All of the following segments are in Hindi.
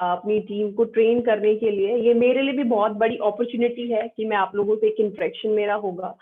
अपनी टीम को ट्रेन करने के लिए। ये मेरे लिए भी बहुत बड़ी अपॉर्चुनिटी है कि मैं आप लोगों से एक इंटरेक्शन मेरा होगा।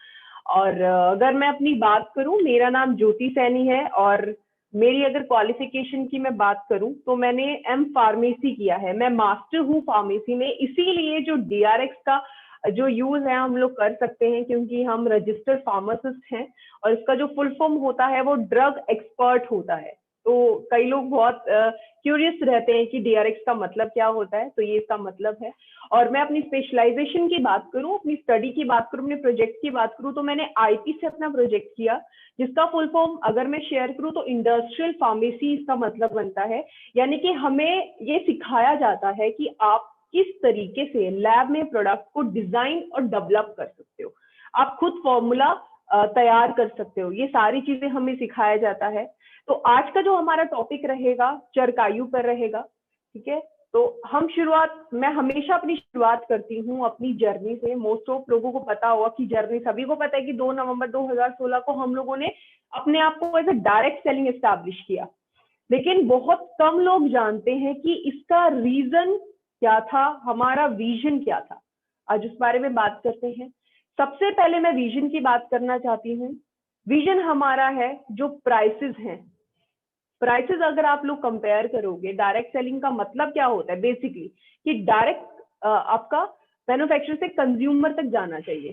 और अगर मैं अपनी बात करूं, मेरा नाम ज्योति सैनी है और मेरी अगर क्वालिफिकेशन की मैं बात करूं तो मैंने एम फार्मेसी किया है। मैं मास्टर हूं फार्मेसी में, इसीलिए जो डीआरएक्स का जो यूज है हम लोग कर सकते हैं क्योंकि हम रजिस्टर्ड फार्मासिस्ट हैं और इसका जो फुल फॉर्म होता है वो ड्रग एक्सपर्ट होता है। तो कई लोग बहुत क्यूरियस रहते हैं कि डीआरएक्स का मतलब क्या होता है, तो ये इसका मतलब है। और मैं अपनी स्पेशलाइजेशन की बात करूं, अपनी स्टडी की बात करूं, अपने प्रोजेक्ट की बात करूं, तो मैंने आईपी से अपना प्रोजेक्ट किया जिसका फुल फॉर्म अगर मैं शेयर करूं तो इंडस्ट्रियल फार्मेसी इसका मतलब बनता है। यानी कि हमें ये सिखाया जाता है कि आप किस तरीके से लैब में प्रोडक्ट को डिजाइन और डेवलप कर सकते हो, आप खुद फॉर्मूला तैयार कर सकते हो, ये सारी चीजें हमें सिखाया जाता है। तो आज का जो हमारा टॉपिक रहेगा चरकायु पर रहेगा, ठीक है। तो मैं हमेशा अपनी शुरुआत करती हूँ अपनी जर्नी से। मोस्ट ऑफ लोगों को पता होगा कि जर्नी, सभी को पता है कि 2 नवंबर 2016 को हम लोगों ने अपने आप को as a direct selling establish किया, लेकिन बहुत कम लोग जानते हैं कि इसका रीजन क्या था, हमारा विजन क्या था। आज उस बारे में बात करते हैं। सबसे पहले मैं विजन की बात करना चाहती हूँ। विजन हमारा है जो प्राइसेस हैं। प्राइसेस अगर आप लोग कंपेयर करोगे, डायरेक्ट सेलिंग का मतलब क्या होता है बेसिकली कि डायरेक्ट आपका मैन्युफैक्चरर से कंज्यूमर तक जाना चाहिए,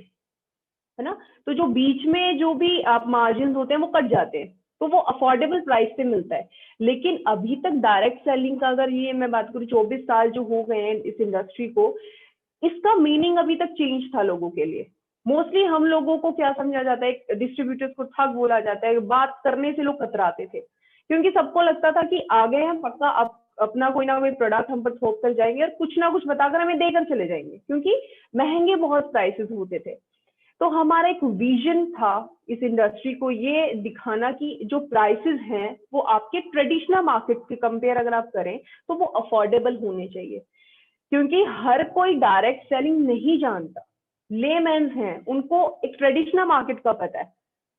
है ना। तो जो बीच में जो भी आप मार्जिन होते हैं वो कट जाते हैं, तो वो अफोर्डेबल प्राइस पे मिलता है। लेकिन अभी तक डायरेक्ट सेलिंग का अगर ये मैं बात करूँ 24 साल जो हो गए हैं इस इंडस्ट्री को, इसका मीनिंग अभी तक चेंज था लोगों के लिए। मोस्टली हम लोगों को क्या समझा जाता है, डिस्ट्रीब्यूटर्स को ठग बोला जाता है, बात करने से लोग कतराते थे क्योंकि सबको लगता था कि आ गए हम पक्का अपना कोई ना कोई प्रोडक्ट हम पर थोप कर जाएंगे और कुछ ना कुछ बताकर हमें देकर चले जाएंगे, क्योंकि महंगे बहुत प्राइसेस होते थे। तो हमारा एक विजन था इस इंडस्ट्री को ये दिखाना कि जो प्राइसेस हैं वो आपके ट्रेडिशनल मार्केट के कंपेयर अगर आप करें तो वो अफोर्डेबल होने चाहिए, क्योंकि हर कोई डायरेक्ट सेलिंग नहीं जानता। लेमैन्स हैं, उनको एक ट्रेडिशनल मार्केट का पता है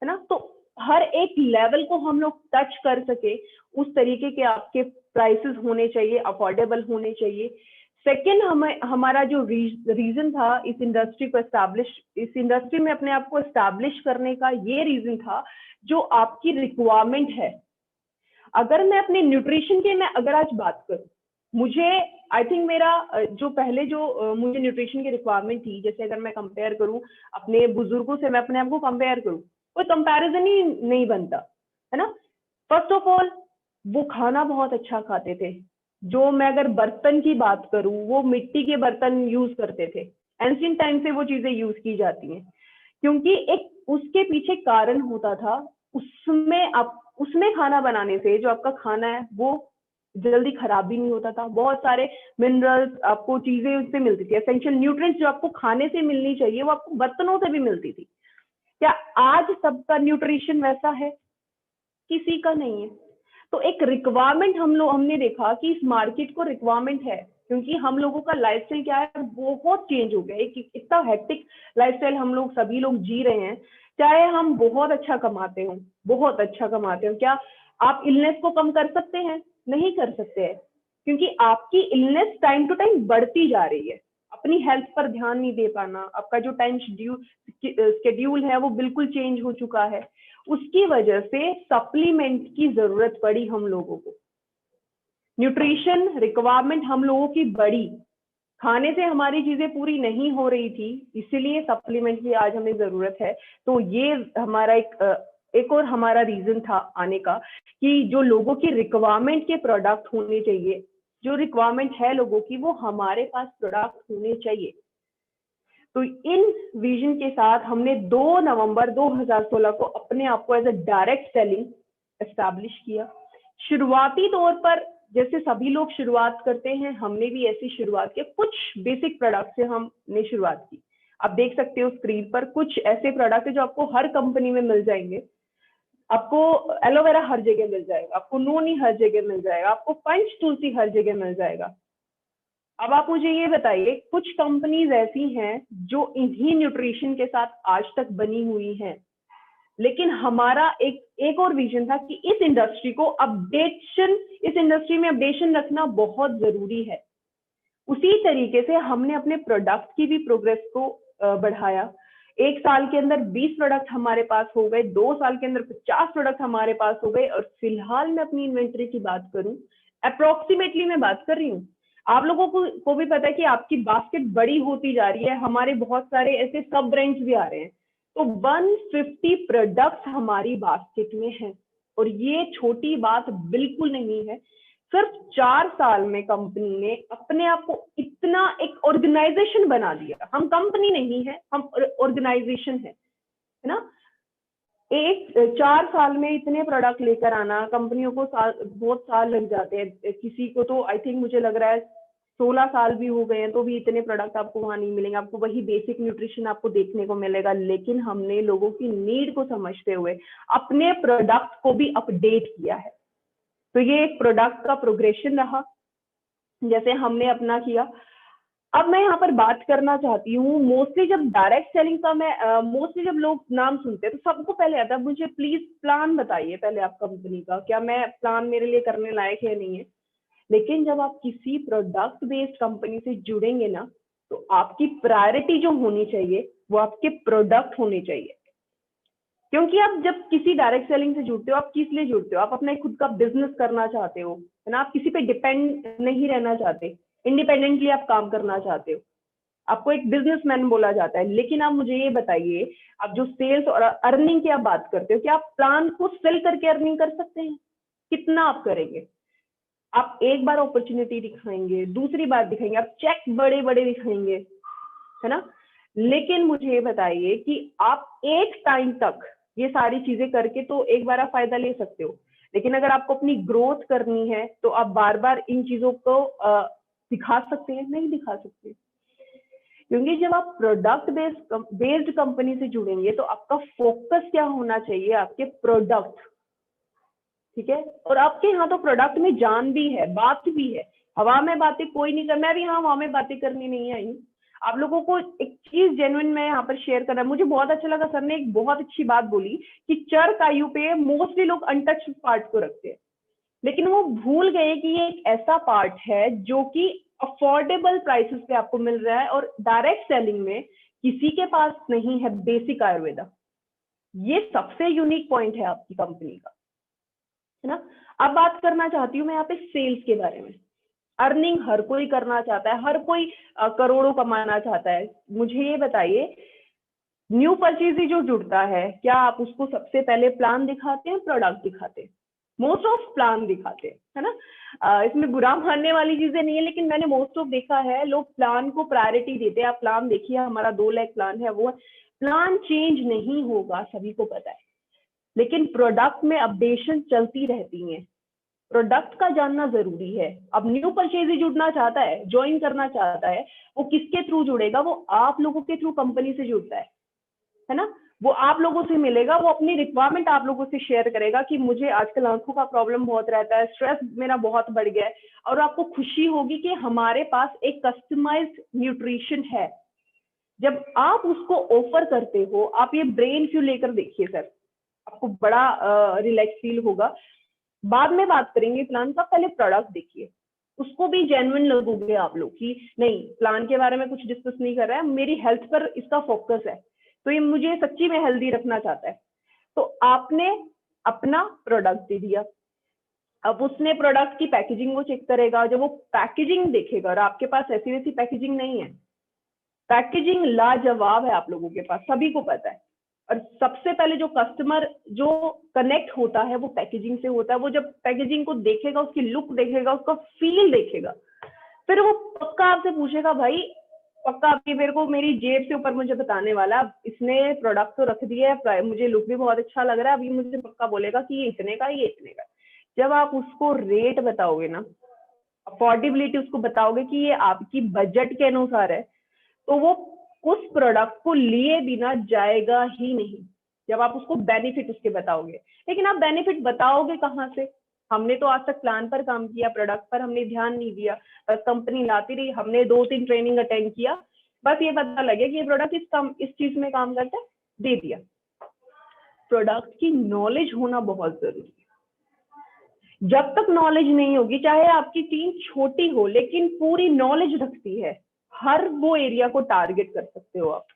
ना। तो हर एक लेवल को हम लोग टच कर सके उस तरीके के आपके प्राइसेस होने चाहिए, अफोर्डेबल होने चाहिए। सेकेंड, हमारा जो रीजन था इस इंडस्ट्री में अपने आप को एस्टैब्लिश करने का, ये रीजन था जो आपकी रिक्वायरमेंट है। अगर मैं अपने न्यूट्रिशन के मैं अगर आज बात करूं, मुझे आई थिंक मेरा जो पहले जो मुझे न्यूट्रिशन की रिक्वायरमेंट थी, जैसे अगर मैं कंपेयर करूं अपने बुजुर्गों से, मैं अपने आप को कंपेयर करूं, कोई कंपैरिजन ही नहीं बनता, है ना। फर्स्ट ऑफ ऑल वो खाना बहुत अच्छा खाते थे। जो मैं अगर बर्तन की बात करूं, वो मिट्टी के बर्तन यूज करते थे। एंशिएंट टाइम से वो चीजें यूज की जाती हैं क्योंकि एक उसके पीछे कारण होता था। उसमें खाना बनाने से जो आपका खाना है वो जल्दी खराब भी नहीं होता था। बहुत सारे मिनरल्स आपको चीजें उससे मिलती थी, एसेंशियल न्यूट्रिएंट्स जो आपको खाने से मिलनी चाहिए वो आपको बर्तनों से भी मिलती थी। क्या आज सबका न्यूट्रिशन वैसा है? किसी का नहीं है। तो एक रिक्वायरमेंट हमने देखा कि इस मार्केट को रिक्वायरमेंट है, क्योंकि हम लोगों का लाइफस्टाइल क्या है, बहुत चेंज हो गया है। कि इतना हेक्टिक लाइफस्टाइल हम लोग सभी लोग जी रहे हैं। चाहे हम बहुत अच्छा कमाते हो, क्या आप इलनेस को कम कर सकते हैं? नहीं कर सकते हैं, क्योंकि आपकी इलनेस टाइम टू टाइम बढ़ती जा रही है। अपनी हेल्थ पर ध्यान नहीं दे पाना, आपका जो टाइम शेड्यूल है वो बिल्कुल चेंज हो चुका है। उसकी वजह से सप्लीमेंट की जरूरत पड़ी हम लोगों को। न्यूट्रिशन रिक्वायरमेंट हम लोगों की बढ़ी, खाने से हमारी चीजें पूरी नहीं हो रही थी, इसीलिए सप्लीमेंट की आज हमें जरूरत है। तो ये हमारा एक और हमारा रीजन था आने का कि जो लोगों की रिक्वायरमेंट के प्रोडक्ट होने चाहिए, जो रिक्वायरमेंट है लोगों की वो हमारे पास प्रोडक्ट होने चाहिए। तो इन विजन के साथ हमने 2 नवंबर 2016 को अपने आप को as a direct selling establish किया। शुरुआती तौर पर जैसे सभी लोग शुरुआत करते हैं, हमने भी ऐसी शुरुआत की। कुछ बेसिक प्रोडक्ट से हमने शुरुआत की। आप देख सकते हो स्क्रीन पर कुछ ऐसे प्रोडक्ट है जो आपको हर कंपनी में मिल जाएंगे। आपको एलोवेरा हर जगह मिल जाएगा, आपको नोनी हर जगह मिल जाएगा, आपको पंच तुलसी हर जगह मिल जाएगा। अब आप मुझे ये बताइए, कुछ कंपनीज ऐसी हैं जो इन्हीं न्यूट्रिशन के साथ आज तक बनी हुई हैं, लेकिन हमारा एक और विजन था कि इस इंडस्ट्री में अपडेशन रखना बहुत जरूरी है। उसी तरीके से हमने अपने प्रोडक्ट की भी प्रोग्रेस को बढ़ाया। 1 साल के अंदर 20 प्रोडक्ट हमारे पास हो गए, 2 साल के अंदर 50 प्रोडक्ट हमारे पास हो गए, और फिलहाल मैं अपनी इन्वेंट्री की बात करूं, अप्रोक्सीमेटली मैं बात कर रही हूँ, आप लोगों को भी पता है कि आपकी बास्केट बड़ी होती जा रही है, हमारे बहुत सारे ऐसे सब ब्रांड्स भी आ रहे हैं, तो 150 प्रोडक्ट्स हमारी बास्केट में है। और ये छोटी बात बिल्कुल नहीं है। सिर्फ 4 साल में कंपनी ने अपने आप को इतना एक ऑर्गेनाइजेशन बना दिया। हम कंपनी नहीं है, हम ऑर्गेनाइजेशन है ना। 4 साल में इतने प्रोडक्ट लेकर आना, कंपनियों को बहुत साल लग जाते हैं, किसी को तो आई थिंक मुझे लग रहा है 16 साल भी हो गए हैं, तो भी इतने प्रोडक्ट आपको वहां नहीं मिलेंगे, आपको वही बेसिक न्यूट्रिशन आपको देखने को मिलेगा। लेकिन हमने लोगों की नीड को समझते हुए अपने प्रोडक्ट को भी अपडेट किया है। तो ये एक प्रोडक्ट का प्रोग्रेशन रहा, जैसे हमने अपना किया। अब मैं यहाँ पर बात करना चाहती हूँ, मोस्टली जब डायरेक्ट सेलिंग का मोस्टली जब लोग नाम सुनते हैं तो सबको पहले आता है, मुझे प्लीज प्लान बताइए पहले आप कंपनी का, क्या मैं प्लान मेरे लिए करने लायक है नहीं है। लेकिन जब आप किसी प्रोडक्ट बेस्ड कंपनी से जुड़ेंगे ना, तो आपकी प्रायोरिटी जो होनी चाहिए वो आपके प्रोडक्ट होने चाहिए। क्योंकि आप जब किसी डायरेक्ट सेलिंग से जुड़ते हो, आप किस लिए जुड़ते हो? आप अपना खुद का बिजनेस करना चाहते हो, है ना। आप किसी पे डिपेंड नहीं रहना चाहते, इंडिपेंडेंटली आप काम करना चाहते हो, आपको एक बिजनेसमैन बोला जाता है। लेकिन आप मुझे ये बताइए, आप जो सेल्स और अर्निंग की आप बात करते हो, क्या आप प्लान को सेल करके अर्निंग कर सकते हैं? कितना आप करेंगे? आप एक बार अपॉर्चुनिटी दिखाएंगे, दूसरी बार दिखाएंगे, आप चेक बड़े बड़े दिखाएंगे, है ना। लेकिन मुझे ये बताइए कि आप एक टाइम तक ये सारी चीजें करके तो एक बार आप फायदा ले सकते हो, लेकिन अगर आपको अपनी ग्रोथ करनी है तो आप बार बार इन चीजों को दिखा सकते हैं? नहीं दिखा सकते। क्योंकि जब आप प्रोडक्ट बेस्ड कंपनी से जुड़ेंगे तो आपका फोकस क्या होना चाहिए? आपके प्रोडक्ट, ठीक है। और आपके यहाँ तो प्रोडक्ट में जान भी है, बात भी है, हवा में बातें कोई नहीं कर। मैं भी यहाँ हवा में बातें करनी नहीं आई हूँ। आप लोगों को एक चीज जेन्युइन मैं यहाँ पर शेयर कर रहा हूँ। मुझे बहुत अच्छा लगा, सर ने एक बहुत अच्छी बात बोली कि चर्क आयु पे मोस्टली लोग अनटच्ड पार्ट को रखते हैं, लेकिन वो भूल गए कि ये एक ऐसा पार्ट है जो कि अफोर्डेबल प्राइसेस पे आपको मिल रहा है, और डायरेक्ट सेलिंग में किसी के पास नहीं है बेसिक आयुर्वेदा। ये सबसे यूनिक पॉइंट है आपकी कंपनी का, है ना। अब बात करना चाहती हूँ मैं यहाँ पे सेल्स के बारे में। अर्निंग हर कोई करना चाहता है, हर कोई करोड़ों कमाना चाहता है। मुझे ये बताइए, न्यू परचेज जो जुड़ता है, क्या आप उसको सबसे पहले प्लान दिखाते हैं, प्रोडक्ट दिखाते हैं? मोस्ट ऑफ प्लान दिखाते हैं, है ना। इसमें बुरा मानने वाली चीजें नहीं है, लेकिन मैंने मोस्ट ऑफ देखा है लोग प्लान को प्रायोरिटी देते हैं। आप प्लान देखिए, हमारा 2 लाख प्लान है, वो प्लान चेंज नहीं होगा, सभी को पता है, लेकिन प्रोडक्ट में अपडेशन चलती रहती है। प्रोडक्ट का जानना जरूरी है। अब न्यू परचेज जुड़ना चाहता है, ज्वाइन करना चाहता है, वो किसके थ्रू जुड़ेगा? वो आप लोगों के थ्रू कंपनी से जुड़ता है ना। वो आप लोगों से मिलेगा, वो अपनी रिक्वायरमेंट आप लोगों से शेयर करेगा कि मुझे आजकल आंखों का प्रॉब्लम बहुत रहता है, स्ट्रेस मेरा बहुत बढ़ गया है, और आपको खुशी होगी कि हमारे पास एक कस्टमाइज्ड न्यूट्रिशन है। जब आप उसको ऑफर करते हो, आप ये ब्रेन क्यों लेकर देखिए सर, आपको बड़ा रिलैक्स फील होगा। बाद में बात करेंगे प्लान का, पहले प्रोडक्ट देखिए, उसको भी जेन्युइन लगोगे आप लोग कि नहीं, प्लान के बारे में कुछ डिस्कस नहीं कर रहा है, मेरी हेल्थ पर इसका फोकस है, तो ये मुझे सच्ची में हेल्दी रखना चाहता है। तो आपने अपना प्रोडक्ट दे दिया, अब उसने प्रोडक्ट की पैकेजिंग वो चेक करेगा। जब वो पैकेजिंग देखेगा और आपके पास ऐसी वैसी पैकेजिंग नहीं है, पैकेजिंग लाजवाब है आप लोगों के पास, सभी को पता है। और सबसे पहले जो कस्टमर जो कनेक्ट होता है वो पैकेजिंग से होता है। वो जब पैकेजिंग को देखेगा, उसकी लुक देखेगा, उसका फील देखेगा, फिर वो पक्का आपसे पूछेगा, भाई पक्का आपकी मेरे को मेरी जेब से ऊपर मुझे बताने वाला, इसने प्रोडक्ट तो रख दिया है, मुझे लुक भी बहुत अच्छा लग रहा है, अभी मुझे पक्का बोलेगा कि ये इतने का, ये इतने का। जब आप उसको रेट बताओगे ना, अफोर्डेबिलिटी उसको बताओगे कि ये आपकी बजट के अनुसार है, तो वो उस प्रोडक्ट को लिए बिना जाएगा ही नहीं, जब आप उसको बेनिफिट उसके बताओगे। लेकिन आप बेनिफिट बताओगे कहाँ से? हमने तो आज तक प्लान पर काम किया, प्रोडक्ट पर हमने ध्यान नहीं दिया, बस कंपनी लाती रही, हमने 2-3 ट्रेनिंग अटेंड किया, बस ये पता लगे कि ये प्रोडक्ट इस चीज में काम करता है, दे दिया। प्रोडक्ट की नॉलेज होना बहुत जरूरी है। जब तक नॉलेज नहीं होगी, चाहे आपकी टीम छोटी हो लेकिन पूरी नॉलेज रखती है, हर वो एरिया को टारगेट कर सकते हो आप,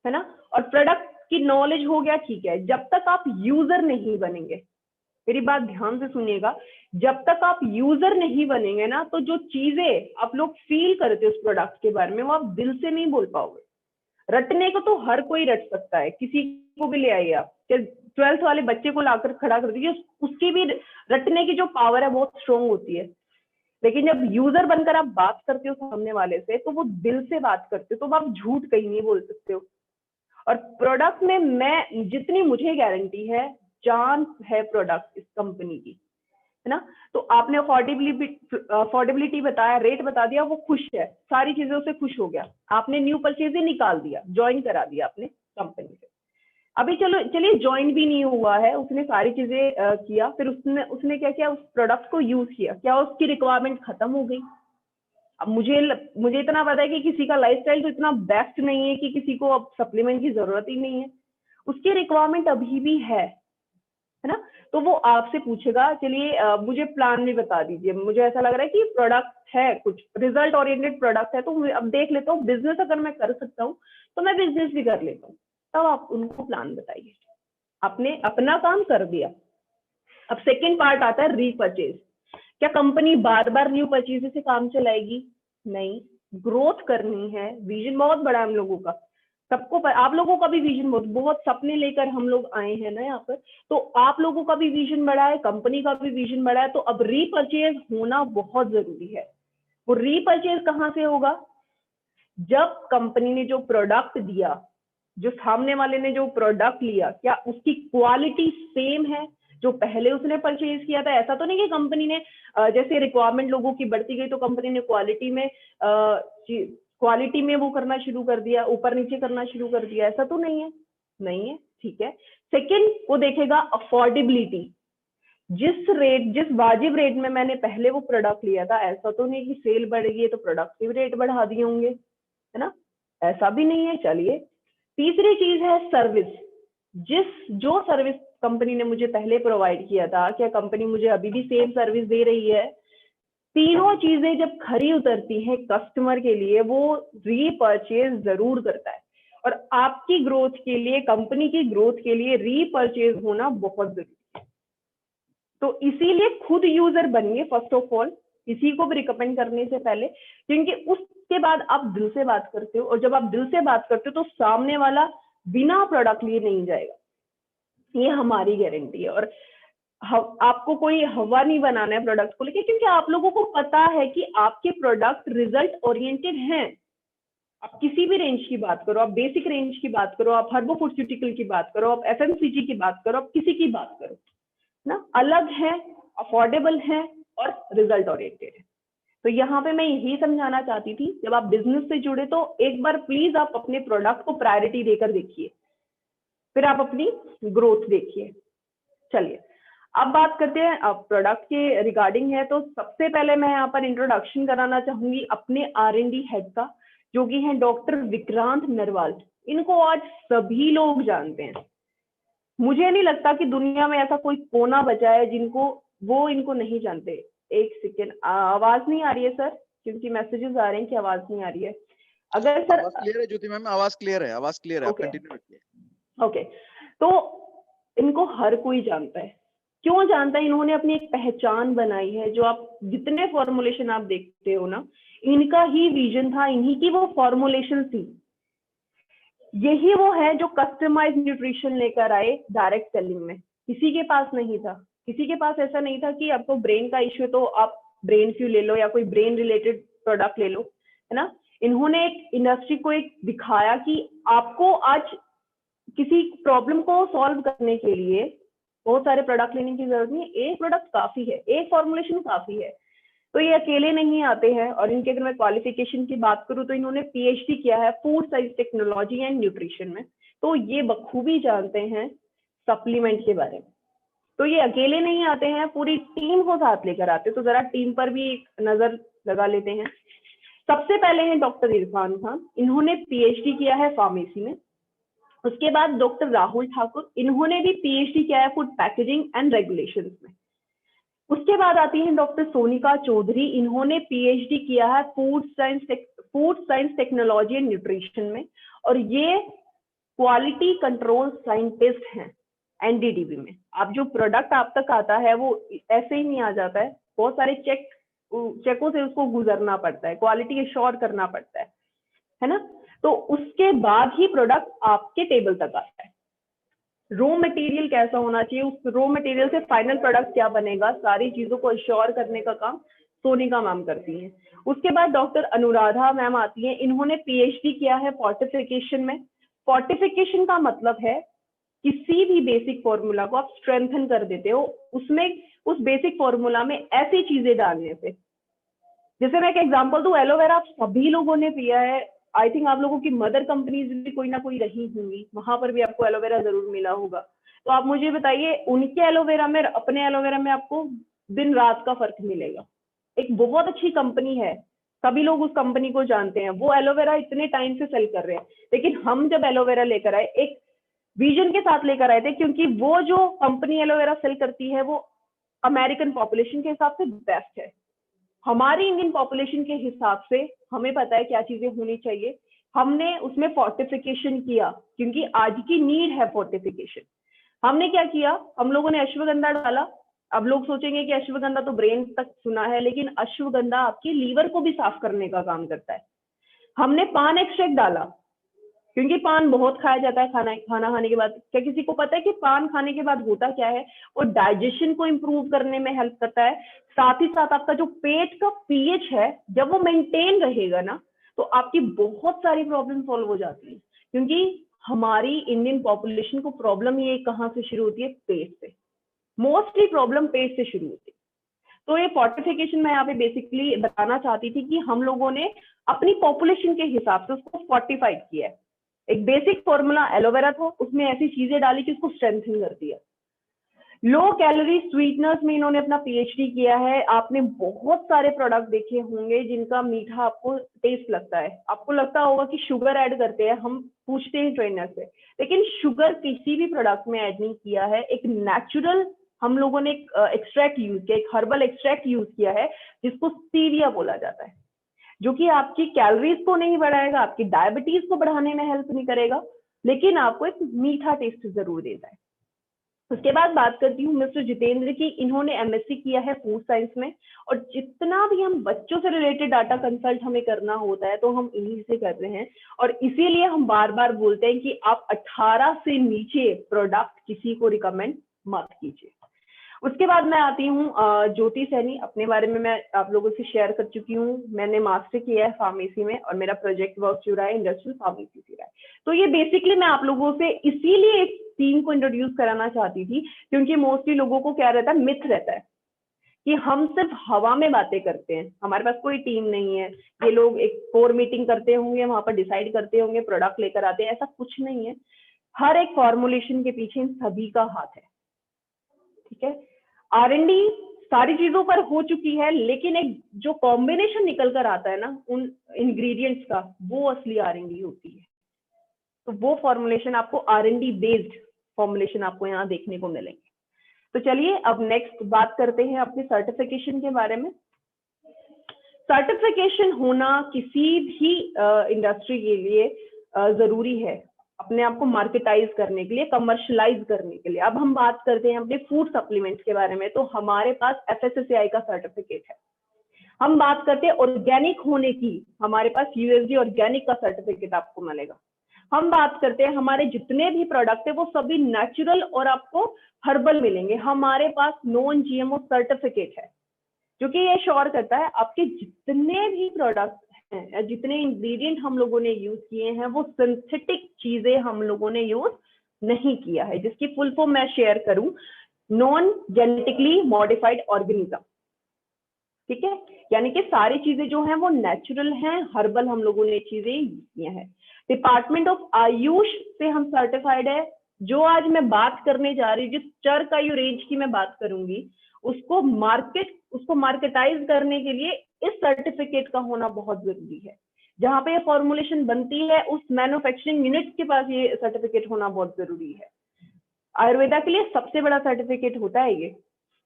है ना। और प्रोडक्ट की नॉलेज हो गया, ठीक है, जब तक आप यूजर नहीं बनेंगे, मेरी बात ध्यान से सुनिएगा, जब तक आप यूजर नहीं बनेंगे ना, तो जो चीजें आप लोग फील करते हो उस प्रोडक्ट के बारे में, वो आप दिल से नहीं बोल पाओगे। रटने को तो हर कोई रट सकता है, किसी को भी ले आइए आप, 12th वाले बच्चे को लाकर खड़ा कर दीजिए, उसकी भी रटने की जो पावर है बहुत स्ट्रोंग होती है। लेकिन जब यूजर बनकर आप बात करते हो सामने वाले से, तो वो दिल से बात करते हो, तो आप झूठ कहीं नहीं बोल सकते हो। और प्रोडक्ट में मैं जितनी मुझे गारंटी है, जान है प्रोडक्ट इस कंपनी की, है ना। तो आपने अफोर्डेबिलिटी बताया, रेट बता दिया, वो खुश है, सारी चीजों से खुश हो गया, आपने न्यू परचेज ही निकाल दिया, ज्वाइन करा दिया आपने कंपनी से। अभी चलो चलिए ज्वाइन भी नहीं हुआ है, उसने सारी चीजें किया, फिर उसने उसने क्या किया, उस प्रोडक्ट को यूज किया, क्या उसकी रिक्वायरमेंट खत्म हो गई। अब मुझे इतना पता है कि किसी का लाइफस्टाइल तो इतना बेस्ट नहीं है कि किसी को अब सप्लीमेंट की जरूरत ही नहीं है, उसकी रिक्वायरमेंट अभी भी है ना। तो वो आपसे पूछेगा, चलिए मुझे प्लान भी बता दीजिए, मुझे ऐसा लग रहा है कि प्रोडक्ट है, कुछ रिजल्ट ओरिएंटेड प्रोडक्ट है, तो अब देख लेता हूँ बिजनेस अगर मैं कर सकता हूँ तो मैं बिजनेस भी कर लेता हूँ। तब आप उनको प्लान बताइए, आपने अपना काम कर दिया। अब सेकेंड पार्ट आता है रीपरचेज। क्या कंपनी बार बार न्यू परचेज से काम चलाएगी? नहीं, ग्रोथ करनी है, विजन बहुत बड़ा है हम लोगों का, सबको आप लोगों का भी विजन बहुत बहुत सपने लेकर हम लोग आए हैं ना यहाँ पर, तो आप लोगों का भी विजन बड़ा है, कंपनी का भी विजन बड़ा है, तो अब रीपरचेज होना बहुत जरूरी है। वो रीपरचेज कहाँ से होगा? जब कंपनी ने जो प्रोडक्ट दिया, जो सामने वाले ने जो प्रोडक्ट लिया, क्या उसकी क्वालिटी सेम है जो पहले उसने परचेज किया था? ऐसा तो नहीं कि कंपनी ने जैसे रिक्वायरमेंट लोगों की बढ़ती गई तो कंपनी ने क्वालिटी में वो करना शुरू कर दिया, ऊपर नीचे करना शुरू कर दिया, ऐसा तो नहीं है, नहीं है, ठीक है। सेकंड, वो देखेगा अफोर्डेबिलिटी, जिस वाजिब रेट में मैंने पहले वो प्रोडक्ट लिया था, ऐसा तो नहीं कि सेल बढ़ गई है तो प्रोडक्ट के भी रेट बढ़ा दिए होंगे, है ना, ऐसा भी नहीं है। चलिए, तीसरी चीज है सर्विस, जो सर्विस कंपनी ने मुझे पहले प्रोवाइड किया था, क्या कंपनी मुझे अभी भी सेम सर्विस दे रही है? तीनों चीजें जब खरी उतरती हैं कस्टमर के लिए, वो रीपरचेज जरूर करता है। और आपकी ग्रोथ के लिए, कंपनी की ग्रोथ के लिए रीपरचेज होना बहुत जरूरी है। तो इसीलिए खुद यूजर बनिए फर्स्ट ऑफ ऑल, किसी को भी रिकमेंड करने से पहले, क्योंकि उसके बाद आप दिल से बात करते हो, और जब आप दिल से बात करते हो तो सामने वाला बिना प्रोडक्ट लिए नहीं जाएगा, ये हमारी गारंटी है। और आपको कोई हवा नहीं बनाना है प्रोडक्ट को लेके, क्योंकि आप लोगों को पता है कि आपके प्रोडक्ट रिजल्ट ओरिएंटेड हैं। आप किसी भी रेंज की बात करो, आप बेसिक रेंज की बात करो, आप हर्बोफुर्स्यूटिकल की बात करो, आप एफएमसीजी की बात करो, आप किसी की बात करो ना, अलग है, अफोर्डेबल है और रिजल्ट ओरिएंटेड है। तो यहाँ पे मैं यही समझाना चाहती थी, जब आप बिजनेस से जुड़े तो एक बार प्लीज आप अपने प्रोडक्ट को प्रायोरिटी देकर देखिए, फिर आप अपनी ग्रोथ देखिए। चलिए, अब बात करते हैं, अब प्रोडक्ट के रिगार्डिंग है, तो सबसे पहले मैं यहाँ पर इंट्रोडक्शन कराना चाहूंगी अपने R&D हेड का, जो कि हैं डॉक्टर विक्रांत नरवाल। इनको आज सभी लोग जानते हैं, मुझे नहीं लगता कि दुनिया में ऐसा कोई कोना बचा है जिनको वो इनको नहीं जानते। एक सेकेंड, आवाज नहीं आ रही है सर, क्योंकि मैसेजेस आ रहे हैं कि आवाज नहीं आ रही है। अगर सर आवाज क्लियर है ज्योति मैम, आवाज क्लियर है, आवाज क्लियर है, आप कंटिन्यू रखिए। ओके, तो इनको हर कोई जानता है। क्यों जानता है? इन्होंने अपनी एक पहचान बनाई है, जो आप जितने फॉर्मुलेशन आप देखते हो ना, इनका ही विजन था, इन्हीं की वो फॉर्मुलेशन थी। यही वो है जो कस्टमाइज न्यूट्रिशन लेकर आए डायरेक्ट सेलिंग में, किसी के पास नहीं था। किसी के पास ऐसा नहीं था कि आपको ब्रेन का इश्यू है तो आप ब्रेन फ्यू ले लो या कोई ब्रेन रिलेटेड प्रोडक्ट ले लो, है ना। इन्होंने एक इंडस्ट्री को एक दिखाया कि आपको आज किसी प्रॉब्लम को सॉल्व करने के लिए बहुत सारे प्रोडक्ट लेने की जरूरत नहीं है, एक प्रोडक्ट काफी है, एक फॉर्मुलेशन काफी है। तो ये अकेले नहीं आते हैं। और इनके अगर मैं क्वालिफिकेशन की बात करूं तो इन्होंने PhD किया है food science technology and nutrition में, तो ये बखूबी जानते हैं सप्लीमेंट के बारे में। तो ये अकेले नहीं आते हैं, पूरी टीम को साथ लेकर आते हैं। तो जरा टीम पर भी एक नजर लगा लेते हैं। सबसे पहले हैं डॉक्टर इरफान खान, इन्होंने PhD किया है फार्मेसी में। उसके बाद डॉक्टर राहुल ठाकुर, इन्होंने भी PhD किया है फूड पैकेजिंग एंड रेगुलेशंस में। उसके बाद आती हैं डॉक्टर सोनिका चौधरी। इन्होंने पीएचडी किया है food science technology and nutrition में, और ये क्वालिटी कंट्रोल साइंटिस्ट हैं एनडीडीबी में। आप जो प्रोडक्ट आप तक आता है वो ऐसे ही नहीं आ जाता है, बहुत सारे चेकों से उसको गुजरना पड़ता है, क्वालिटी एश्योर करना पड़ता है ना। तो उसके बाद ही प्रोडक्ट आपके टेबल तक आता है। रॉ मटेरियल कैसा होना चाहिए, उस रॉ मटेरियल से फाइनल प्रोडक्ट क्या बनेगा, सारी चीजों को एश्योर करने का काम सोनिका मैम करती हैं। उसके बाद डॉक्टर अनुराधा मैम आती हैं। इन्होंने पीएचडी किया है फोर्टिफिकेशन में। फोर्टिफिकेशन का मतलब है किसी भी बेसिक फॉर्मूला को आप स्ट्रेंथन कर देते हो, उसमें उस बेसिक फॉर्मूला में ऐसी चीजें डालने से, जैसे मैं एक एग्जांपल दूं, एलोवेरा आप सभी लोगों ने पिया है। आई थिंक आप लोगों की मदर कंपनीज भी कोई ना कोई रही होंगी, वहां पर भी आपको एलोवेरा जरूर मिला होगा। तो आप मुझे बताइए, उनके एलोवेरा में अपने एलोवेरा में आपको दिन रात का फर्क मिलेगा। एक बहुत अच्छी कंपनी है, सभी लोग उस कंपनी को जानते हैं, वो एलोवेरा इतने टाइम से सेल कर रहे हैं। लेकिन हम जब एलोवेरा लेकर आए, एक विजन के साथ लेकर आए थे, क्योंकि वो जो कंपनी एलोवेरा सेल करती है वो अमेरिकन पॉपुलेशन के हिसाब से बेस्ट है। हमारी इंडियन पॉपुलेशन के हिसाब से हमें पता है क्या चीजें होनी चाहिए। हमने उसमें फोर्टिफिकेशन किया, क्योंकि आज की नीड है फोर्टिफिकेशन। हमने क्या किया, हम लोगों ने अश्वगंधा डाला। अब लोग सोचेंगे कि अश्वगंधा तो ब्रेन तक सुना है, लेकिन अश्वगंधा आपकी लीवर को भी साफ करने का काम करता है। हमने पान एक्सट्रैक्ट डाला, क्योंकि पान बहुत खाया जाता है खाना खाने के बाद। क्या किसी को पता है कि पान खाने के बाद होता क्या है, वो डाइजेशन को इंप्रूव करने में हेल्प करता है। साथ ही साथ आपका जो पेट का पीएच है, जब वो मेंटेन रहेगा ना, तो आपकी बहुत सारी प्रॉब्लम सॉल्व हो जाती है। क्योंकि हमारी इंडियन पॉपुलेशन को प्रॉब्लम ये कहाँ से शुरू होती है, पेट से। मोस्टली प्रॉब्लम पेट से शुरू होती है। तो ये फोर्टिफिकेशन मैं यहाँ पे बेसिकली बताना चाहती थी कि हम लोगों ने अपनी पॉपुलेशन के हिसाब से उसको फोर्टिफाइड किया है। एक बेसिक फॉर्मूला एलोवेरा था, उसमें ऐसी चीजें डाली कि उसको स्ट्रेंथन कर दिया। लो कैलोरी स्वीटनर्स में इन्होंने अपना पीएचडी किया है। आपने बहुत सारे प्रोडक्ट देखे होंगे जिनका मीठा आपको टेस्ट लगता है, आपको लगता होगा कि शुगर ऐड करते हैं, हम पूछते हैं ट्रेनर से, लेकिन शुगर किसी भी प्रोडक्ट में ऐड नहीं किया है। एक नेचुरल हम लोगों ने एक एक्सट्रैक्ट यूज किया, एक हर्बल एक्सट्रैक्ट यूज किया है जिसको स्टीविया बोला जाता है, जो कि आपकी कैलोरीज को नहीं बढ़ाएगा, आपकी डायबिटीज को बढ़ाने में हेल्प नहीं करेगा, लेकिन आपको एक मीठा टेस्ट जरूर देता है। उसके बाद बात करती हूँ मिस्टर जितेंद्र की। इन्होंने एमएससी किया है फूड साइंस में, और जितना भी हम बच्चों से रिलेटेड डाटा कंसल्ट हमें करना होता है तो हम इन्हीं से कर रहे हैं, और इसीलिए हम बार बार बोलते हैं कि आप 18 से नीचे प्रोडक्ट किसी को रिकमेंड मत कीजिए। उसके बाद मैं आती हूँ ज्योति सैनी। अपने बारे में मैं आप लोगों से शेयर कर चुकी हूँ। मैंने मास्टर किया है फार्मेसी में, और मेरा प्रोजेक्ट वर्क जो रहा है इंडस्ट्रियल फार्मेसी से रहा है। तो ये बेसिकली मैं आप लोगों से इसीलिए एक टीम को इंट्रोड्यूस कराना चाहती थी, क्योंकि मोस्टली लोगों को क्या रहता है, मिथ रहता है कि हम सिर्फ हवा में बातें करते हैं, हमारे पास कोई टीम नहीं है। ये लोग एक कोर मीटिंग करते होंगे, वहां पर डिसाइड करते होंगे, प्रोडक्ट लेकर आते हैं, ऐसा कुछ नहीं है। हर एक फॉर्मुलेशन के पीछे इन सभी का हाथ है, ठीक है। R&D सारी चीजों पर हो चुकी है, लेकिन एक जो कॉम्बिनेशन निकल कर आता है ना उन इंग्रेडिएंट्स का, वो असली R&D होती है। तो वो फॉर्मुलेशन आपको R&D बेस्ड फॉर्मुलेशन आपको यहाँ देखने को मिलेंगे। तो चलिए अब नेक्स्ट बात करते हैं अपने सर्टिफिकेशन के बारे में। सर्टिफिकेशन होना किसी भी इंडस्ट्री के लिए जरूरी है, अपने आप को मार्केटाइज करने के लिए, कमर्शलाइज करने के लिए। अब हम बात करते हैं अपने फूड सप्लीमेंट्स के बारे में, तो हमारे पास FSSAI का सर्टिफिकेट है। हम बात करते हैं ऑर्गेनिक होने की, हमारे पास USD ऑर्गेनिक का सर्टिफिकेट आपको मिलेगा। हम बात करते हैं हमारे जितने भी प्रोडक्ट है वो सभी नेचुरल और आपको हर्बल मिलेंगे। हमारे पास नॉन GMO सर्टिफिकेट है, जो कि ये श्योर करता है आपके जितने भी प्रोडक्ट हैं, जितने इंग्रेडिएंट हम लोगों ने यूज किए हैं, वो सिंथेटिक चीजें हम लोगों ने यूज नहीं किया है। जिसकी फुल फॉर्म मैं शेयर करूं, नॉन जेनेटिकली मॉडिफाइड ऑर्गेनिज्म, ठीक है। यानी कि सारी चीजें जो हैं वो नेचुरल हैं, हर्बल हम लोगों ने चीजें यूज की हैं। डिपार्टमेंट ऑफ आयुष से हम सर्टिफाइड है। जो आज मैं बात करने जा रही हूँ, जिस चर्क आयु रेंज की मैं बात करूंगी, उसको मार्केटाइज करने के लिए इस सर्टिफिकेट का होना बहुत जरूरी है। जहां पे ये फॉर्मुलेशन बनती है, उस मैन्युफैक्चरिंग यूनिट के पास ये सर्टिफिकेट होना बहुत जरूरी है। आयुर्वेदा के लिए सबसे बड़ा सर्टिफिकेट होता है ये।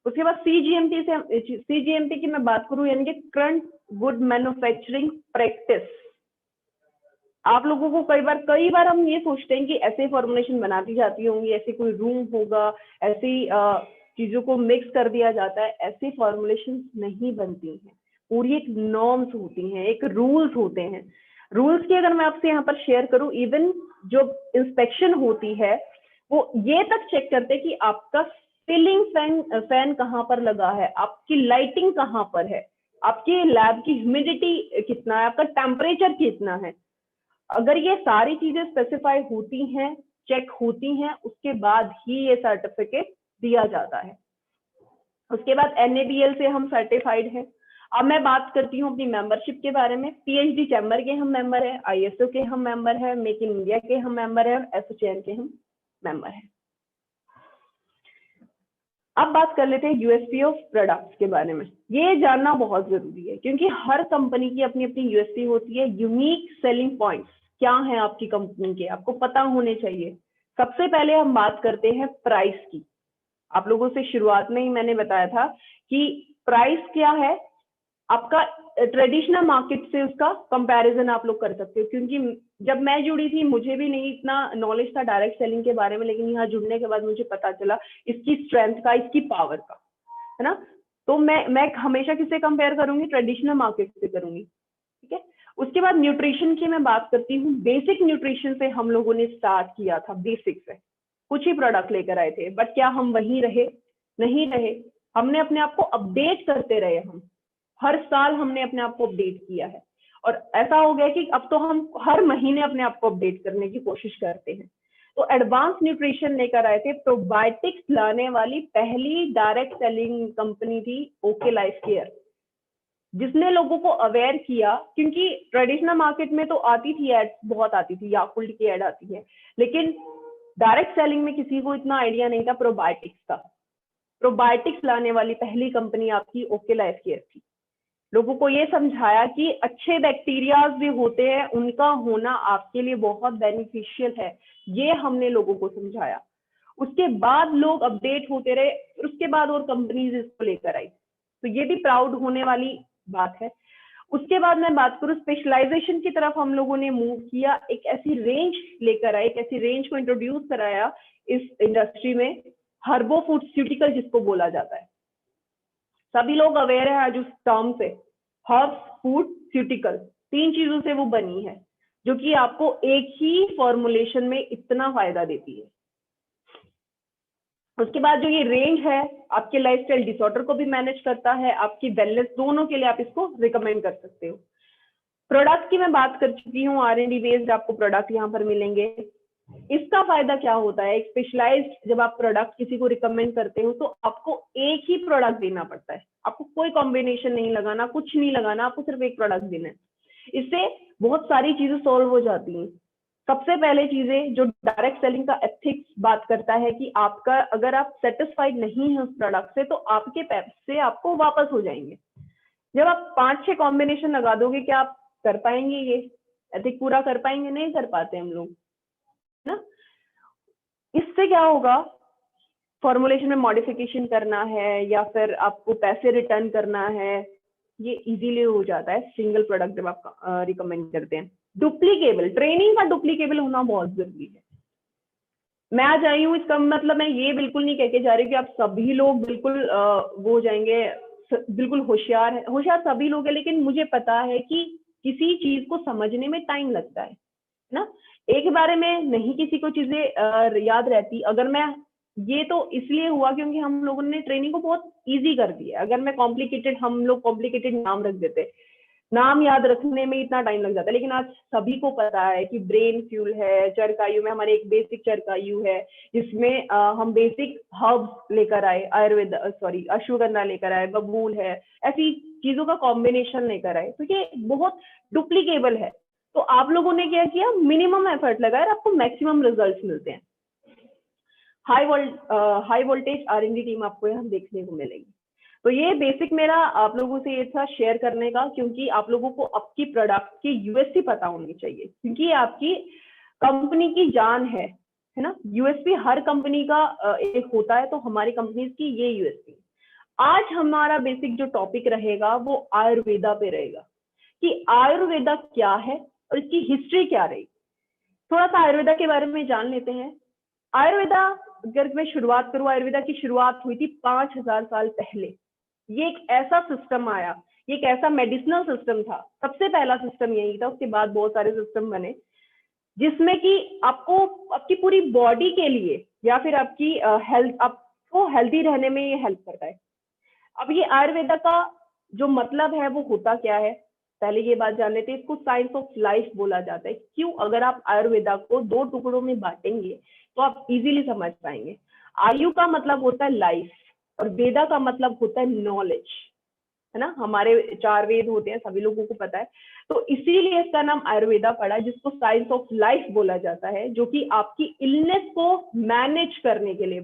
उसके बाद सीजीएमपी की मैं बात करूं, यानी कि करंट गुड मैन्युफैक्चरिंग प्रैक्टिस। आप लोगों को कई बार हम ये सोचते हैं कि ऐसे फॉर्मुलेशन बनाती जाती होंगी, ऐसे कोई रूम होगा, ऐसी चीजों को मिक्स कर दिया जाता है। ऐसी फॉर्मुलेशन नहीं बनती हैं, पूरी एक नॉर्म्स होती हैं, एक रूल्स होते हैं। रूल्स की अगर मैं आपसे यहाँ पर शेयर करूं, इवन जो इंस्पेक्शन होती है वो ये तक चेक करते हैं कि आपका सीलिंग फैन कहाँ पर लगा है, आपकी लाइटिंग कहाँ पर है, आपकी लैब की ह्यूमिडिटी कितना है, आपका टेम्परेचर कितना है। अगर ये सारी चीजें स्पेसिफाई होती हैं, चेक होती हैं, उसके बाद ही ये सर्टिफिकेट दिया जाता है। उसके बाद NABL से हम सर्टिफाइड हैं। अब मैं बात करती हूँ अपनी मेंबरशिप के बारे में। PhD चैम्बर के हम मेंबर हैं, ISO के हम मेंबर हैं, मेक इन इंडिया के हम मेंबर हैं, एसोचैन के हम मेंबर हैं। अब बात कर लेते हैं USP ऑफ प्रोडक्ट्स के बारे में। ये जानना बहुत जरूरी है क्योंकि हर कंपनी की अपनी अपनी USP होती है। यूनिक सेलिंग पॉइंट्स क्या है आपकी कंपनी के, आपको पता होने चाहिए। सबसे पहले हम बात करते हैं प्राइस की। आप लोगों से शुरुआत में ही मैंने बताया था कि प्राइस क्या है आपका, ट्रेडिशनल मार्केट से उसका कंपैरिजन आप लोग कर सकते हो। क्योंकि जब मैं जुड़ी थी मुझे भी नहीं इतना नॉलेज था डायरेक्ट सेलिंग के बारे में, लेकिन यहाँ जुड़ने के बाद मुझे पता चला इसकी स्ट्रेंथ का, इसकी पावर का, है ना। तो मैं हमेशा किससे कंपेयर करूंगी, ट्रेडिशनल मार्केट से करूंगी, ठीक है। उसके बाद न्यूट्रिशन की मैं बात करती हूँ। बेसिक न्यूट्रिशन से हम लोगों ने स्टार्ट किया था, बेसिक से कुछ ही प्रोडक्ट लेकर आए थे, बट क्या हम वहीं रहे? नहीं रहे। हमने अपने आप को अपडेट करते रहे। हम हर साल हमने अपने आप को अपडेट किया है, और ऐसा हो गया कि अब तो हम हर महीने अपने आप को अपडेट करने की कोशिश करते हैं। तो एडवांस न्यूट्रिशन लेकर आए थे, प्रोबायोटिक्स लाने वाली पहली डायरेक्ट सेलिंग कंपनी थी ओके लाइफ केयर, जिसने लोगों को अवेयर किया। क्योंकि ट्रेडिशनल मार्केट में तो आती थी एड, बहुत आती थी, याकुल्ट की एड आती है, लेकिन डायरेक्ट सेलिंग में किसी को इतना आइडिया नहीं था प्रोबायोटिक्स का। प्रोबायोटिक्स लाने वाली पहली कंपनी आपकी ओके लाइफ केयर थी। लोगों को ये समझाया कि अच्छे बैक्टीरियाज भी होते हैं, उनका होना आपके लिए बहुत बेनिफिशियल है, ये हमने लोगों को समझाया। उसके बाद लोग अपडेट होते रहे, उसके बाद और कंपनीज इसको लेकर आई, तो ये भी प्राउड होने वाली बात है। उसके बाद मैं बात करूं स्पेशलाइजेशन की तरफ, हम लोगों ने मूव किया, एक ऐसी रेंज लेकर आए, एक ऐसी रेंज को इंट्रोड्यूस कराया इस इंडस्ट्री में, हर्बो फूडस्यूटिकल जिसको बोला जाता है। सभी लोग अवेयर है आज उस टर्म से, हर्ब्स फूडस्यूटिकल, 3 चीजों से वो बनी है जो कि आपको एक ही फॉर्मुलेशन में इतना फायदा देती है। उसके बाद जो ये रेंज है आपके लाइफस्टाइल डिसऑर्डर को भी मैनेज करता है, आपकी वेलनेस, दोनों के लिए आप इसको रिकमेंड कर सकते हो। प्रोडक्ट की मैं बात कर चुकी हूँ, R&D बेस्ड आपको प्रोडक्ट यहाँ पर मिलेंगे। इसका फायदा क्या होता है, एक स्पेशलाइज्ड जब आप प्रोडक्ट किसी को रिकमेंड करते हो तो आपको एक ही प्रोडक्ट देना पड़ता है, आपको कोई कॉम्बिनेशन नहीं लगाना, कुछ नहीं लगाना, आपको सिर्फ एक प्रोडक्ट देना है। इससे बहुत सारी चीजें सॉल्व हो जाती हैं। सबसे पहले चीजें जो डायरेक्ट सेलिंग का एथिक्स बात करता है कि आपका, अगर आप सेटिस्फाइड नहीं है उस प्रोडक्ट से तो आपके पैसे आपको वापस हो जाएंगे। जब आप 5-6 कॉम्बिनेशन लगा दोगे, क्या आप कर पाएंगे? ये एथिक पूरा कर पाएंगे? नहीं कर पाते हम लोग, है ना। इससे क्या होगा, फॉर्मुलेशन में मॉडिफिकेशन करना है या फिर आपको पैसे रिटर्न करना है, ये इजीली हो जाता है सिंगल प्रोडक्ट जब आप रिकमेंड करते हैं। डुप्लीकेबल, ट्रेनिंग का डुप्लीकेबल होना बहुत जरूरी है। मैं आज आई हूँ, इसका मतलब मैं ये बिल्कुल नहीं कह के जा रही कि आप सभी लोग बिल्कुल वो हो जाएंगे, बिल्कुल होशियार सभी लोग हैं, लेकिन मुझे पता है कि किसी चीज को समझने में टाइम लगता है ना। एक बारे में नहीं किसी को चीजें याद रहती। अगर मैं, ये तो इसलिए हुआ क्योंकि हम लोगों ने ट्रेनिंग को बहुत इजी कर दिया। अगर मैं कॉम्प्लिकेटेड, हम लोग कॉम्प्लिकेटेड नाम रख देते, नाम याद रखने में इतना टाइम लग जाता है, लेकिन आज सभी को पता है कि ब्रेन फ्यूल है, चरकायु में हमारे एक बेसिक चरकायु है जिसमें हम बेसिक हर्ब्स लेकर आए, आयुर्वेद अश्वगंधा लेकर आए, बबूल है, ऐसी चीजों का कॉम्बिनेशन लेकर आए, तो ये बहुत डुप्लीकेबल है। तो आप लोगों ने क्या किया, मिनिमम एफर्ट लगाया और आपको मैक्सिमम रिजल्ट्स मिलते हैं। हाई वोल्टेज R&D टीम आपको यहाँ देखने को मिलेगी। तो ये बेसिक मेरा आप लोगों से ये था शेयर करने का, क्योंकि आप लोगों को आपकी प्रोडक्ट की USP पता होनी चाहिए, क्योंकि ये आपकी कंपनी की जान है ना। USP हर कंपनी का एक होता है, तो हमारी कंपनी की ये USP। आज हमारा बेसिक जो टॉपिक रहेगा वो आयुर्वेदा पे रहेगा, कि आयुर्वेदा क्या है और इसकी हिस्ट्री क्या रही। थोड़ा सा आयुर्वेदा के बारे में जान लेते हैं। आयुर्वेदा, अगर मैं शुरुआत करूं, आयुर्वेदा की शुरुआत हुई थी 5000 साल पहले। ये एक ऐसा सिस्टम आया, ये एक ऐसा मेडिसिनल सिस्टम था, सबसे पहला सिस्टम यही था। उसके बाद बहुत सारे सिस्टम बने, जिसमें कि आपको आपकी पूरी बॉडी के लिए या फिर आपकी हेल्थ, आपको हेल्दी रहने में ये हेल्प करता है। अब ये आयुर्वेदा का जो मतलब है वो होता क्या है, पहले ये बात जान लेते हैं। इसको साइंस ऑफ लाइफ बोला जाता है। क्यों? अगर आप आयुर्वेदा को 2 टुकड़ों में बांटेंगे तो आप इजीली समझ पाएंगे। आयु का मतलब होता है लाइफ, और वेदा का मतलब होता है नॉलेज, है ना। हमारे 4 वेद होते हैं, सभी लोगों को पता है। तो इसीलिए इसका नाम आयुर्वेदा पड़ा, जिसको साइंस ऑफ लाइफ बोला जाता है, जो कि आपकी इलनेस को मैनेज करने के लिए,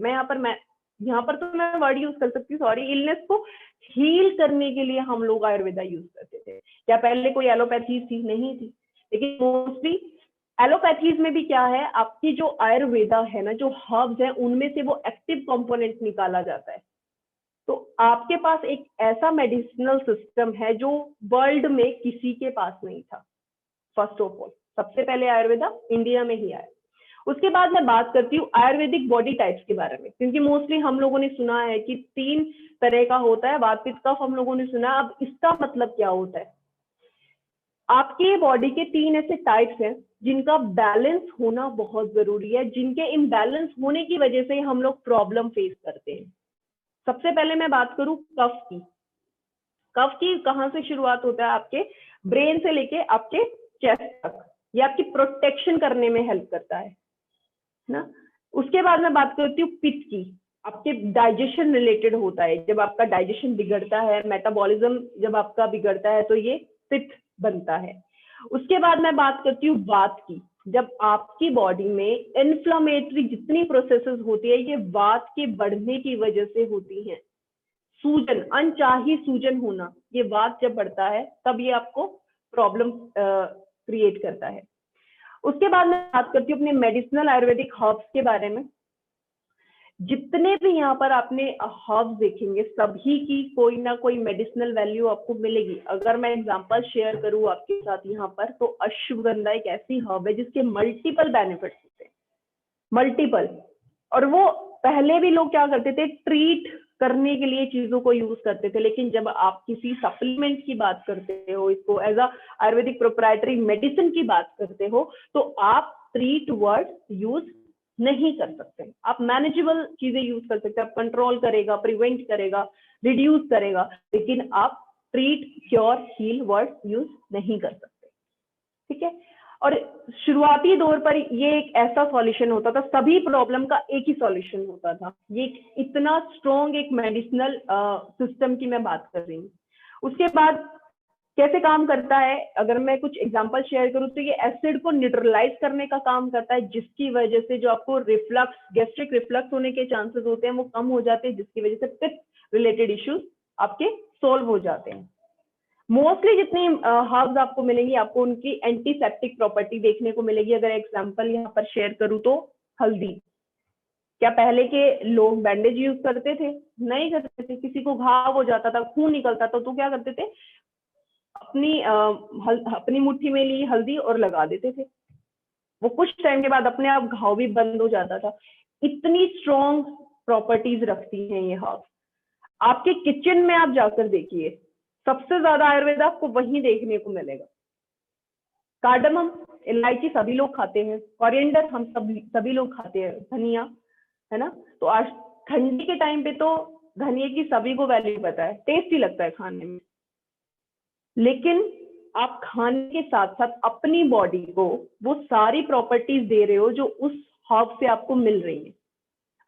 यहाँ पर तो मैं वर्ड यूज कर सकती हूँ, सॉरी, इलनेस को हील करने के लिए हम लोग आयुर्वेदा यूज करते थे। क्या पहले कोई एलोपैथी थी? नहीं थी। लेकिन मोस्टली एलोपैथीज में भी क्या है, आपकी जो आयुर्वेदा है ना, जो हर्ब्स है, उनमें से वो एक्टिव कंपोनेंट निकाला जाता है। तो आपके पास एक ऐसा मेडिसिनल सिस्टम है जो वर्ल्ड में किसी के पास नहीं था। फर्स्ट ऑफ ऑल, सबसे पहले आयुर्वेदा इंडिया में ही आया। उसके बाद मैं बात करती हूँ आयुर्वेदिक बॉडी टाइप्स के बारे में, क्योंकि मोस्टली हम लोगों ने सुना है कि 3 तरह का होता है। वात, पित्त, कफ हम लोगों ने सुना। अब इसका मतलब क्या होता है? आपके बॉडी के 3 ऐसे टाइप्स हैं जिनका बैलेंस होना बहुत जरूरी है, जिनके इम्बैलेंस होने की वजह से हम लोग प्रॉब्लम फेस करते हैं। सबसे पहले मैं बात करूं कफ की। कफ की कहां से शुरुआत होता है? आपके ब्रेन से लेके आपके चेस्ट तक। ये आपकी प्रोटेक्शन करने में हेल्प करता है ना। उसके बाद मैं बात करती हूँ पित्त की। आपके डाइजेशन रिलेटेड होता है। जब आपका डाइजेशन बिगड़ता है, मेटाबॉलिज्म जब आपका बिगड़ता है, तो ये पित्त बनता है। उसके बाद मैं बात करती हूँ वात की। जब आपकी बॉडी में इन्फ्लामेटरी जितनी प्रोसेसेस होती है, ये वात के बढ़ने की वजह से होती हैं। सूजन, अनचाही सूजन होना, ये वात जब बढ़ता है तब ये आपको प्रॉब्लम क्रिएट करता है। उसके बाद मैं बात करती हूँ अपने मेडिसिनल आयुर्वेदिक हर्ब्स के बारे में। जितने भी यहाँ पर आपने हर्ब्स देखेंगे, सभी की कोई ना कोई मेडिसिनल वैल्यू आपको मिलेगी। अगर मैं एग्जांपल शेयर करूँ आपके साथ यहाँ पर, तो अश्वगंधा एक ऐसी हर्ब है जिसके मल्टीपल बेनिफिट्स होते हैं, मल्टीपल। और वो पहले भी लोग क्या करते थे, ट्रीट करने के लिए चीजों को यूज करते थे। लेकिन जब आप किसी सप्लीमेंट की बात करते हो, इसको as a Ayurvedic proprietary medicine की बात करते हो, तो आप ट्रीट वर्ड यूज नहीं कर सकते। आप मैनेजेबल चीजें यूज कर सकते हैं। आप कंट्रोल करेगा, प्रिवेंट करेगा, रिड्यूस करेगा, लेकिन आप treat, cure, heal word use नहीं कर सकते। ठीक है। और शुरुआती दौर पर ये एक ऐसा सॉल्यूशन होता था, सभी प्रॉब्लम का एक ही सॉल्यूशन होता था। ये इतना स्ट्रॉन्ग एक मेडिसिनल सिस्टम की मैं बात कर रही हूँ। उसके बाद कैसे काम करता है, अगर मैं कुछ एग्जांपल शेयर करूँ, तो ये एसिड को न्यूट्रलाइज करने का काम करता है, जिसकी वजह से जो आपको रिफ्लक्स, गैस्ट्रिक रिफ्लक्स होने के चांसेस होते हैं वो कम हो जाते हैं, जिसकी वजह से पित्त रिलेटेड इश्यूज आपके सोल्व हो जाते हैं। मोस्टली जितनी हर्ब्स आपको मिलेंगी, आपको उनकी एंटीसेप्टिक प्रॉपर्टी देखने को मिलेगी। अगर एग्जांपल यहाँ पर शेयर करूँ तो हल्दी। क्या पहले के लोग बैंडेज यूज करते थे? नहीं करते थे। किसी को घाव हो जाता था, खून निकलता था, तो क्या करते थे, अपनी मुट्ठी में ली हल्दी और लगा देते थे। वो कुछ टाइम के बाद अपने आप घाव भी बंद हो जाता था। इतनी स्ट्रॉन्ग प्रॉपर्टीज रखती हैं ये हर्ब्स। आपके किचन में आप जाकर देखिए, सबसे ज्यादा आयुर्वेदा आपको वहीं देखने को मिलेगा। कार्डमम, इलायची सभी लोग खाते हैं, कोरिएंडर हम सभी लोग खाते हैं, धनिया, है ना। तो आज ठंडी के टाइम पे तो धनिया की सभी को वैल्यू पता है, टेस्टी लगता है खाने में। लेकिन आप खाने के साथ साथ अपनी बॉडी को वो सारी प्रॉपर्टीज दे रहे हो जो उस हर्ब से आपको मिल रही है।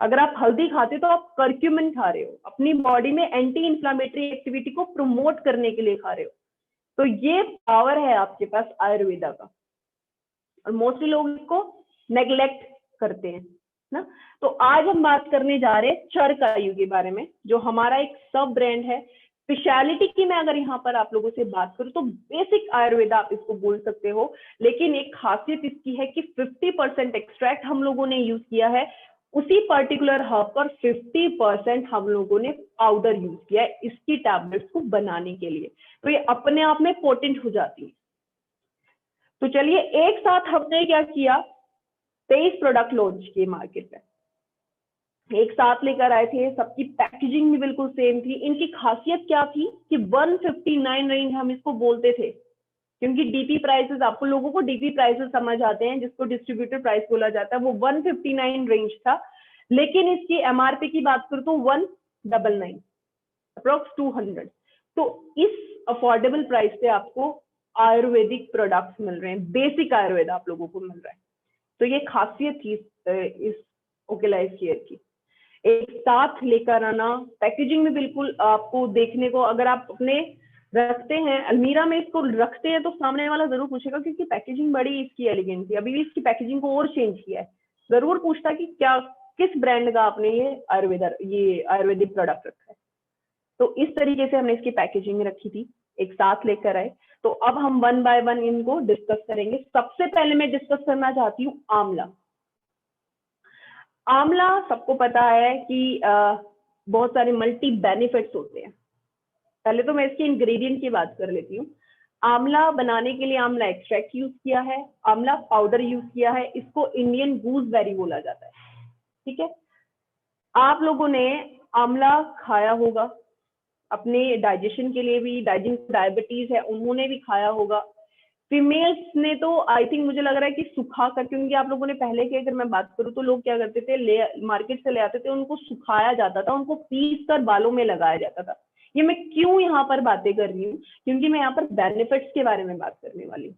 अगर आप हल्दी खाते हो तो आप कर्क्यूमिन खा रहे हो, अपनी बॉडी में एंटी इंफ्लेमेटरी एक्टिविटी को प्रमोट करने के लिए खा रहे हो। तो ये पावर है आपके पास आयुर्वेदा का, और मोस्टली लोग इसको नेग्लेक्ट करते हैं ना। तो आज हम बात करने जा रहे हैं चरकायु के बारे में, जो हमारा एक सब ब्रांड है। स्पेशलिटी की मैं अगर यहाँ पर आप लोगों से बात करूं तो बेसिक आयुर्वेदा आप इसको बोल सकते हो, लेकिन एक खासियत इसकी है कि 50% एक्सट्रैक्ट हम लोगों ने यूज किया है उसी पर्टिकुलर हब पर 50% हम लोगों ने पाउडर यूज किया है इसकी टैबलेट्स को बनाने के लिए, तो ये अपने आप में पोटेंट हो जाती है। तो चलिए एक साथ हमने क्या किया, 23 प्रोडक्ट लॉन्च किए मार्केट में, एक साथ लेकर आए थे, सबकी पैकेजिंग भी बिल्कुल सेम थी। इनकी खासियत क्या थी कि 159 रेंज हम इसको बोलते थे, क्योंकि डीपी प्राइसेस, आपको लोगों को डीपी प्राइसेस समझ आते हैं, जिसको डिस्ट्रीब्यूटर प्राइस बोला जाता है, वो 159 रेंज था। लेकिन इसकी एमआरपी की बात करूं तो 199, अप्रोक्स 200। तो इस अफोर्डेबल प्राइस पे आपको आयुर्वेदिक प्रोडक्ट्स मिल रहे हैं, बेसिक आयुर्वेद आप लोगों को मिल रहा है। तो ये खासियत थी इस ओकेलाइफ केयर की, एक साथ लेकर आना, पैकेजिंग में बिल्कुल आपको देखने को, अगर आप अपने रखते हैं अलमीरा में इसको रखते हैं तो सामने वाला जरूर पूछेगा, क्योंकि पैकेजिंग बड़ी इसकी एलिगेंट थी। अभी भी इसकी पैकेजिंग को और चेंज किया है, जरूर पूछता कि क्या किस ब्रांड का आपने ये आयुर्वेदिक प्रोडक्ट रखा है। तो इस तरीके से हमने इसकी पैकेजिंग रखी थी, एक साथ लेकर आए। तो अब हम 1 बाय 1 इनको डिस्कस करेंगे। सबसे पहले मैं डिस्कस करना चाहती हूँ आंवला। आंवला सबको पता है कि बहुत सारे मल्टी बेनिफिट्स होते हैं। पहले तो मैं इसके इंग्रेडिएंट की बात कर लेती हूँ। आंवला बनाने के लिए आंवला एक्सट्रैक्ट यूज किया है, आंवला पाउडर यूज किया है, इसको इंडियन गूसबेरी बोला जाता है। ठीक है, आप लोगों ने आंवला खाया होगा अपने डाइजेशन के लिए भी, डायबिटीज है उन्होंने भी खाया होगा। फीमेल्स ने तो आई थिंक मुझे लग रहा है कि सुखा कर, क्योंकि आप लोगों ने पहले की अगर मैं बात करूं तो लोग क्या करते थे, मार्केट से ले आते थे, उनको सुखाया जाता था, उनको पीस कर बालों में लगाया जाता था। ये मैं क्यों यहाँ पर बातें कर रही हूँ, क्योंकि मैं यहाँ पर बेनिफिट्स के बारे में बात करने वाली हूँ।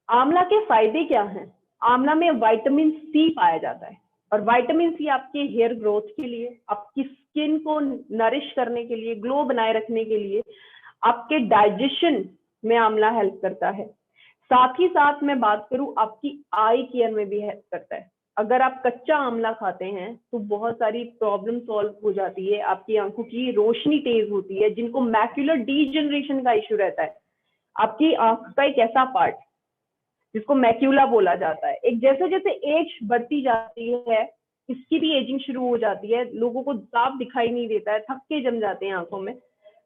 आंवला के फायदे क्या हैं? आंवला में विटामिन सी पाया जाता है, और विटामिन सी आपके हेयर ग्रोथ के लिए, आपकी स्किन को नरिश करने के लिए, ग्लो बनाए रखने के लिए, आपके डाइजेशन में आंवला हेल्प करता है। साथ ही साथ मैं बात करूं, आपकी आई केयर में भी हेल्प करता है। अगर आप कच्चा आंवला खाते हैं तो बहुत सारी प्रॉब्लम सॉल्व हो जाती है, आपकी आंखों की रोशनी तेज होती है। जिनको मैक्यूलर डीजनरेशन का इश्यू रहता है, आपकी आंख का एक ऐसा पार्ट जिसको मैक्यूला बोला जाता है, एक जैसे जैसे एज बढ़ती जाती है इसकी भी एजिंग शुरू हो जाती है, लोगों को साफ दिखाई नहीं देता है, थक्के जम जाते हैं आंखों में,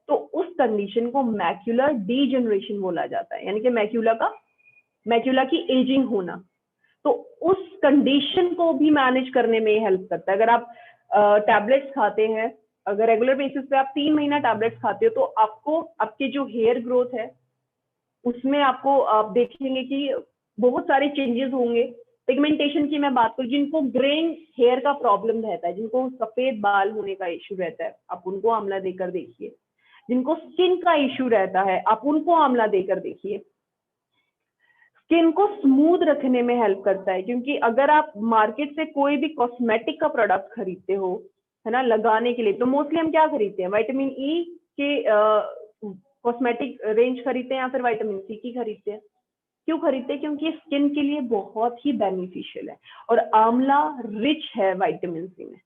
तो उस कंडीशन को मैक्यूलर डीजनरेशन बोला जाता है, यानी कि मैक्यूला की एजिंग होना। तो उस कंडीशन को भी मैनेज करने में हेल्प करता है। अगर आप टैबलेट्स खाते हैं, अगर रेगुलर बेसिस पे आप 3 महीना टैबलेट्स खाते हो, तो आपको आपके जो हेयर ग्रोथ है उसमें आपको आप देखेंगे कि बहुत सारे चेंजेस होंगे। पिगमेंटेशन की मैं बात करूं, जिनको ग्रेइंग हेयर का प्रॉब्लम रहता है, जिनको सफेद बाल होने का इश्यू रहता है, आप उनको आंवला देकर देखिए। जिनको स्किन का इश्यू रहता है, आप उनको आंवला देकर देखिए। स्किन को स्मूथ रखने में हेल्प करता है, क्योंकि अगर आप मार्केट से कोई भी कॉस्मेटिक का प्रोडक्ट खरीदते हो, है ना, लगाने के लिए, तो मोस्टली हम क्या खरीदते हैं? विटामिन ई के कॉस्मेटिक रेंज खरीदते हैं, या फिर विटामिन सी की खरीदते हैं। क्यों खरीदते हैं? क्योंकि स्किन के लिए बहुत ही बेनिफिशियल है, और आंवला रिच है विटामिन सी में।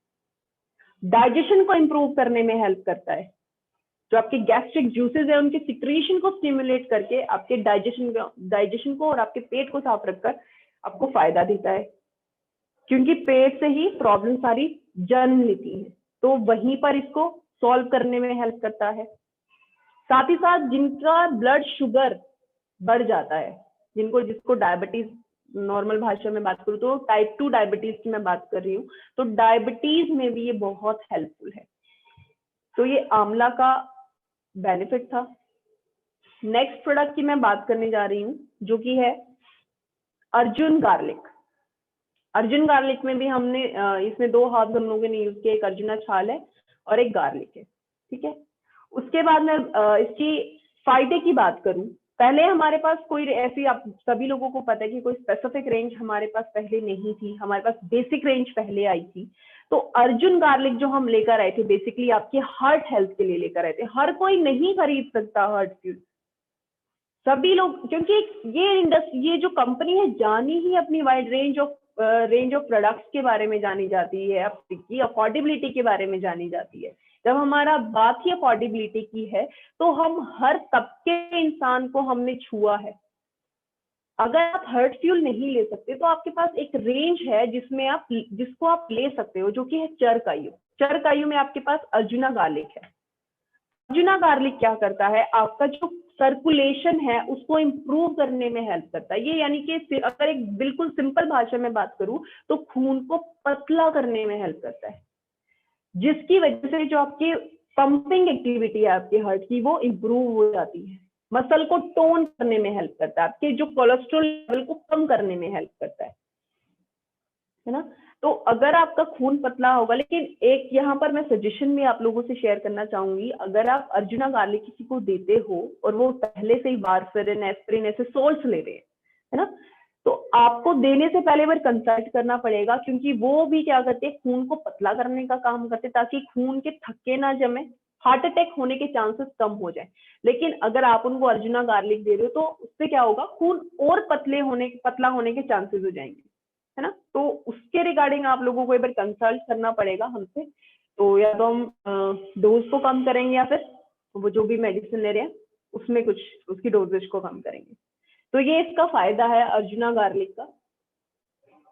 डाइजेशन को इंप्रूव करने में हेल्प करता है, जो आपके गैस्ट्रिक जूसेस है उनके सिक्रीशन को स्टिमुलेट करके आपके डाइजेशन को और आपके पेट को साफ रखकर आपको फायदा देता है, क्योंकि पेट से ही प्रॉब्लम सारी जन्म लेती है, तो वहीं पर इसको सॉल्व करने में हेल्प करता है। साथ ही साथ जिनका ब्लड शुगर बढ़ जाता है, जिसको डायबिटीज, नॉर्मल भाषा में बात करूं तो टाइप 2 डायबिटीज की मैं बात कर रही हूँ, तो डायबिटीज में भी ये बहुत हेल्पफुल है। तो ये आंवला का बेनिफिट था। नेक्स्ट प्रोडक्ट की मैं बात करने जा रही हूँ, जो कि है अर्जुन गार्लिक। अर्जुन गार्लिक में भी हमने इसमें 2 हर्ब्स हम लोगों ने यूज किया, एक अर्जुना छाल है और एक गार्लिक है। ठीक है, उसके बाद मैं इसकी फायदे की बात करूं, पहले हमारे पास कोई ऐसी, आप सभी लोगों को पता है कि कोई स्पेसिफिक रेंज हमारे पास पहले नहीं थी, हमारे पास बेसिक रेंज पहले आई थी। तो अर्जुन गार्लिक जो हम लेकर आए थे, बेसिकली आपके हार्ट हेल्थ के लिए लेकर आए थे। हर कोई नहीं खरीद सकता हार्ट फ्यूज, सभी लोग, क्योंकि ये जो कंपनी है जानी ही अपनी वाइड रेंज ऑफ प्रोडक्ट्स के बारे में जानी जाती है, आपकी अफोर्डेबिलिटी के बारे में जानी जाती है। जब हमारा बात ही अफोर्डेबिलिटी की है, तो हम हर तबके इंसान को हमने छुआ है। अगर आप हर्ट फ्यूल नहीं ले सकते तो आपके पास एक रेंज है जिसको आप ले सकते हो, जो कि है चरकायु। चरकायु में आपके पास अर्जुना गार्लिक है। अर्जुना गार्लिक क्या करता है, आपका जो सर्कुलेशन है उसको इंप्रूव करने में हेल्प करता है। ये यानी कि अगर एक बिल्कुल सिंपल भाषा में बात करूं तो खून को पतला करने में हेल्प करता है, जिसकी वजह से जो आपकी पंपिंग एक्टिविटी है आपके हार्ट की वो इंप्रूव हो जाती है। मसल को टोन करने में हेल्प करता है, आपके जो कोलेस्ट्रॉल लेवल को कम करने में हेल्प करता है ना। तो अगर आपका खून पतला होगा, लेकिन एक यहाँ पर मैं सजेशन भी आप लोगों से शेयर करना चाहूंगी, अगर आप अर्जुना गार्लिक किसी को देते हो और वो पहले से ही वारफेरिन, एस्पिरिन ऐसे सोल्स ले रहे हैं, है ना, तो आपको देने से पहले बार कंसल्ट करना पड़ेगा, क्योंकि वो भी क्या करते हैं, खून को पतला करने का काम करते हैं, ताकि खून के थक्के ना जमे, हार्ट अटैक होने के चांसेस कम हो जाए। लेकिन अगर आप उनको अर्जुना गार्लिक दे रहे हो तो उससे क्या होगा, खून और पतला होने के चांसेस हो जाएंगे, है ना। तो उसके रिगार्डिंग आप लोगों को एक बार कंसल्ट करना पड़ेगा हमसे। तो या तो हम डोज को कम करेंगे या फिर वो जो भी मेडिसिन ले रहे हैं उसमें कुछ उसकी डोजेज को कम करेंगे। तो ये इसका फायदा है अर्जुना गार्लिक का।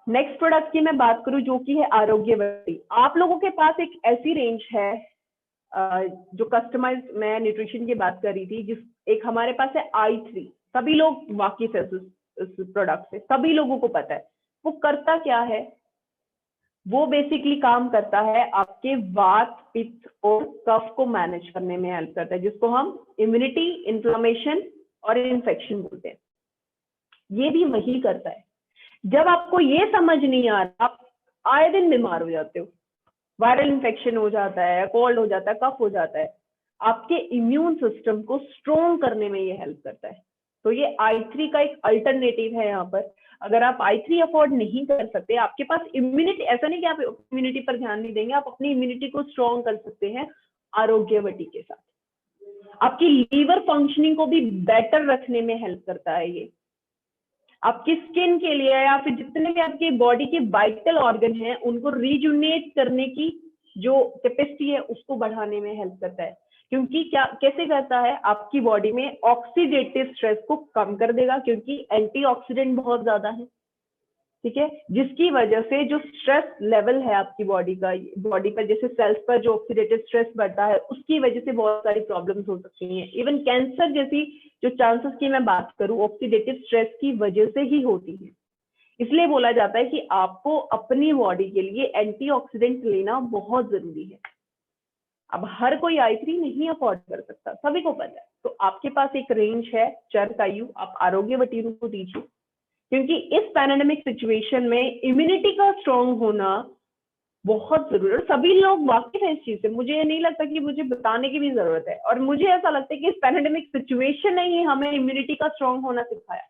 नेक्स्ट प्रोडक्ट की मैं बात करूं जो कि है आरोग्यवती। आप लोगों के पास एक ऐसी रेंज है जो कस्टमाइज्ड, मैं न्यूट्रिशन की बात कर रही थी, जिस एक हमारे पास है i3। सभी लोग वाकिफ है इस प्रोडक्ट से, सभी लोगों को पता है। वो करता क्या है, वो बेसिकली काम करता है आपके वात, पित्त और कफ को मैनेज करने में हेल्प करता है, जिसको हम इम्यूनिटी, इन्फ्लेमेशन और इन्फेक्शन बोलते हैं। ये भी वही करता है। जब आपको ये समझ नहीं आ रहा, आप आए दिन बीमार हो जाते हो, वायरल इन्फेक्शन हो जाता है, कोल्ड हो जाता है, कफ हो जाता है, आपके इम्यून सिस्टम को स्ट्रोंग करने में ये हेल्प करता है। तो ये i3 का एक अल्टरनेटिव है यहाँ पर। अगर आप i3 अफोर्ड नहीं कर सकते, आपके पास इम्यूनिटी, ऐसा नहीं कि आप इम्यूनिटी पर ध्यान नहीं देंगे, आप अपनी इम्यूनिटी को स्ट्रॉन्ग कर सकते हैं आरोग्यवटी के साथ। आपकी लीवर फंक्शनिंग को भी बेटर रखने में हेल्प करता है ये। आपकी स्किन के लिए या फिर जितने भी आपकी बॉडी के वाइटल ऑर्गन हैं उनको रिजुनेट करने की जो कैपेसिटी है उसको बढ़ाने में हेल्प करता है। क्योंकि कैसे करता है, आपकी बॉडी में ऑक्सीडेटिव स्ट्रेस को कम कर देगा, क्योंकि एंटीऑक्सीडेंट बहुत ज्यादा है, ठीक है, जिसकी वजह से जो स्ट्रेस लेवल है आपकी बॉडी पर, जैसे सेल्स पर जो ऑक्सीडेटिव स्ट्रेस बढ़ता है उसकी वजह से बहुत सारी प्रॉब्लम्स हो सकती हैं। इवन कैंसर जैसी जो चांसेस की मैं बात करूं, ऑक्सीडेटिव स्ट्रेस की वजह से ही होती है। इसलिए बोला जाता है कि आपको अपनी बॉडी के लिए एंटीऑक्सीडेंट लेना बहुत जरूरी है। अब हर कोई i3 नहीं अफोर्ड कर सकता, सभी को पता है। तो आपके पास एक रेंज है चरकायु, आप आरोग्यवती को दीजिए, क्योंकि इस पैंडेमिक सिचुएशन में इम्यूनिटी का स्ट्रॉन्ग होना बहुत जरूरी है। सभी लोग वाकिफ है इस चीज से, मुझे नहीं लगता कि मुझे बताने की भी जरूरत है। और मुझे ऐसा लगता है कि इस पैंडेमिक सिचुएशन ने ही हमें इम्यूनिटी का स्ट्रॉन्ग होना सिखाया।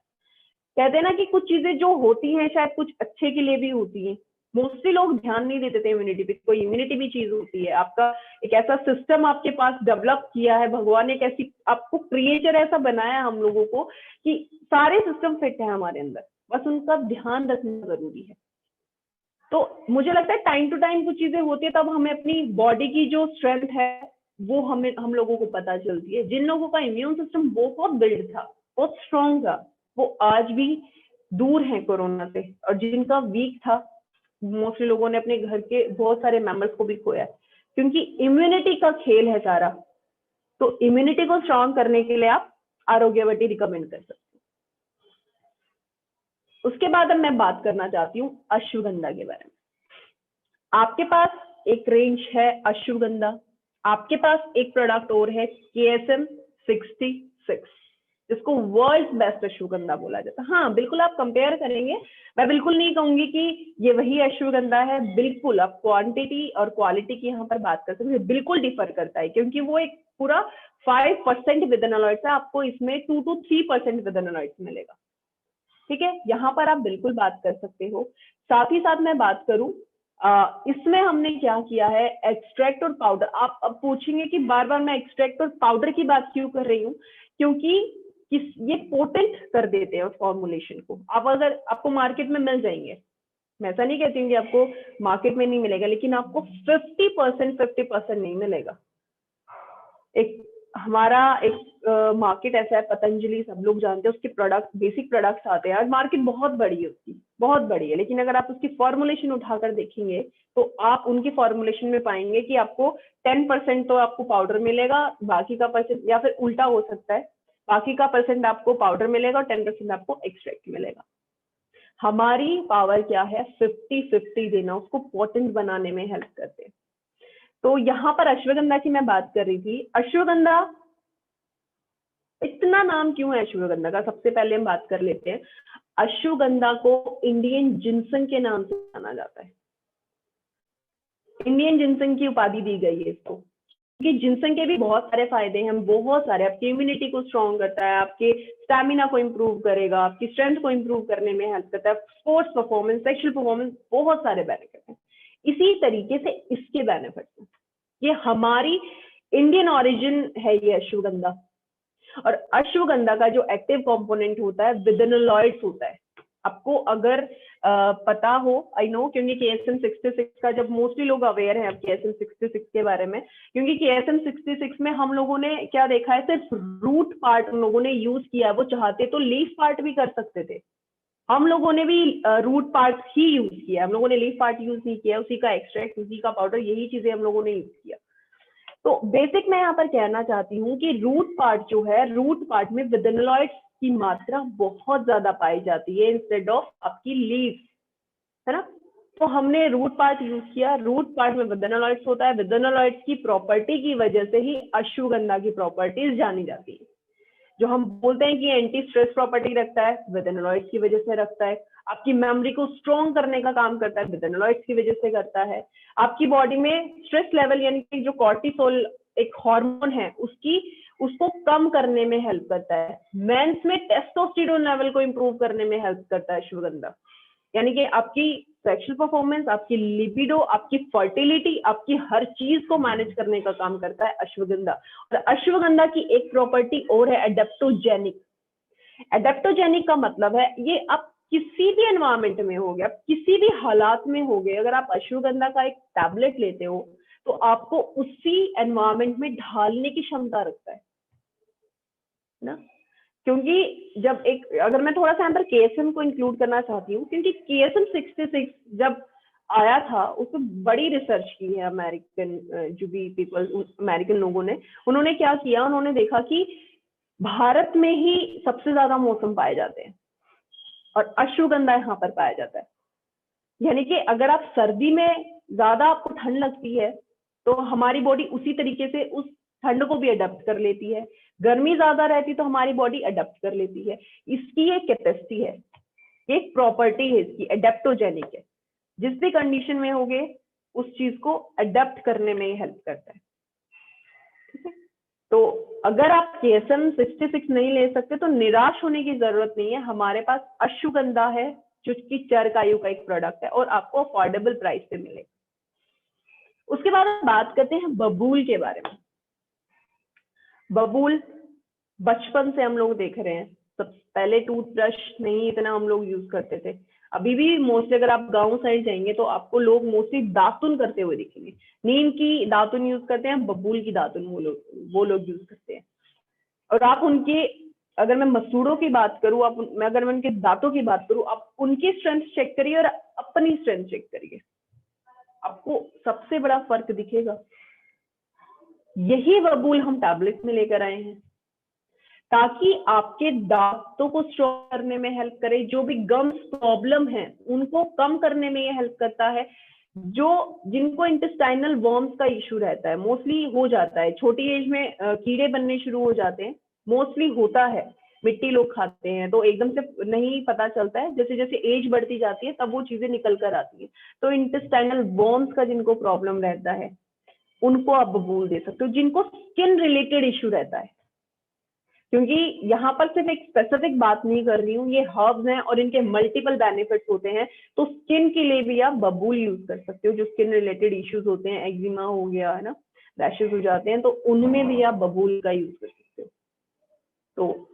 कहते हैं ना कि कुछ चीजें जो होती हैं शायद कुछ अच्छे के लिए भी होती हैं। मोस्टली लोग ध्यान नहीं देते थे इम्यूनिटी पे। कोई इम्यूनिटी भी चीज होती है, आपका एक ऐसा सिस्टम आपके पास डेवलप किया है भगवान ने, एक ऐसी आपको क्रिएचर ऐसा बनाया हम लोगों को कि सारे सिस्टम फिट है हमारे अंदर, बस उनका ध्यान रखना जरूरी है। तो मुझे लगता है टाइम टू टाइम कुछ चीजें होती है, तब हमें अपनी बॉडी की जो स्ट्रेंथ है वो हम लोगों को पता चलती है। जिन लोगों का इम्यून सिस्टम बहुत बिल्ड था, बहुत स्ट्रॉन्ग था, वो आज भी दूर है कोरोना से। और जिनका वीक था, मोस्टली लोगों ने अपने घर के बहुत सारे मेंबर्स को भी खोया, क्योंकि इम्यूनिटी का खेल है सारा। तो इम्यूनिटी को स्ट्रॉन्ग करने के लिए आप आरोग्यवती रिकमेंड कर सकते हैं। उसके बाद अब मैं बात करना चाहती हूँ अश्वगंधा के बारे में। आपके पास एक रेंज है अश्वगंधा, आपके पास एक प्रोडक्ट और है KSM 66, जिसको वर्ल्ड बेस्ट अश्वगंधा बोला जाता है। हाँ बिल्कुल, आप कंपेयर करेंगे, मैं बिल्कुल नहीं कहूंगी कि ये वही अश्वगंधा है, बिल्कुल आप क्वांटिटी और क्वालिटी की यहाँ पर बात कर सकते हैं, बिल्कुल डिफर करता है, क्योंकि वो एक पूरा 5% विदनोलॉइड्स है, आपको इसमें 2 to 3% विदनोलॉइड्स मिलेगा, ठीक है। यहाँ पर आप बिल्कुल बात कर सकते हो। साथ ही साथ मैं बात करूं, इसमें हमने क्या किया है, एक्सट्रैक्ट और पाउडर। आप अब पूछेंगे कि बार बार मैं एक्सट्रैक्ट और पाउडर की बात क्यों कर रही हूँ, क्योंकि ये पोटेंट कर देते हैं फॉर्मुलेशन को। आप अगर आपको मार्केट में मिल जाएंगे, मैं ऐसा नहीं कहती हूँ कि आपको मार्केट में नहीं मिलेगा, लेकिन आपको 50% नहीं मिलेगा। एक हमारा एक मार्केट ऐसा है, पतंजलि सब लोग जानते हैं, उसके प्रोडक्ट, बेसिक प्रोडक्ट्स आते हैं, मार्केट बहुत बड़ी है उसकी, बहुत बड़ी है, लेकिन अगर आप उसकी फॉर्मुलेशन उठाकर देखेंगे तो आप उनकी फॉर्मुलेशन में पाएंगे कि आपको 10% तो आपको पाउडर मिलेगा, बाकी का परसेंट, या फिर उल्टा हो सकता है, बाकी का परसेंट आपको पाउडर मिलेगा और 10% आपको एक्सट्रैक्ट मिलेगा। हमारी पावर क्या है, 50-50 देना, उसको पोटेंट बनाने में हेल्प करते हैं। तो यहाँ पर अश्वगंधा की मैं बात कर रही थी। अश्वगंधा, इतना नाम क्यों है अश्वगंधा का, सबसे पहले हम बात कर लेते हैं। अश्वगंधा को इंडियन जिनसंग के नाम से जाना जाता है, इंडियन जिनसंग की उपाधि दी गई है इसको, क्योंकि जिनसंग के भी बहुत सारे फायदे हैं, बहुत सारे। आपकी इम्यूनिटी को स्ट्रॉन्ग करता है, आपके स्टैमिना को इम्प्रूव करेगा, आपकी स्ट्रेंथ को इम्प्रूव करने में हेल्प करता है, स्पोर्ट्स परफॉर्मेंस, सेक्सुअल परफॉर्मेंस, बहुत सारे बेनिफिट हैं। इसी तरीके से इसके बेनिफिट हैं। ये हमारी इंडियन ओरिजिन है ये अश्वगंधा। और अश्वगंधा का जो एक्टिव कंपोनेंट होता है विदेनोलॉइड्स होता है। आपको अगर पता हो, आई नो, क्योंकि KSM 66 का, जब मोस्टली लोग अवेयर हैं अब KSM 66 के बारे में, क्योंकि KSM 66 में हम लोगों ने क्या देखा है, सिर्फ रूट पार्ट हम लोगों ने यूज किया है। वो चाहते तो लीफ पार्ट भी कर सकते थे, हम लोगों ने भी रूट पार्ट ही यूज किया, हम लोगों ने लीफ पार्ट यूज नहीं किया, उसी का एक्सट्रैक्ट, उसी का पाउडर, यही चीजें हम लोगों ने यूज किया। तो बेसिक मैं यहाँ पर कहना चाहती हूँ कि रूट पार्ट जो है, रूट पार्ट में विदेनोलॉइड्स की मात्रा बहुत ज्यादा पाई जाती है इंस्टेड ऑफ आपकी लीव्स, है ना। तो हमने रूट पार्ट यूज किया, रूट पार्ट में विदेनोलॉइड्स होता है, विदेनोलॉइड्स की प्रॉपर्टी की वजह से ही अश्वगंधा की प्रॉपर्टीज जानी जाती है। जो हम बोलते हैं कि एंटी स्ट्रेस प्रॉपर्टी रखता है, विदेनोलॉइड्स की वजह से रखता है। आपकी मेमोरी को स्ट्रॉन्ग करने का काम करता है, विदेनोलॉइड्स की वजह से करता है। आपकी बॉडी में स्ट्रेस लेवल, यानी कि जो कॉर्टिसोल एक हार्मोन है, उसको कम करने में हेल्प करता है। मेंस में टेस्टोस्टेरोन लेवल को इंप्रूव करने में हेल्प करता है अश्वगंधा। यानी कि आपकी सेक्सुअल परफॉर्मेंस, आपकी लिबिडो, आपकी फर्टिलिटी, आपकी हर चीज को मैनेज करने का काम करता है अश्वगंधा। और अश्वगंधा की एक प्रॉपर्टी और है, एडेप्टोजेनिक। एडेप्टोजेनिक का मतलब है ये आप किसी भी एनवायरमेंट में हो गया, किसी भी हालात में हो गए, अगर आप अश्वगंधा का एक टैबलेट लेते हो तो आपको उसी एनवायरमेंट में ढालने की क्षमता रखता है ना। क्योंकि जब एक, अगर मैं थोड़ा सा यहाँ पर KSM को इंक्लूड करना चाहती हूँ, क्योंकि KSM 66 जब आया था उसमें बड़ी रिसर्च की है अमेरिकन, जो भी पीपल, अमेरिकन लोगों ने, उन्होंने क्या किया, उन्होंने देखा कि भारत में ही सबसे ज्यादा मौसम पाए जाते हैं और अश्वगंधा यहाँ पर पाया जाता है। यानी कि अगर आप सर्दी में ज्यादा आपको ठंड लगती है तो हमारी बॉडी उसी तरीके से उस ठंड को भी अडेप्ट कर लेती है। गर्मी ज्यादा रहती तो हमारी बॉडी अडेप्ट कर लेती है। इसकी एक कैपेसिटी है, एक प्रॉपर्टी है इसकी, एडेप्टोजेनिक है। जिस भी कंडीशन में होगे उस चीज को अडेप्ट करने में हेल्प करता है। ठीक है, तो अगर आप KSM 66 नहीं ले सकते तो निराश होने की जरूरत नहीं है, हमारे पास अश्वगंधा है जो कि चरकायु का एक प्रोडक्ट है और आपको अफोर्डेबल प्राइस पे मिलेगा। उसके बाद हम बात करते हैं बबूल के बारे में। बबूल बचपन से हम लोग देख रहे हैं, सब पहले टूथब्रश नहीं इतना हम लोग यूज करते थे। अभी भी मोस्टली अगर आप गांव साइड जाएंगे तो आपको लोग मोस्टली दातुन करते हुए दिखेंगे। नीम की दातुन यूज करते हैं, बबूल की दातुन वो लोग यूज करते हैं। और आप उनके, अगर मैं मसूड़ों की बात करूं, अगर मैं उनके दांतों की बात करूं, आप उनकी स्ट्रेंथ चेक करिए और अपनी स्ट्रेंथ चेक करिए, आपको सबसे बड़ा फर्क दिखेगा। यही बबूल हम टैबलेट में लेकर आए हैं ताकि आपके दांतों को स्ट्रॉन्ग करने में हेल्प करे। जो भी गम्स प्रॉब्लम है उनको कम करने में ये हेल्प करता है। जिनको इंटेस्टाइनल वर्म्स का इश्यू रहता है, मोस्टली हो जाता है छोटी एज में, कीड़े बनने शुरू हो जाते हैं, मोस्टली होता है, मिट्टी लोग खाते हैं तो एकदम से नहीं पता चलता है, जैसे जैसे एज बढ़ती जाती है तब वो चीजें निकल कर आती है। तो इंटेस्टाइनल वर्म्स का जिनको प्रॉब्लम रहता है उनको आप बबूल दे सकते हो। जिनको स्किन रिलेटेड इश्यू रहता है, क्योंकि यहाँ पर सिर्फ एक स्पेसिफिक बात नहीं कर रही हूँ, ये हर्ब्स हैं और इनके मल्टीपल बेनिफिट्स होते हैं, तो स्किन के लिए भी आप बबूल यूज कर सकते हो। जो स्किन रिलेटेड इश्यूज होते हैं, एक्जिमा हो गया है ना, रैशेस हो जाते हैं, तो उनमें भी आप बबूल का यूज कर सकते हो। तो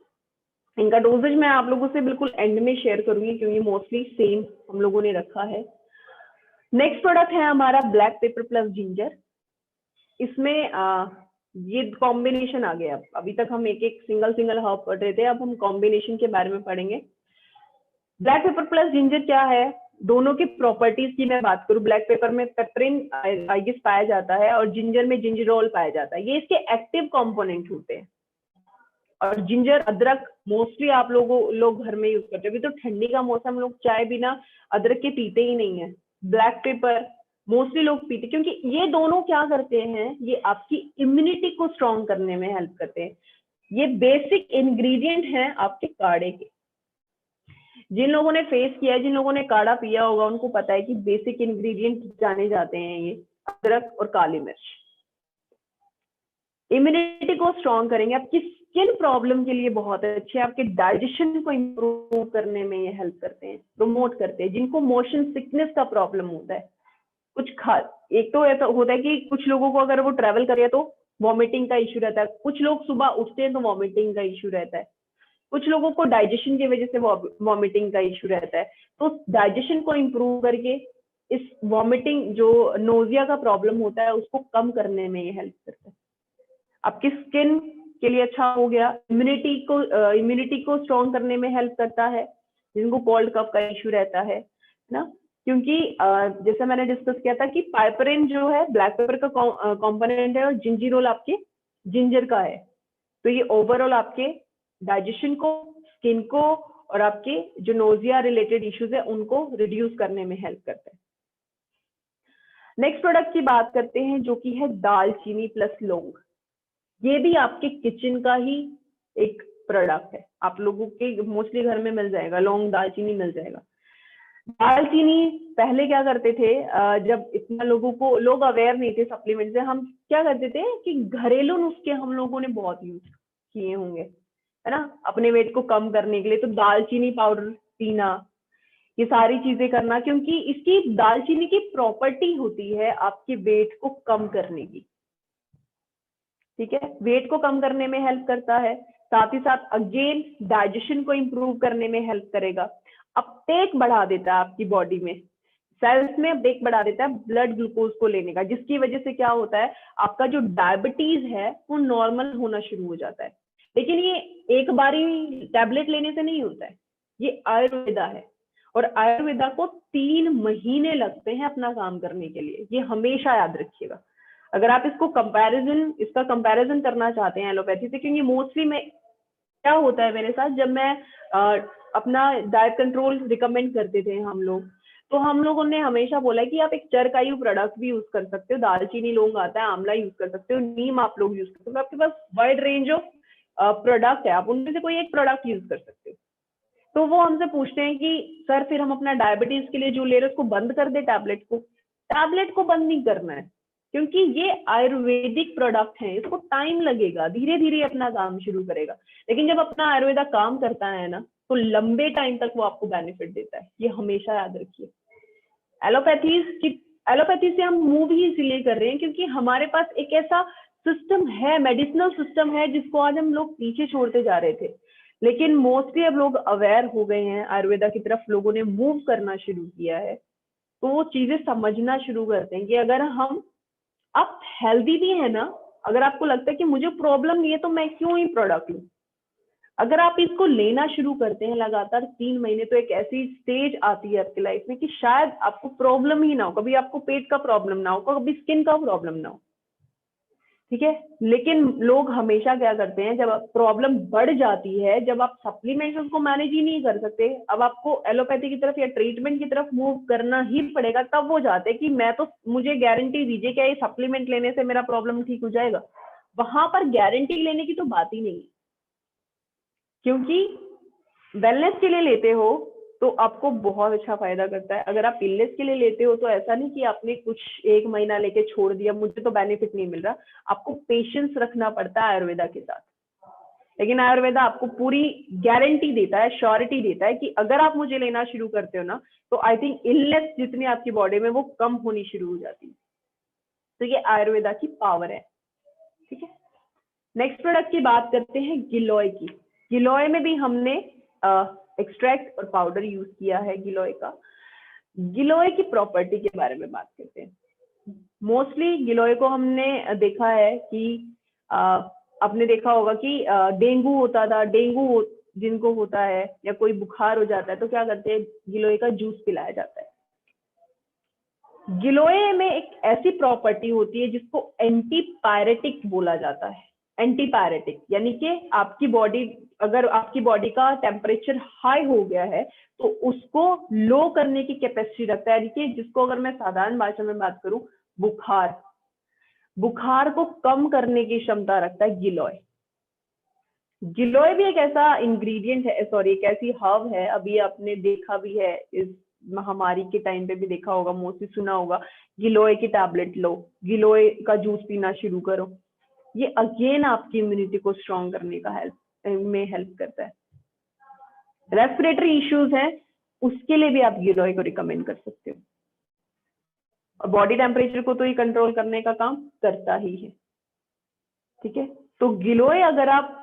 इनका डोजेज मैं आप लोगों से बिल्कुल एंड में शेयर करूंगी क्योंकि मोस्टली सेम हम लोगों ने रखा है। नेक्स्ट प्रोडक्ट है हमारा ब्लैक पेपर प्लस जिंजर। इसमें ये कॉम्बिनेशन आ गया। अभी तक हम एक एक सिंगल हर्ब पढ़ रहे थे, अब हम कॉम्बिनेशन के बारे में पढ़ेंगे। ब्लैक पेपर प्लस जिंजर क्या है, दोनों की प्रॉपर्टीज की मैं बात करूं, ब्लैक पेपर में पेपरिन आई गेस पाया जाता है और जिंजर में जिंजरोल पाया जाता है, ये इसके एक्टिव कंपोनेंट होते हैं। और जिंजर, अदरक मोस्टली आप लोग घर में यूज करते हैं। अभी तो ठंडी का मौसम, लोग चाय बिना अदरक के पीते ही नहीं है। ब्लैक पेपर मोस्टली लोग पीते, क्योंकि ये दोनों क्या करते हैं, ये आपकी इम्यूनिटी को स्ट्रॉन्ग करने में हेल्प करते हैं। ये बेसिक इंग्रेडिएंट हैं आपके काढ़े के। जिन लोगों ने फेस किया है, जिन लोगों ने काढ़ा पिया होगा, उनको पता है कि बेसिक इंग्रेडिएंट जाने जाते हैं ये अदरक और काली मिर्च। इम्यूनिटी को स्ट्रॉन्ग करेंगे, आपकी स्किन प्रॉब्लम के लिए बहुत अच्छे है, आपके डाइजेशन को इंप्रूव करने में ये हेल्प करते हैं, प्रमोट करते हैं। जिनको मोशन सिकनेस का प्रॉब्लम होता है, एक तो ऐसा होता है कि कुछ लोगों को अगर वो ट्रैवल करे तो वॉमिटिंग का इश्यू रहता है, कुछ लोग सुबह उठते हैं तो वॉमिटिंग का इश्यू रहता है, कुछ लोगों को डाइजेशन की वजह से वॉमिटिंग का इश्यू रहता है। तो डाइजेशन को इंप्रूव करके इस वॉमिटिंग, जो नोजिया का प्रॉब्लम होता है, उसको कम करने में ये हेल्प करता है। आपकी स्किन के लिए अच्छा हो गया। इम्यूनिटी को स्ट्रॉन्ग करने में हेल्प करता है, जिनको कोल्ड कफ का इश्यू रहता है ना। क्योंकि जैसे मैंने डिस्कस किया था कि पाइपरिन जो है ब्लैक पेपर का कंपोनेंट है और जिंजीरोल आपके जिंजर का है। तो ये ओवरऑल आपके डाइजेशन को, स्किन को और आपके जो नोजिया रिलेटेड इश्यूज है उनको रिड्यूस करने में हेल्प करता है। नेक्स्ट प्रोडक्ट की बात करते हैं, जो कि है दालचीनी प्लस लौंग। ये भी आपके किचन का ही एक प्रोडक्ट है, आप लोगों के मोस्टली घर में मिल जाएगा, लौंग दालचीनी मिल जाएगा। दालचीनी पहले क्या करते थे, जब इतना लोग अवेयर नहीं थे सप्लीमेंट से, हम क्या करते थे कि घरेलू नुस्खे हम लोगों ने बहुत यूज किए होंगे, है ना, अपने वेट को कम करने के लिए। तो दालचीनी पाउडर पीना, ये सारी चीजें करना, क्योंकि इसकी दालचीनी की प्रॉपर्टी होती है आपके वेट को कम करने की। ठीक है, वेट को कम करने में हेल्प करता है, साथ ही साथ अगेन डाइजेशन को इंप्रूव करने में हेल्प करेगा। अपटेक बढ़ा देता है आपकी बॉडी में, सेल्स में अपटेक बढ़ा देता है ब्लड ग्लूकोज को लेने का, जिसकी वजह से क्या होता है, आपका जो डायबिटीज है वो नॉर्मल होना शुरू हो जाता है। लेकिन ये एक बारी टैबलेट लेने से नहीं होता है, ये आयुर्वेदा है और आयुर्वेदा को 3 महीने लगते हैं अपना काम करने के लिए, ये हमेशा याद रखिएगा। अगर आप इसका कंपैरिजन करना चाहते हैं एलोपैथी से, क्योंकि मोस्टली में क्या होता है मेरे साथ, जब मैं अपना डाइट कंट्रोल रिकमेंड करते थे हम लोग, तो हम लोगों ने हमेशा बोला कि आप एक चरकायु प्रोडक्ट भी यूज कर सकते हो, दालचीनी लौंग आता है, आंवला यूज कर सकते हो, नीम आप लोग यूज कर सकते हो, आपके पास वाइड रेंज ऑफ प्रोडक्ट है, आप उनमें से कोई एक प्रोडक्ट यूज कर सकते हो। तो वो हमसे पूछते हैं कि सर फिर हम अपना डायबिटीज के लिए जो ले रहे हैं उसको बंद कर दे, टैबलेट को बंद नहीं करना है, क्योंकि ये आयुर्वेदिक प्रोडक्ट है, इसको टाइम लगेगा, धीरे धीरे अपना काम शुरू करेगा। लेकिन जब अपना आयुर्वेदा काम करता है ना, तो लंबे टाइम तक वो आपको बेनिफिट देता है, ये हमेशा याद रखिए। एलोपैथी से हम मूव ही इसलिए कर रहे हैं क्योंकि हमारे पास एक ऐसा सिस्टम है, मेडिसिनल सिस्टम है, जिसको आज हम लोग पीछे छोड़ते जा रहे थे। लेकिन मोस्टली अब लोग अवेयर हो गए हैं, आयुर्वेदा की तरफ लोगों ने मूव करना शुरू किया है, तो वो चीजें समझना शुरू करते हैं कि अगर हम, आप हेल्दी भी है ना, अगर आपको लगता है कि मुझे प्रॉब्लम नहीं है तो मैं क्यों ही प्रोडक्ट लूं, अगर आप इसको लेना शुरू करते हैं लगातार 3 महीने, तो एक ऐसी स्टेज आती है आपकी लाइफ में कि शायद आपको प्रॉब्लम ही ना हो, कभी आपको पेट का प्रॉब्लम ना हो, कभी स्किन का प्रॉब्लम ना हो। ठीक है, लेकिन लोग हमेशा क्या करते हैं, जब प्रॉब्लम बढ़ जाती है, जब आप सप्लीमेंट्स उसको मैनेज ही नहीं कर सकते, अब आपको एलोपैथी की तरफ या ट्रीटमेंट की तरफ मूव करना ही पड़ेगा, तब वो जाते हैं कि मैं तो, मुझे गारंटी दीजिए क्या ये सप्लीमेंट लेने से मेरा प्रॉब्लम ठीक हो जाएगा। वहां पर गारंटी लेने की तो बात ही नहीं, क्योंकि वेलनेस के लिए लेते हो तो आपको बहुत अच्छा फायदा करता है। अगर आप इलनेस के लिए लेते हो तो ऐसा नहीं कि आपने कुछ 1 महीना लेके छोड़ दिया, मुझे तो बेनिफिट नहीं मिल रहा, आपको पेशेंस रखना पड़ता है आयुर्वेदा के साथ। लेकिन आयुर्वेदा आपको पूरी गारंटी देता है, श्योरिटी देता है कि अगर आप मुझे लेना शुरू करते हो ना, तो आई थिंक इलनेस जितनी आपकी बॉडी में वो कम होनी शुरू हो जाती है। तो ये आयुर्वेदा की पावर है। ठीक है, नेक्स्ट प्रोडक्ट की बात करते हैं गिलोय की। गिलोय में भी हमने एक्सट्रैक्ट और पाउडर यूज किया है गिलोय का। गिलोय की प्रॉपर्टी के बारे में बात करते हैं। मोस्टली गिलोय को हमने देखा है कि आपने देखा होगा कि डेंगू होता था, जिनको होता है या कोई बुखार हो जाता है तो क्या करते हैं, गिलोय का जूस पिलाया जाता है। गिलोय में एक ऐसी प्रॉपर्टी होती है जिसको एंटीपायरेटिक बोला जाता है। एंटीपायरेटिक यानी कि आपकी बॉडी, अगर आपकी बॉडी का टेम्परेचर हाई हो गया है तो उसको लो करने की कैपेसिटी रखता है, यानी कि जिसको अगर मैं साधारण भाषा में बात करूं, बुखार को कम करने की क्षमता रखता है गिलोय। गिलोय भी एक ऐसा इंग्रेडिएंट है, सॉरी एक ऐसी हर्ब है, अभी आपने देखा भी है, इस महामारी के टाइम पे भी देखा होगा, मोस्टली सुना होगा, गिलोय की टैबलेट लो, गिलोय का जूस पीना शुरू करो। ये अगेन आपकी इम्यूनिटी को स्ट्रॉन्ग करने का हेल्प करता है। रेस्पिरेटरी इश्यूज है उसके लिए भी आप गिलोय को रिकमेंड कर सकते हो, और बॉडी टेम्परेचर को तो ये कंट्रोल करने का काम करता ही है। ठीक है, तो गिलोय अगर आप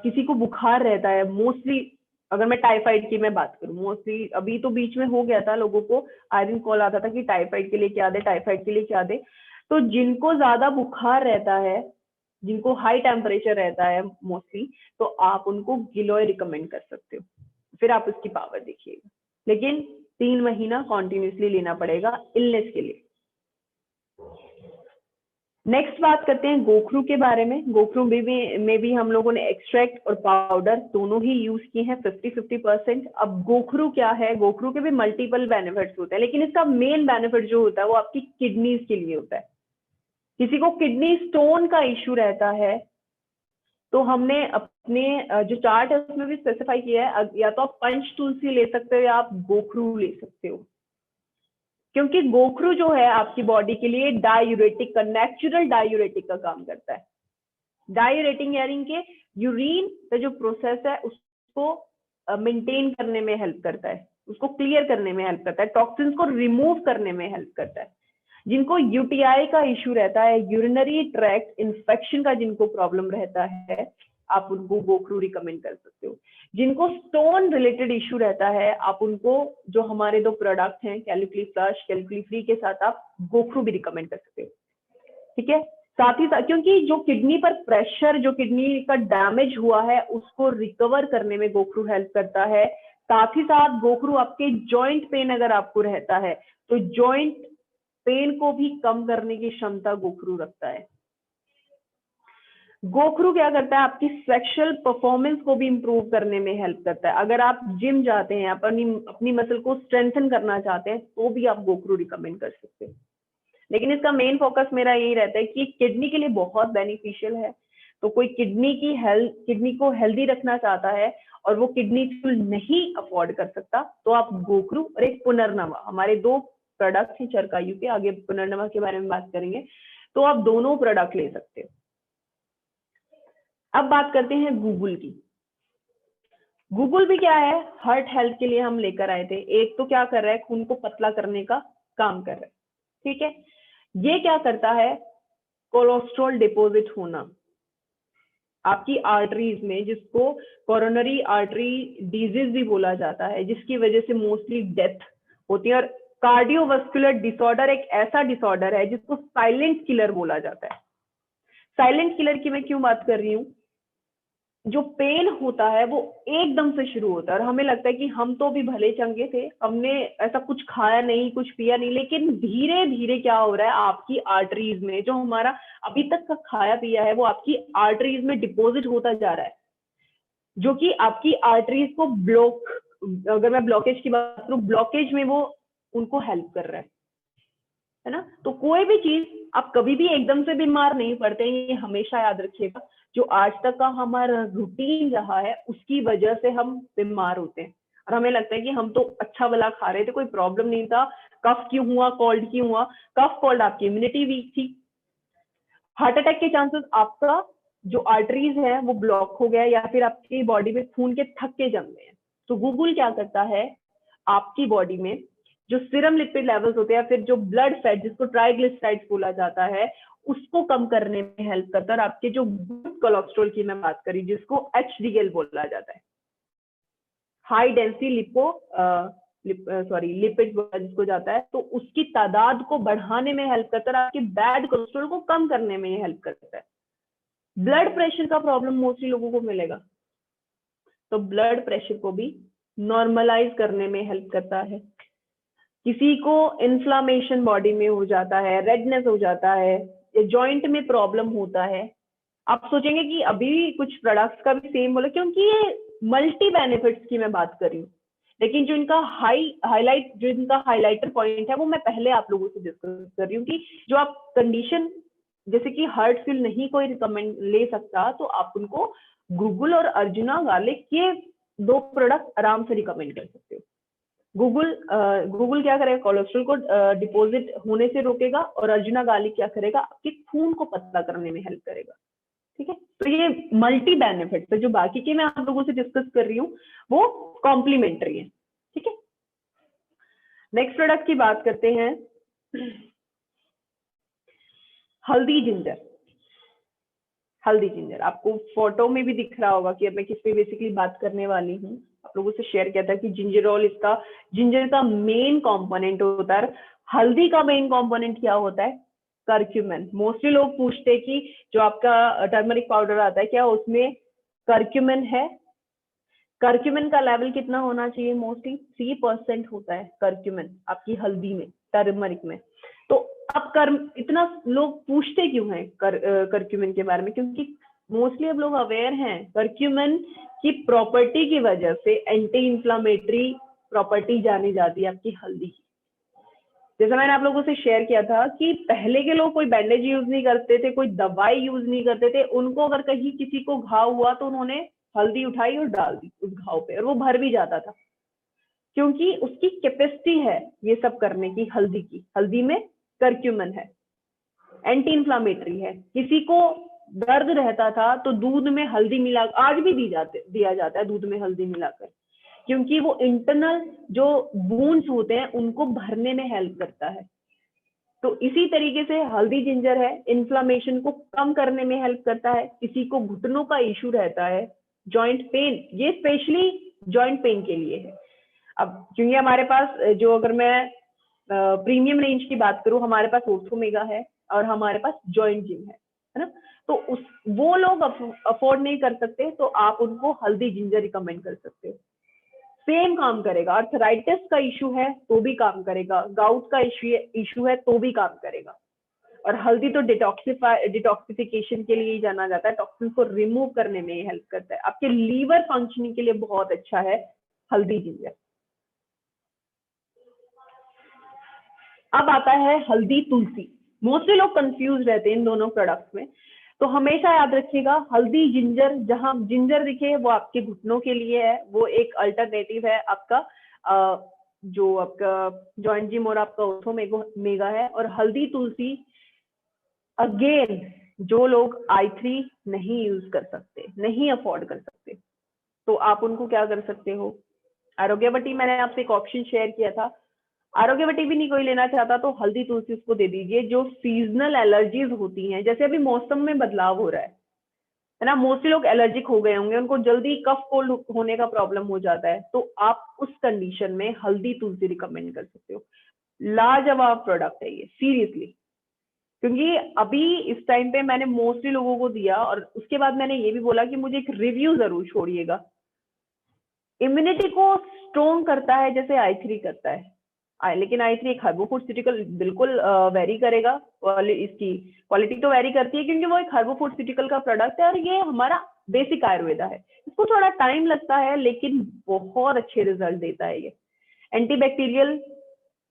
किसी को बुखार रहता है, मोस्टली अगर मैं टाइफाइड की मैं बात करूं, मोस्टली अभी तो बीच में हो गया था, लोगों को आए दिन कॉल आता था कि टाइफाइड के लिए क्या दे, टाइफाइड के लिए क्या दे। तो जिनको ज्यादा बुखार रहता है, जिनको हाई टेम्परेचर रहता है मोस्टली, तो आप उनको गिलोय रिकमेंड कर सकते हो, फिर आप उसकी पावर देखिएगा, लेकिन 3 महीना कॉन्टिन्यूसली लेना पड़ेगा इलनेस के लिए। नेक्स्ट बात करते हैं गोखरू के बारे में। गोखरू में भी हम लोगों ने एक्सट्रैक्ट और पाउडर दोनों ही यूज किए हैं 50-50%। अब गोखरू क्या है, गोखरू के भी मल्टीपल बेनिफिट्स होते हैं, लेकिन इसका मेन बेनिफिट जो होता है वो आपकी किडनीज के लिए होता है। किसी को किडनी स्टोन का इश्यू रहता है तो हमने अपने जो चार्ट है उसमें भी स्पेसिफाई किया है, या तो आप पंच तुलसी ले सकते हो या आप गोखरू ले सकते हो, क्योंकि गोखरू जो है आपकी बॉडी के लिए डायूरेटिक का, नेचुरल डायूरेटिक का काम करता है। डायूरेटिक यानी कि यूरिन का जो प्रोसेस है उसको मेंटेन करने में हेल्प करता है, उसको क्लियर करने में हेल्प करता है, टॉक्सिन्स को रिमूव करने में हेल्प करता है। जिनको यूटीआई का इश्यू रहता है, यूरिनरी ट्रैक्ट इन्फेक्शन का जिनको प्रॉब्लम रहता है, आप उनको गोखरू रिकमेंड कर सकते हो। जिनको स्टोन रिलेटेड इश्यू रहता है, आप उनको जो हमारे 2 प्रोडक्ट हैं कैल्कुली फ्लश, कैल्कुली फ्री के साथ आप गोखरू भी रिकमेंड कर सकते हो। ठीक है, साथ ही साथ क्योंकि जो किडनी पर प्रेशर, जो किडनी का डैमेज हुआ है उसको रिकवर करने में गोखरू हेल्प करता है। साथ ही साथ गोखरू आपके जॉइंट पेन अगर आपको रहता है तो जॉइंट पेन को भी कम करने की क्षमता गोखरू रखता है। गोखरू क्या करता है, आपकी सेक्सुअल परफॉर्मेंस को भी इंप्रूव करने में हेल्प करता है। अगर आप जिम जाते हैं, अपनी मसल को स्ट्रेंथन करना चाहते हैं तो भी आप गोखरू रिकमेंड कर सकते हैं। लेकिन इसका मेन फोकस मेरा यही रहता है कि किडनी के लिए बहुत बेनिफिशियल है। तो कोई किडनी को हेल्दी रखना चाहता है और वो किडनी नहीं अफोर्ड कर सकता, तो आप गोखरू और एक पुनर्नवा, हमारे 2 प्रोडक्ट हैं चरकायु के, आगे पुनर्नवा के बारे में बात करेंगे, तो आप दोनों प्रोडक्ट ले सकते हो। अब बात करते हैं गूगल की। गूगल भी क्या है, हार्ट हेल्थ के लिए हम लेकर आए थे। एक तो क्या कर रहा है, खून को पतला करने का काम कर रहा है। ठीक है, ये क्या करता है, कोलेस्ट्रॉल डिपॉजिट होना आपकी आर्टरीज में, जिसको कोरोनरी आर्टरी डिजीज भी बोला जाता है, जिसकी वजह से मोस्टली डेथ होती है। और कार्डियोवास्कुलर डिसऑर्डर एक ऐसा डिसऑर्डर है जिसको साइलेंट किलर बोला जाता है। साइलेंट किलर की मैं क्यों बात कर रही हूँ, जो पेन होता है वो एकदम से शुरू होता है और हमें लगता है कि हम तो भी भले चंगे थे, हमने ऐसा कुछ खाया नहीं, कुछ पिया नहीं, लेकिन धीरे धीरे क्या हो रहा है, आपकी आर्टरीज में जो हमारा अभी तक का खाया पिया है वो आपकी आर्टरीज में डिपॉजिट होता जा रहा है, जो कि आपकी आर्टरीज को ब्लॉक, अगर मैं ब्लॉकेज की बात करूं, ब्लॉकेज में वो उनको हेल्प कर रहा है ना। तो कोई भी चीज, आप कभी भी एकदम से बीमार नहीं पड़ते, ये हमेशा याद रखिएगा। जो आज तक का हमारा रूटीन रहा है उसकी वजह से हम बीमार होते हैं और हमें लगता है कि हम तो अच्छा भला खा रहे थे, कोई प्रॉब्लम नहीं था, कफ क्यों हुआ, कोल्ड क्यों हुआ, कफ कोल्ड आपकी इम्यूनिटी वीक थी। हार्ट अटैक के चांसेस, आपका जो आर्टरीज है वो ब्लॉक हो गया या फिर आपकी बॉडी में खून के थक्के जम गए हैं। तो गूगल क्या करता है, आपकी बॉडी में जो सीरम लिपिड लेवल्स होते हैं, फिर जो ब्लड फैट जिसको ट्राइग्लिसराइड्स बोला जाता है, उसको कम करने में हेल्प करता है। और आपके जो गुड कोलेस्ट्रॉल की मैं बात करी, जिसको HDL बोला जाता है, हाई डेंसिटी लिपिड जिसको जाता है, तो उसकी तादाद को बढ़ाने में हेल्प करता है, आपके बैड कोलेस्ट्रॉल को कम करने में हेल्प करता है। ब्लड प्रेशर का प्रॉब्लम मोस्टली लोगों को मिलेगा, तो ब्लड प्रेशर को भी नॉर्मलाइज करने में हेल्प करता है। किसी को इन्फ्लामेशन बॉडी में हो जाता है, रेडनेस हो जाता है, या जॉइंट में प्रॉब्लम होता है, आप सोचेंगे कि अभी कुछ प्रोडक्ट्स का भी सेम बोला, क्योंकि ये मल्टी बेनिफिट्स की मैं बात कर रही हूँ, लेकिन जो इनका हाइलाइटर पॉइंट है वो मैं पहले आप लोगों से डिस्कस कर रही हूँ कि जो आप कंडीशन जैसे कि हार्ट फील नहीं कोई रिकमेंड ले सकता, तो आप उनको गूगल और अर्जुना गार्लिक ये 2 प्रोडक्ट आराम से रिकमेंड कर सकते हो। गूगल क्या करेगा, कोलेस्ट्रॉल को डिपॉजिट होने से रोकेगा, और अर्जुना गार्लिक क्या करेगा, आपके खून को पतला करने में हेल्प करेगा। ठीक है, तो ये मल्टी बेनिफिट्स है। जो बाकी के मैं आप लोगों से डिस्कस कर रही हूँ वो कॉम्प्लीमेंट्री है। ठीक है, नेक्स्ट प्रोडक्ट की बात करते हैं, हल्दी जिंजर। हल्दी जिंजर आपको फोटो में भी दिख रहा होगा कि अब मैं किस पे बेसिकली बात करने वाली हूँ। आप लोगों से शेयर किया था कि जिंजरॉल इसका जिंजर का मेन कंपोनेंट होता है। हल्दी का मेन कंपोनेंट क्या होता है, कर्क्यूमिन। मोस्टली लोग पूछते हैं कि जो आपका टर्मरिक पाउडर आता है क्या उसमें कर्क्यूमिन है। कर्क्यूमिन का लेवल कितना होना चाहिए, मोस्टली 3% होता है कर्क्यूमिन आपकी हल्दी में, टर्मरिक में। तो अब इतना लोग पूछते क्यों हैं कर्क्यूमिन के बारे में, क्योंकि मोस्टली अब लोग अवेयर हैं कर्क्यूमिन की प्रॉपर्टी की वजह से एंटी इंफ्लामेटरी प्रॉपर्टी जानी जाती है आपकी हल्दी की। जैसा मैंने आप लोगों से शेयर किया था कि पहले के लोग कोई बैंडेज यूज नहीं करते थे, कोई दवाई यूज नहीं करते थे, उनको अगर कहीं किसी को घाव हुआ तो उन्होंने हल्दी उठाई और डाल दी उस घाव पे, और वो भर भी जाता था, क्योंकि उसकी कैपेसिटी है ये सब करने की। हल्दी में कर्क्यूमिन है, एंटी इंफ्लामेटरी है। किसी को दर्द रहता था तो दूध में हल्दी मिला, आज भी दिया जाता है दूध में हल्दी मिलाकर, क्योंकि वो इंटरनल जो वुंड्स होते हैं उनको भरने में हेल्प करता है। तो इसी तरीके से हल्दी जिंजर है, इन्फ्लामेशन को कम करने में हेल्प करता है। किसी को घुटनों का इशू रहता है, जॉइंट पेन, ये स्पेशली जॉइंट पेन के लिए है। अब क्योंकि हमारे पास जो, अगर मैं प्रीमियम रेंज की बात करूं, हमारे पास ओर्थोमेगा है और हमारे पास जॉइंट जिम है ना, तो वो लोग अफोर्ड नहीं कर सकते, तो आप उनको हल्दी जिंजर रिकमेंड कर सकते हो। सेम काम करेगा। अर्थराइटिस का इशू है तो भी काम करेगा, गाउट का इशू है तो भी काम करेगा। और हल्दी तो डिटॉक्सिफिकेशन के लिए ही जाना जाता है, टॉक्सिन को रिमूव करने में हेल्प करता है। आपके लीवर फंक्शनिंग के लिए बहुत अच्छा है हल्दी जिंजर। अब आता है हल्दी तुलसी। मोस्टली लोग कंफ्यूज रहते हैं इन दोनों प्रोडक्ट्स में, तो हमेशा याद रखिएगा हल्दी जिंजर, जहां जिंजर दिखे वो आपके घुटनों के लिए है, वो एक अल्टरनेटिव है आपका जो आपका जॉइंट जिम और आपका ओर्थोमेगा है। और हल्दी तुलसी अगेन जो लोग i3 नहीं यूज कर सकते, नहीं अफोर्ड कर सकते, तो आप उनको क्या कर सकते हो, आरोग्यवटी मैंने आपसे एक ऑप्शन शेयर किया था, आरोग्यवटी भी नहीं कोई लेना चाहता तो हल्दी तुलसी उसको दे दीजिए। जो सीजनल एलर्जीज होती हैं, जैसे अभी मौसम में बदलाव हो रहा है ना, मोस्टली लोग एलर्जिक हो गए होंगे, उनको जल्दी कफ कोल्ड होने का प्रॉब्लम हो जाता है, तो आप उस कंडीशन में हल्दी तुलसी रिकमेंड कर सकते हो। लाजवाब प्रोडक्ट है ये सीरियसली, क्योंकि अभी इस टाइम पे मैंने मोस्टली लोगों को दिया, और उसके बाद मैंने ये भी बोला कि मुझे एक रिव्यू जरूर छोड़िएगा। इम्यूनिटी को स्ट्रॉन्ग करता है जैसे i3 करता है, लेकिन i3 एक हार्बोफूडस्यूटिकल बिल्कुल वेरी करेगा, इसकी क्वालिटी तो वेरी करती है क्योंकि वो एक हार्बोफूडस्यूटिकल का प्रोडक्ट है, और ये हमारा बेसिक आयुर्वेदा है। इसको थोड़ा टाइम लगता है लेकिन बहुत अच्छे रिजल्ट देता है ये। एंटीबैक्टीरियल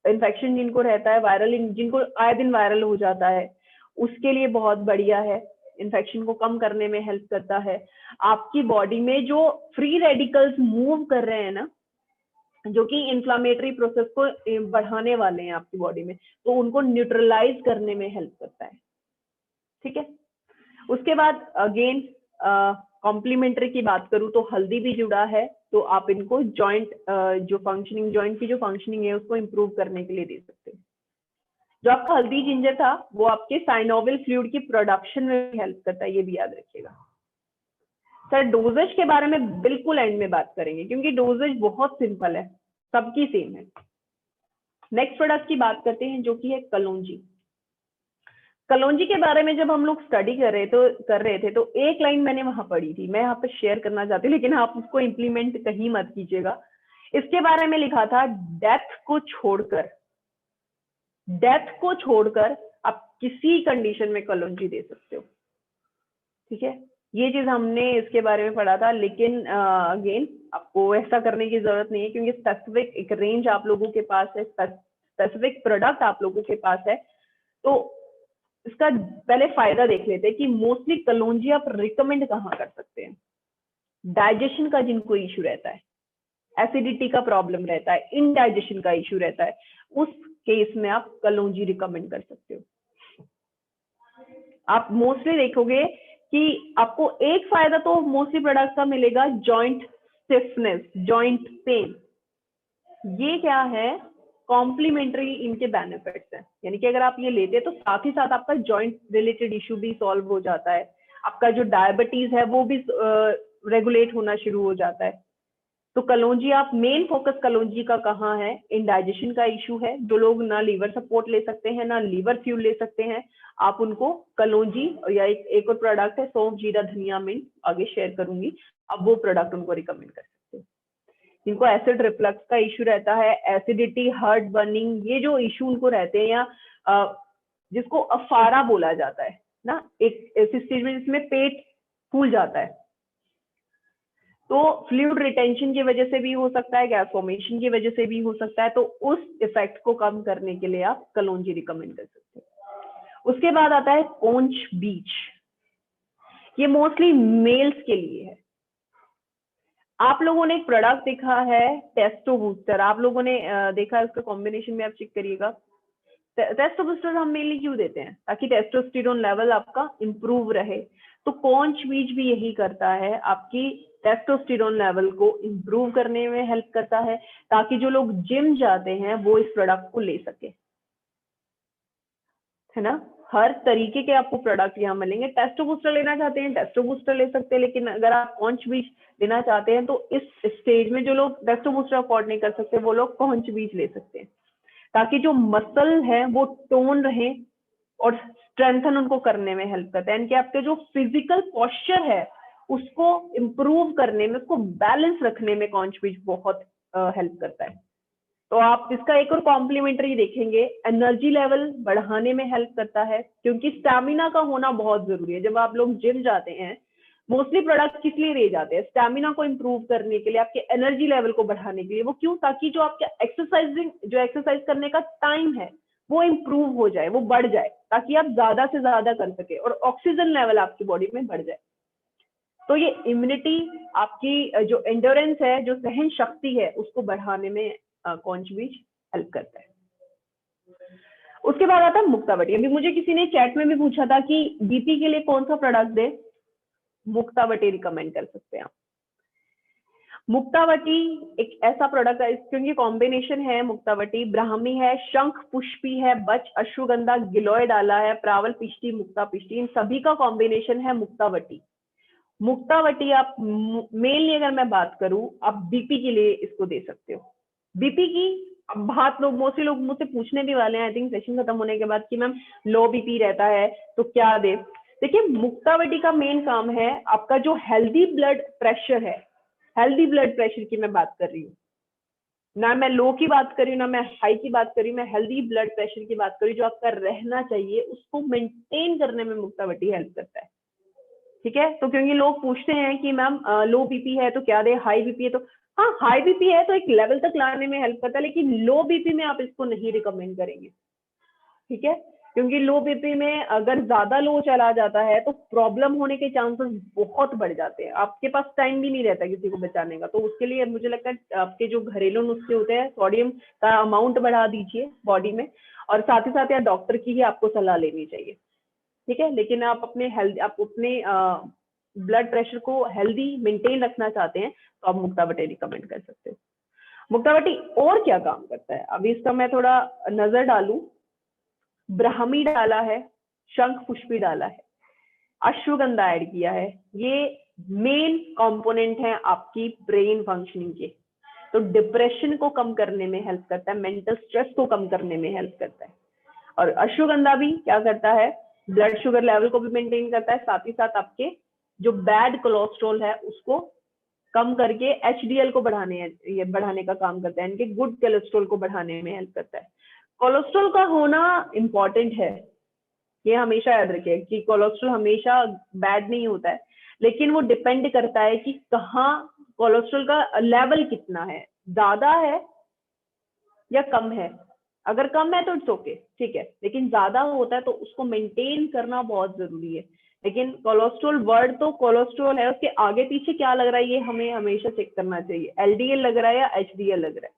इन्फेक्शन जिनको रहता है, वायरल, जिनको आए दिन वायरल हो जाता है, उसके लिए बहुत बढ़िया है। इन्फेक्शन को कम करने में हेल्प करता है। आपकी बॉडी में जो फ्री रेडिकल्स मूव कर रहे हैं ना, जो कि इंफ्लामेटरी प्रोसेस को बढ़ाने वाले हैं आपकी बॉडी में, तो उनको न्यूट्रलाइज करने में हेल्प करता है। ठीक है, उसके बाद अगेन कॉम्प्लीमेंट्री की बात करूं तो हल्दी भी जुड़ा है, तो आप इनको जॉइंट जो फंक्शनिंग, जॉइंट की जो फंक्शनिंग है उसको इंप्रूव करने के लिए दे सकते हैं। जो आपका हल्दी जिंजर था वो आपके साइनोविल फ्लूइड की प्रोडक्शन में हेल्प करता है, ये भी याद रखिएगा। सर डोजेज के बारे में बिल्कुल एंड में बात करेंगे, क्योंकि डोजेज बहुत सिंपल है, सबकी सेम है। नेक्स्ट प्रोडक्ट की बात करते हैं जो कि है कलौंजी। कलौंजी के बारे में जब हम लोग स्टडी कर रहे थे तो एक लाइन मैंने वहां पढ़ी थी, मैं यहाँ पे शेयर करना चाहती हूँ, लेकिन आप उसको इम्प्लीमेंट कहीं मत कीजिएगा। इसके बारे में लिखा था, डेथ को छोड़कर आप किसी कंडीशन में कलौंजी दे सकते हो। ठीक है, ये चीज हमने इसके बारे में पढ़ा था, लेकिन अगेन आपको ऐसा करने की जरूरत नहीं है, क्योंकि स्पेसिफिक एक रेंज आप लोगों के पास है, स्पेसिफिक प्रोडक्ट आप लोगों के पास है। तो इसका पहले फायदा देख लेते हैं कि मोस्टली कलौंजी आप रिकमेंड कहाँ कर सकते हैं। डाइजेशन का जिनको इश्यू रहता है, एसिडिटी का प्रॉब्लम रहता है, इनडाइजेशन का इश्यू रहता है, उस केस में आप कलौंजी रिकमेंड कर सकते हो। आप मोस्टली देखोगे कि आपको एक फायदा तो मोस्टली प्रोडक्ट का मिलेगा, जॉइंट स्टिफनेस, जॉइंट पेन। ये क्या है, कॉम्प्लीमेंट्री इनके बेनिफिट्स हैं, यानी कि अगर आप ये लेते हैं तो साथ ही साथ आपका जॉइंट रिलेटेड इश्यू भी सॉल्व हो जाता है, आपका जो डायबिटीज है वो भी रेगुलेट होना शुरू हो जाता है। तो कलौंजी, आप मेन फोकस कलौंजी का कहाँ है, इंडाइजेशन का इशू है, जो लोग ना लीवर सपोर्ट ले सकते हैं ना लीवर फ्यूल ले सकते हैं, आप उनको कलौंजी या एक और प्रोडक्ट है सौंफ जीरा धनिया मिंट, आगे शेयर करूंगी, अब वो प्रोडक्ट उनको रिकमेंड कर सकते हैं। जिनको एसिड रिफ्लक्स का इशू रहता है, एसिडिटी, हार्ट बर्निंग, ये जो इशू उनको रहते हैं, या जिसको अफारा बोला जाता है ना, एक ऐसी स्टेज में जिसमें पेट फूल जाता है, तो फ्लूइड रिटेंशन की वजह से भी हो सकता है, गैस फॉर्मेशन की वजह से भी हो सकता है, तो उस इफेक्ट को कम करने के लिए आप कलौंजी रिकमेंड कर सकते हैं। उसके बाद आता है कोंच बीच, ये मोस्टली मेल्स के लिए है। आप लोगों ने एक प्रोडक्ट देखा है टेस्टो बूस्टर, आप लोगों ने देखा है, उसका कॉम्बिनेशन में आप चेक करिएगा। टेस्टो बूस्टर हम मेनली क्यों देते हैं, ताकि टेस्टोस्टेरोन लेवल आपका इंप्रूव रहे। तो कोंच बीज भी यही करता है, आपकी टेस्टोस्टेरोन लेवल को इंप्रूव करने में हेल्प करता है, ताकि जो लोग जिम जाते हैं वो इस प्रोडक्ट को ले सके, है ना। हर तरीके के आपको प्रोडक्ट यहाँ मिलेंगे। टेस्टो बूस्टर लेना चाहते हैं टेस्टो बूस्टर ले सकते हैं, लेकिन अगर आप कोंच बीज लेना चाहते हैं तो इस स्टेज में जो लोग टेस्टो बूस्टर अफोर्ड नहीं कर सकते वो लोग कोंच बीज ले सकते हैं, ताकि जो मसल है वो टोन रहे और स्ट्रेंथन उनको करने में हेल्प करता है, यानी कि आपके जो फिजिकल पोस्चर है उसको इम्प्रूव करने में, उसको बैलेंस रखने में कोंच बीज बहुत हेल्प करता है। तो आप इसका एक और कॉम्प्लीमेंट्री देखेंगे, एनर्जी लेवल बढ़ाने में हेल्प करता है, क्योंकि स्टैमिना का होना बहुत जरूरी है। जब आप लोग जिम जाते हैं, मोस्टली प्रोडक्ट किस लिए ले जाते हैं, स्टैमिना को इंप्रूव करने के लिए, आपके एनर्जी लेवल को बढ़ाने के लिए। वो क्यों, ताकि जो आपका एक्सरसाइज करने का टाइम है वो इंप्रूव हो जाए, वो बढ़ जाए, ताकि आप ज्यादा से ज्यादा कर सके और ऑक्सीजन लेवल आपकी बॉडी में बढ़ जाए। तो ये इम्यूनिटी, आपकी जो एंड्योरेंस है, जो सहन शक्ति है, उसको बढ़ाने में कोंच बीज हेल्प करता है। उसके बाद आता है मुक्तावटी। अभी मुझे किसी ने चैट में भी पूछा था कि बीपी के लिए कौन सा प्रोडक्ट दे, मुक्तावटी रिकमेंड कर सकते हैं आप। मुक्तावटी एक ऐसा प्रोडक्ट है, क्योंकि कॉम्बिनेशन है, मुक्तावटी ब्राह्मी है, शंख पुष्पी है, बच अश्वगंधा, गिलोय डाला है, प्रावल पिष्टी, मुक्ता पिष्टी, इन सभी का कॉम्बिनेशन है मुक्तावटी। मुक्तावटी आप मेनली अगर मैं बात करूं, आप बीपी के लिए इसको दे सकते हो। बीपी की अब बहुत लोग, मोस्टली लोग मुझसे पूछने भी वाले हैं आई थिंक सेशन खत्म होने के बाद कि मैम लो बीपी रहता है तो क्या दे। देखिए, मुक्तावटी का मेन काम है आपका जो हेल्दी ब्लड प्रेशर है, हेल्दी ब्लड प्रेशर की मैं बात कर रही हूँ, ना मैं लो की बात कर रही हूँ ना मैं हाई की बात कर रही हूँ, मैं हेल्दी ब्लड प्रेशर की बात कर रही हूँ, जो आपका रहना चाहिए उसको मेंटेन करने में मुक्तावटी हेल्प करता है। ठीक है, तो क्योंकि लोग पूछते हैं कि मैम लो बीपी है तो क्या दे, हाई बीपी है तो, हाँ हाई बीपी है तो एक लेवल तक लाने में हेल्प करता है, लेकिन लो बीपी में आप इसको नहीं रिकमेंड करेंगे। ठीक है, क्योंकि लो बीपी में अगर ज्यादा लो चला जाता है तो प्रॉब्लम होने के चांसेस बहुत बढ़ जाते हैं, आपके पास टाइम भी नहीं रहता किसी को बचाने का। तो उसके लिए मुझे लगता है आपके जो घरेलू नुस्खे होते हैं, सोडियम का अमाउंट बढ़ा दीजिए बॉडी में, और साथ ही साथ या डॉक्टर की ही आपको सलाह लेनी चाहिए। ठीक है, लेकिन आप अपने ब्लड प्रेशर को हेल्दी मेंटेन रखना चाहते हैं तो आप मुक्तावटी रिकमेंड कर सकते हो। मुक्तावटी और क्या काम करता है, अभी इसका मैं थोड़ा नजर डालूं। ब्राह्मी डाला है, शंख पुष्पी डाला है, अश्वगंधा ऐड किया है, ये मेन कंपोनेंट है आपकी ब्रेन फंक्शनिंग के। तो डिप्रेशन को कम करने में हेल्प करता है, मेंटल स्ट्रेस को कम करने में हेल्प करता है। और अश्वगंधा भी क्या करता है, ब्लड शुगर लेवल को भी मेंटेन करता है, साथ ही साथ आपके जो बैड कोलेस्ट्रॉल है उसको कम करके एचडीएल को बढ़ाने का काम करता है, यानी कि गुड कोलेस्ट्रॉल को बढ़ाने में हेल्प करता है। कोलेस्ट्रॉल का होना इंपॉर्टेंट है, ये हमेशा याद रखिए कि कोलेस्ट्रॉल हमेशा बैड नहीं होता है, लेकिन वो डिपेंड करता है कि कहाँ कोलेस्ट्रॉल का लेवल कितना है, ज्यादा है या कम है। अगर कम है तो इट्स ओके, ठीक है, लेकिन ज्यादा होता है तो उसको मेंटेन करना बहुत जरूरी है। लेकिन कोलेस्ट्रॉल वर्ड तो कोलेस्ट्रॉल है, उसके आगे पीछे क्या लग रहा है ये हमें हमेशा चेक करना चाहिए, एलडीएल लग रहा है या एचडीएल लग रहा है,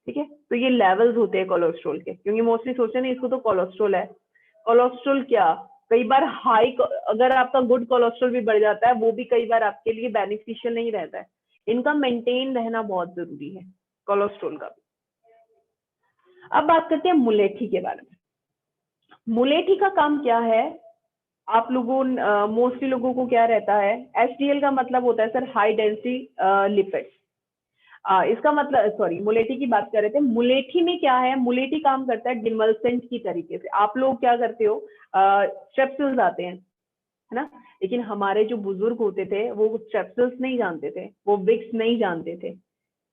ठीक है। तो ये लेवल्स होते हैं कोलेस्ट्रॉल के, क्योंकि मोस्टली सोचते हैं इसको तो कोलेस्ट्रॉल है। कोलेस्ट्रॉल क्या, कई बार हाई, अगर आपका गुड कोलेस्ट्रॉल भी बढ़ जाता है वो भी कई बार आपके लिए बेनिफिशियल नहीं रहता है। इनका मेंटेन रहना बहुत जरूरी है, कोलेस्ट्रॉल का भी। अब बात करते हैं मुलेठी के बारे में। मुलेठी का काम क्या है, आप लोगों मोस्टली लोगों को क्या रहता है, एचडीएल का मतलब होता है सर हाई डेंसिटी लिपिड्स। इसका मतलब, सॉरी, मुलेठी की बात कर रहे थे। मुलेठी में क्या है, मुलेठी काम करता है डिमल्सेंट की तरीके से। आप लोग क्या करते हो, स्ट्रेप्सिल्स आते हैं, है ना, लेकिन हमारे जो बुजुर्ग होते थे वो स्ट्रेप्सिल्स नहीं जानते थे, वो विक्स नहीं जानते थे,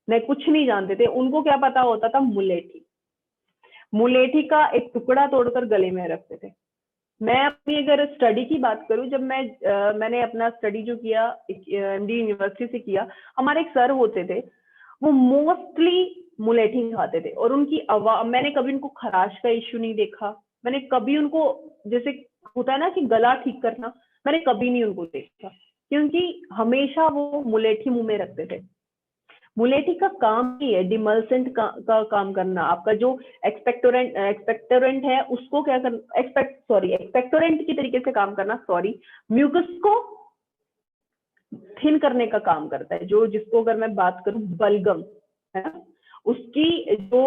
नहीं कुछ नहीं जानते थे, उनको क्या पता होता था, मुलेठी। मुलेठी का एक टुकड़ा तोड़कर गले में रखते थे। मैं अपनी अगर स्टडी की बात करूं, जब मैंने अपना स्टडी जो किया एमडी यूनिवर्सिटी से किया, हमारे एक सर होते थे, वो मोस्टली मुलेठी खाते थे, और उनकी आवाज, मैंने कभी उनको खराश का इश्यू नहीं देखा, मैंने कभी उनको, जैसे होता है ना कि गला ठीक करना, मैंने कभी नहीं उनको देखा, क्योंकि हमेशा वो मुलेठी मुंह में रखते थे। मुलेठी का काम ही है डिमल्सेंट का काम करना। आपका जो एक्सपेक्टोरेंट है उसको क्या करना, एक्सपेक्टोरेंट की तरीके से काम करना, म्यूकस को थिन करने का काम करता है। जो जिसको अगर मैं बात करूं बलगम, है ना, उसकी जो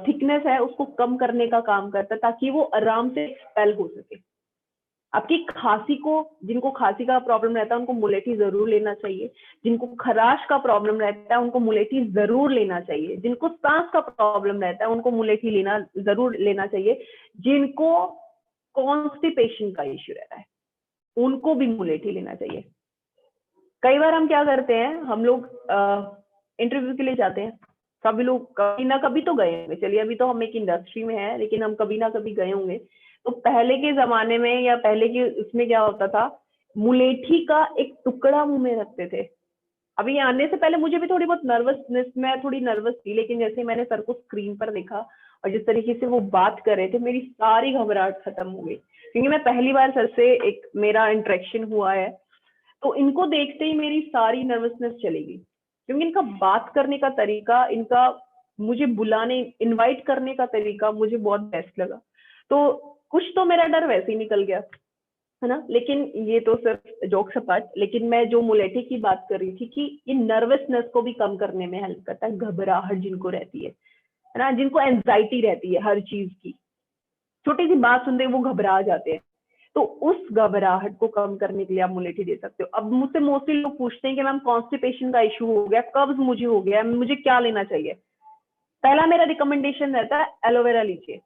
थिकनेस है उसको कम करने का काम करता है, ताकि वो आराम से एक्सपेल हो सके। आपकी खांसी को, जिनको खांसी का प्रॉब्लम रहता है उनको मुलेठी जरूर लेना चाहिए, जिनको खराश का प्रॉब्लम रहता है उनको मुलेठी जरूर लेना चाहिए, जिनको सांस का प्रॉब्लम रहता है उनको मुलेठी जरूर लेना चाहिए, जिनको कॉन्स्टिपेशन का इश्यू रहता है उनको भी मुलेठी लेना चाहिए। कई बार हम क्या करते हैं, हम लोग इंटरव्यू के लिए जाते हैं, सभी लोग कभी ना कभी तो गए होंगे, चलिए अभी तो हम एक इंडस्ट्री में है, लेकिन हम कभी ना कभी गए होंगे। तो पहले के जमाने में या पहले के उसमें क्या होता था, मुलेठी का एक टुकड़ा मुंह में रखते थे। अभी आने से पहले मुझे भी थोड़ी बहुत नर्वसनेस, मैं थोड़ी नर्वस थी, लेकिन जैसे मैंने सर को स्क्रीन पर देखा और जिस तरीके से वो बात कर रहे थे, मेरी सारी घबराहट खत्म हो गई, क्योंकि मैं पहली बार सर से एक मेरा इंटरेक्शन हुआ है। तो इनको देखते ही मेरी सारी नर्वसनेस चली गई, क्योंकि इनका बात करने का तरीका, इनका मुझे बुलाने, इनवाइट करने का तरीका मुझे बहुत बेस्ट लगा। तो कुछ तो मेरा डर वैसे ही निकल गया, है ना। लेकिन ये तो सिर्फ जोक्स अपार्ट, लेकिन मैं जो मुलेठी की बात कर रही थी कि ये नर्वसनेस को भी कम करने में हेल्प करता है, घबराहट जिनको रहती है ना, जिनको एंजाइटी रहती है हर चीज की, छोटी सी बात सुनते ही वो घबरा जाते हैं, तो उस घबराहट को कम करने के लिए आप मुलेठी दे सकते हो। अब मुझसे मोस्टली लोग पूछते हैं कि मैम कॉन्स्टिपेशन का इशू हो गया, कब्ज मुझे हो गया, मुझे क्या लेना चाहिए। पहला मेरा रिकमेंडेशन रहता है एलोवेरा लीजिए।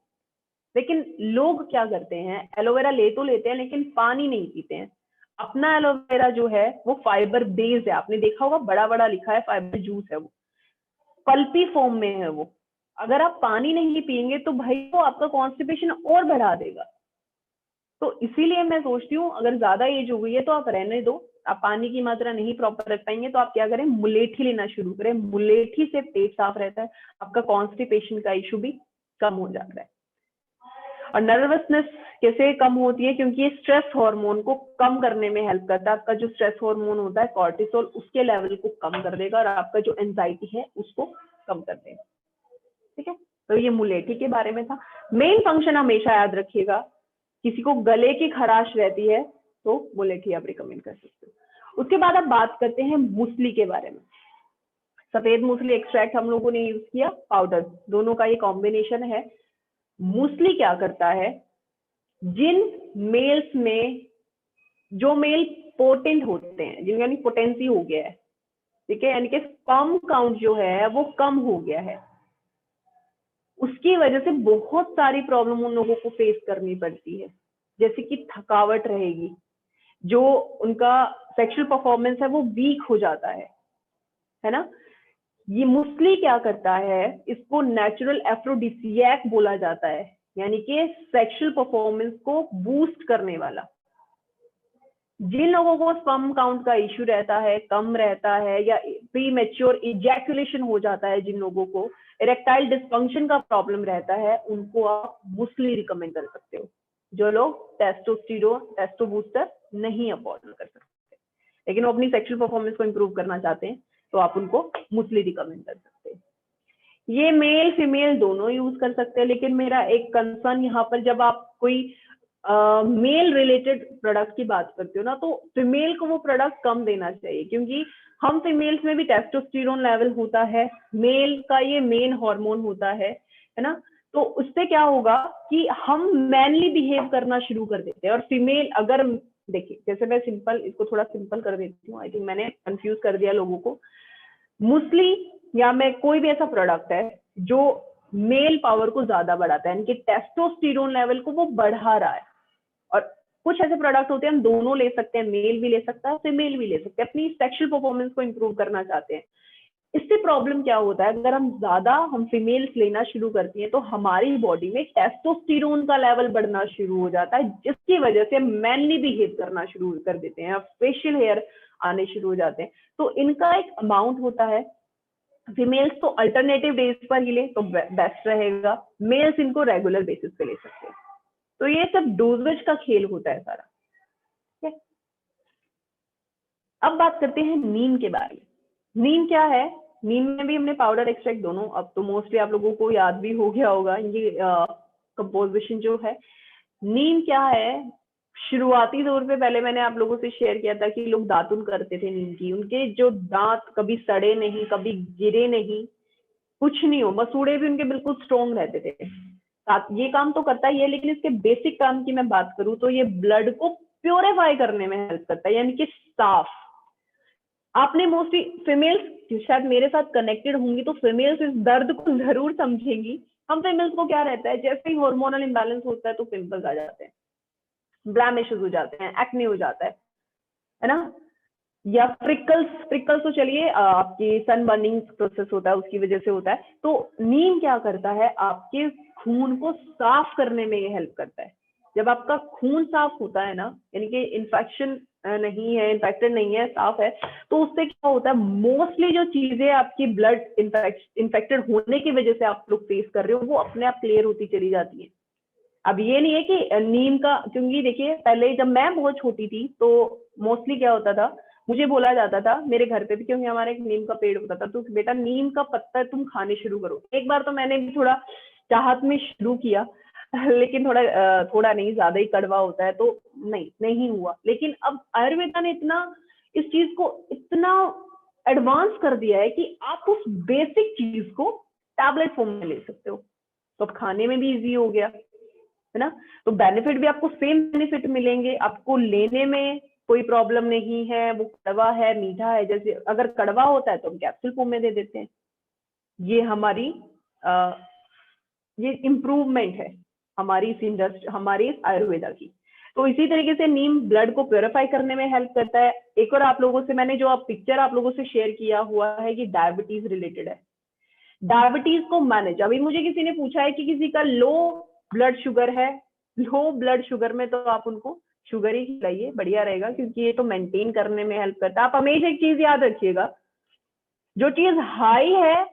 लेकिन लोग क्या करते हैं, एलोवेरा ले तो लेते हैं लेकिन पानी नहीं पीते हैं। अपना एलोवेरा जो है वो फाइबर बेस्ड है, आपने देखा होगा बड़ा बड़ा लिखा है फाइबर जूस है, वो पल्पी फॉर्म में है वो। अगर आप पानी नहीं पियेंगे तो भाई वो आपका कॉन्स्टिपेशन और बढ़ा देगा। तो इसीलिए मैं सोचती हूँ अगर ज्यादा एज हो गई है तो आप रहने दो, आप पानी की मात्रा नहीं प्रॉपर रख पाएंगे तो आप क्या करें, मुलेठी लेना शुरू करें। मुलेठी से पेट साफ रहता है, आपका कॉन्स्टिपेशन का इशू भी कम हो जाता है। और नर्वसनेस कैसे कम होती है, क्योंकि ये स्ट्रेस हार्मोन को कम करने में हेल्प करता है। आपका जो स्ट्रेस हार्मोन होता है कॉर्टिसोल, उसके लेवल को कम कर देगा और आपका जो एंजाइटी है उसको कम कर देगा, ठीक है। तो ये मुलेठी के बारे में था। मेन फंक्शन हमेशा याद रखिएगा, किसी को गले की खराश रहती है तो मुलेठी आप रिकमेंड कर सकते हो। उसके बाद आप बात करते हैं मूसली के बारे में। सफेद मूसली एक्सट्रैक्ट हम लोगों ने यूज किया, पाउडर, दोनों का ये कॉम्बिनेशन है। मूसली क्या करता है, जिन मेल्स में, जो मेल पोटेंट होते हैं, जिनका यानी पोटेंसी हो गया है, ठीक है, यानी कि स्पर्म काउंट जो है वो कम हो गया है, उसकी वजह से बहुत सारी प्रॉब्लम उन लोगों को फेस करनी पड़ती है। जैसे कि थकावट रहेगी, जो उनका सेक्सुअल परफॉर्मेंस है वो वीक हो जाता है ना। ये मुस्ली क्या करता है, इसको नेचुरल एफ्रोडिसियक बोला जाता है, यानी कि सेक्सुअल परफॉर्मेंस को बूस्ट करने वाला। जिन लोगों को स्पर्म काउंट का इश्यू रहता है, कम रहता है, या प्री मैच्योर इजैकुलेशन हो जाता है, जिन लोगों को इरेक्टाइल डिस्फंक्शन का प्रॉब्लम रहता है, उनको आप मुस्ली रिकमेंड कर सकते हो। जो लोग टेस्टो बूस्टर नहीं अफोर्ड कर सकते लेकिन वो अपनी सेक्सुअल परफॉर्मेंस को इंप्रूव करना चाहते हैं, तो आप उनको मुस्ली रिकमेंड कर सकते हैं। ये मेल फीमेल दोनों यूज कर सकते हैं, लेकिन मेरा एक कंसर्न यहाँ पर, जब आप कोई मेल रिलेटेड प्रोडक्ट की बात करते हो ना, तो फीमेल को वो प्रोडक्ट कम देना चाहिए, क्योंकि हम फीमेल्स में भी टेस्टोस्टेरोन लेवल होता है, मेल का ये मेन हार्मोन होता है ना। तो उससे क्या होगा कि हम मैनली बिहेव करना शुरू कर देते हैं। और फीमेल, अगर देखिए, जैसे मैं इसको थोड़ा सिंपल कर देती हूँ, आई थिंक मैंने कंफ्यूज कर दिया लोगों को। मुस्ली या मैं कोई भी ऐसा प्रोडक्ट है जो मेल पावर को ज्यादा बढ़ाता है, यानी कि टेस्टोस्टेरोन लेवल को वो बढ़ा रहा है। और कुछ ऐसे प्रोडक्ट होते हैं, हम दोनों ले सकते हैं, मेल भी ले सकता है, फीमेल भी ले सकते हैं, अपनी सेक्सुअल परफॉर्मेंस को इंप्रूव करना चाहते हैं। इससे प्रॉब्लम क्या होता है, अगर हम फीमेल्स लेना शुरू करती हैं, तो हमारी बॉडी में टेस्टोस्टेरोन का लेवल बढ़ना शुरू हो जाता है, जिसकी वजह से मैनली बिहेव करना शुरू कर देते हैं, फेशियल हेयर आने शुरू हो जाते हैं। तो इनका एक अमाउंट होता है। फीमेल्स तो अल्टरनेटिव डेज पर ही ले तो बेस्ट रहेगा, मेल्स इनको रेगुलर बेसिस पे ले सकते हैं। तो ये सब डोजेज का खेल होता है सारा। ठीक है, अब बात करते हैं नीम के बारे में। नीम क्या है, नीम में भी हमने पाउडर एक्सट्रैक्ट दोनों, अब तो मोस्टली आप लोगों को याद भी हो गया होगा ये कंपोजिशन जो है। नीम क्या है, शुरुआती दौर पे पहले मैंने आप लोगों से शेयर किया था कि लोग दातुन करते थे नीम की, उनके जो दांत कभी सड़े नहीं, कभी गिरे नहीं, कुछ नहीं हो, मसूड़े भी उनके बिल्कुल स्ट्रॉन्ग रहते थे। ये काम तो करता ही है, लेकिन इसके बेसिक काम की मैं बात करूं तो ये ब्लड को प्योरीफाई करने में हेल्प करता है, यानी कि साफ। आपने मोस्टली फीमेल्स शायद मेरे साथ कनेक्टेड होंगी, तो फीमेल्स इस दर्द को जरूर समझेंगी। हम फीमेल्स को क्या रहता है, जैसे ही हार्मोनल इंबैलेंस होता है तो पिंपल्स आ जाते हैं, ब्लैमिशेस हो जाते हैं, एक्ने हो जाता है ना, या फ्रिकल्स तो चलिए आपकी सन बर्निंग प्रोसेस होता है उसकी वजह से होता है। तो नीम क्या करता है, आपके खून को साफ करने में ये हेल्प करता है। जब आपका खून साफ होता है ना, यानी कि इन्फेक्शन नहीं है, इन्फेक्टेड नहीं है, साफ है, तो उससे क्या होता है, मोस्टली जो चीजें आपकी ब्लड इन्फेक्टेड होने की वजह से आप लोग फेस कर रहे हो, वो अपने आप क्लियर होती चली जाती है। अब ये नहीं है कि नीम का, क्योंकि देखिए पहले जब मैं बहुत छोटी थी तो मोस्टली क्या होता था, मुझे बोला जाता था मेरे घर पे भी, क्योंकि हमारा एक नीम का पेड़ होता था, तो बेटा नीम का पत्ता तुम खाने शुरू करो। एक बार तो मैंने भी थोड़ा चाहत में शुरू किया, लेकिन थोड़ा नहीं, ज्यादा ही कड़वा होता है, तो नहीं हुआ। लेकिन अब आयुर्वेदा ने इस चीज को इतना एडवांस कर दिया है कि आप उस बेसिक चीज को टैबलेट फॉर्म में ले सकते हो, तो अब खाने में भी इजी हो गया, है ना। तो बेनिफिट भी आपको सेम बेनिफिट मिलेंगे, आपको लेने में कोई प्रॉब्लम नहीं है। वो कड़वा है, मीठा है, जैसे अगर कड़वा होता है तो हम कैप्सूल फॉर्म में दे देते हैं। ये हमारी ये इम्प्रूवमेंट है हमारी इस आयुर्वेदा की। तो इसी तरीके से नीम ब्लड को प्योरीफाई करने में हेल्प करता है। एक और आप लोगों से मैंने जो पिक्चर आप लोगों से शेयर किया हुआ है, ये डायबिटीज रिलेटेड है। डायबिटीज को मैनेज, अभी मुझे किसी ने पूछा है कि किसी का लो ब्लड शुगर है, लो ब्लड शुगर में तो आप उनको शुगर ही खिलाइए, बढ़िया रहेगा, क्योंकि ये तो मेंटेन करने में हेल्प करता है। आप हमेशा एक चीज याद रखिएगा, जो चीज हाई है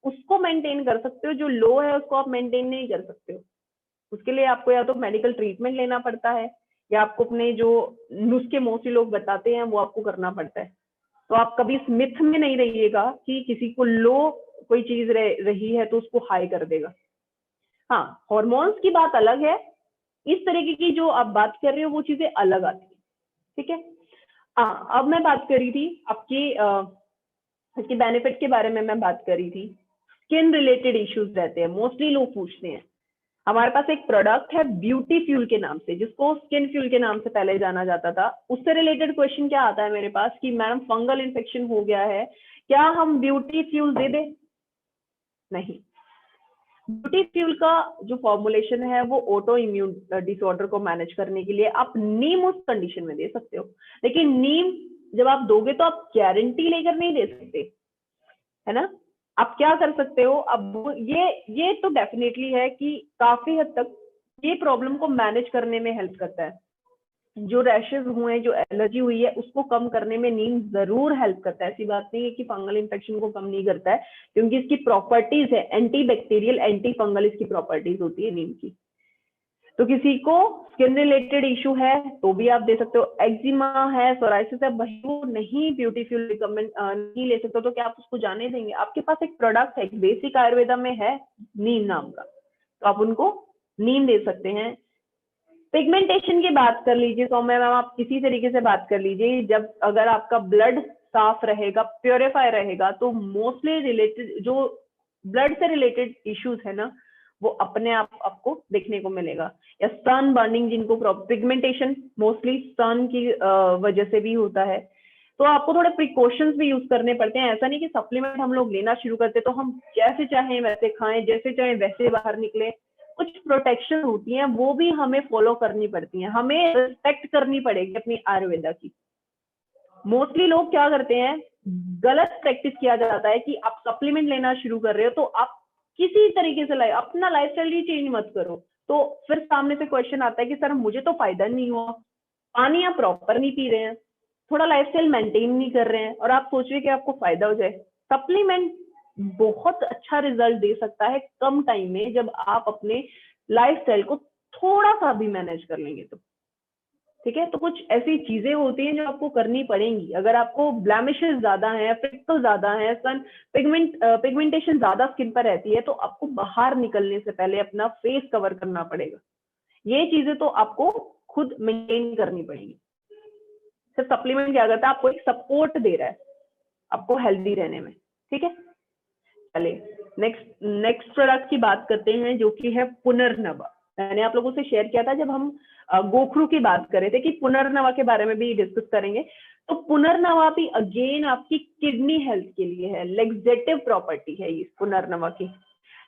उसको मेंटेन कर सकते हो, जो लो है उसको आप मेंटेन नहीं कर सकते हो। उसके लिए आपको या तो मेडिकल ट्रीटमेंट लेना पड़ता है, या आपको अपने जो नुस्खे मोस्टली लोग बताते हैं वो आपको करना पड़ता है। तो आप कभी इस मिथ में नहीं रहिएगा कि किसी को लो कोई चीज रही है तो उसको हाई कर देगा। हाँ, हॉर्मोन्स की बात अलग है, इस तरीके की जो आप बात कर रहे हो वो चीजें अलग आती है। ठीक है, हाँ, अब मैं बात कर रही थी इसके बेनिफिट के बारे में मैं बात कर रही थी। स्किन रिलेटेड इश्यूज रहते हैं, मोस्टली लोग पूछते हैं। हमारे पास एक प्रोडक्ट है ब्यूटी फ्यूल के नाम से, जिसको स्किन फ्यूल के नाम से पहले जाना जाता था। उससे रिलेटेड क्वेश्चन क्या आता है मेरे पास कि मैडम फंगल इन्फेक्शन हो गया है, क्या हम ब्यूटी फ्यूल दे दें? नहीं, ब्यूटी फ्यूल का जो फॉर्मुलेशन है वो ऑटो इम्यून डिसऑर्डर को मैनेज करने के लिए आप नीम उस कंडीशन में दे सकते हो, लेकिन नीम जब आप दोगे तो आप गारंटी लेकर नहीं दे सकते, है ना। आप क्या कर सकते हो, अब ये तो डेफिनेटली है कि काफी हद तक ये प्रॉब्लम को मैनेज करने में हेल्प करता है। जो रैशेज हुए हैं, जो एलर्जी हुई है, उसको कम करने में नीम जरूर हेल्प करता है। ऐसी बात नहीं है कि फंगल इन्फेक्शन को कम नहीं करता है, क्योंकि इसकी प्रॉपर्टीज है एंटी बैक्टीरियल एंटी फंगल, इसकी प्रॉपर्टीज होती है नीम की। तो किसी को स्किन रिलेटेड इशू है तो भी आप दे सकते हो, एक्जिमा है, सोराइसिस है, वही वो नहीं ब्यूटी फ्यूल रिकमेंड नहीं ले सकते, तो क्या आप उसको जाने देंगे? आपके पास एक प्रोडक्ट है, बेसिक आयुर्वेदा में है नीम नाम का, तो आप उनको नीम दे सकते हैं। पिगमेंटेशन की बात कर लीजिए सौम्या मैम, आप किसी तरीके से बात कर लीजिए, जब अगर आपका ब्लड साफ रहेगा, प्योरीफाई रहेगा, तो मोस्टली रिलेटेड जो ब्लड से रिलेटेड इश्यूज है ना, वो अपने आप आपको देखने को मिलेगा। या सन बर्निंग, जिनको पिगमेंटेशन मोस्टली सन की वजह से भी होता है, तो आपको थोड़े प्रिकॉशंस भी यूज करने पड़ते हैं। ऐसा नहीं कि सप्लीमेंट हम लोग लेना शुरू करते तो हम जैसे चाहें वैसे खाएं, जैसे चाहें वैसे बाहर निकले। कुछ प्रोटेक्शन होती हैं, वो भी हमें फॉलो करनी पड़ती हैं, हमें रिस्पेक्ट करनी पड़ेगी अपनी आयुर्वेदा की। मोस्टली लोग क्या करते हैं, गलत प्रैक्टिस किया जाता है कि आप सप्लीमेंट लेना शुरू कर रहे हो तो आप किसी तरीके से अपना लाइफस्टाइल ही चेंज मत करो। तो फिर सामने से क्वेश्चन आता है कि सर मुझे तो फायदा नहीं हुआ, पानी आप प्रॉपर नहीं पी रहे हैं, थोड़ा लाइफस्टाइल मेंटेन नहीं कर रहे हैं, और आप सोच रहे कि आपको फायदा हो जाए। सप्लीमेंट बहुत अच्छा रिजल्ट दे सकता है कम टाइम में, जब आप अपने लाइफस्टाइल को थोड़ा सा भी मैनेज कर लेंगे तो। ठीक है, तो कुछ ऐसी चीजें होती हैं जो आपको करनी पड़ेंगी। अगर आपको ब्लैमिशेस ज्यादा हैं, फ्रिक्कल ज्यादा है, सन पिगमेंटेशन ज्यादा स्किन पर रहती है, तो आपको बाहर निकलने से पहले अपना फेस कवर करना पड़ेगा। ये चीजें तो आपको खुद मेंटेन करनी पड़ेगी। सिर्फ सप्लीमेंट क्या करता है, आपको एक सपोर्ट दे रहा है आपको हेल्दी रहने में। ठीक है, चलिए नेक्स्ट प्रोडक्ट की बात करते हैं, जो कि है पुनर्नवा। मैंने आप लोगों से शेयर किया था जब हम गोखरू की बात कर रहे थे कि पुनर्नवा के बारे में भी डिस्कस करेंगे। तो पुनर्नवा भी अगेन आपकी किडनी हेल्थ के लिए है, लेग्जेटिव प्रॉपर्टी है इस पुनर्नवा की।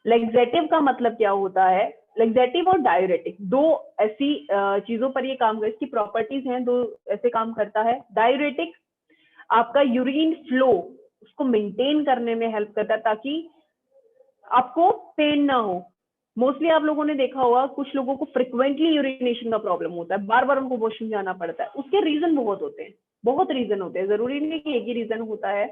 लेग्जेटिव का मतलब क्या होता है, लेग्जेटिव और डायूरेटिक दो ऐसी चीजों पर ये काम कर, इसकी प्रॉपर्टीज हैं, दो ऐसे काम करता है। डायूरेटिक आपका यूरिन फ्लो उसको मेंटेन करने में हेल्प करता है, ताकि आपको पेन ना हो। मोस्टली आप लोगों ने देखा होगा कुछ लोगों को फ्रिक्वेंटली यूरिनेशन का प्रॉब्लम होता है, बार बार उनको वॉशरूम जाना पड़ता है। उसके रीजन बहुत होते हैं, बहुत रीजन होते हैं, जरूरी नहीं कि एक ही रीजन होता है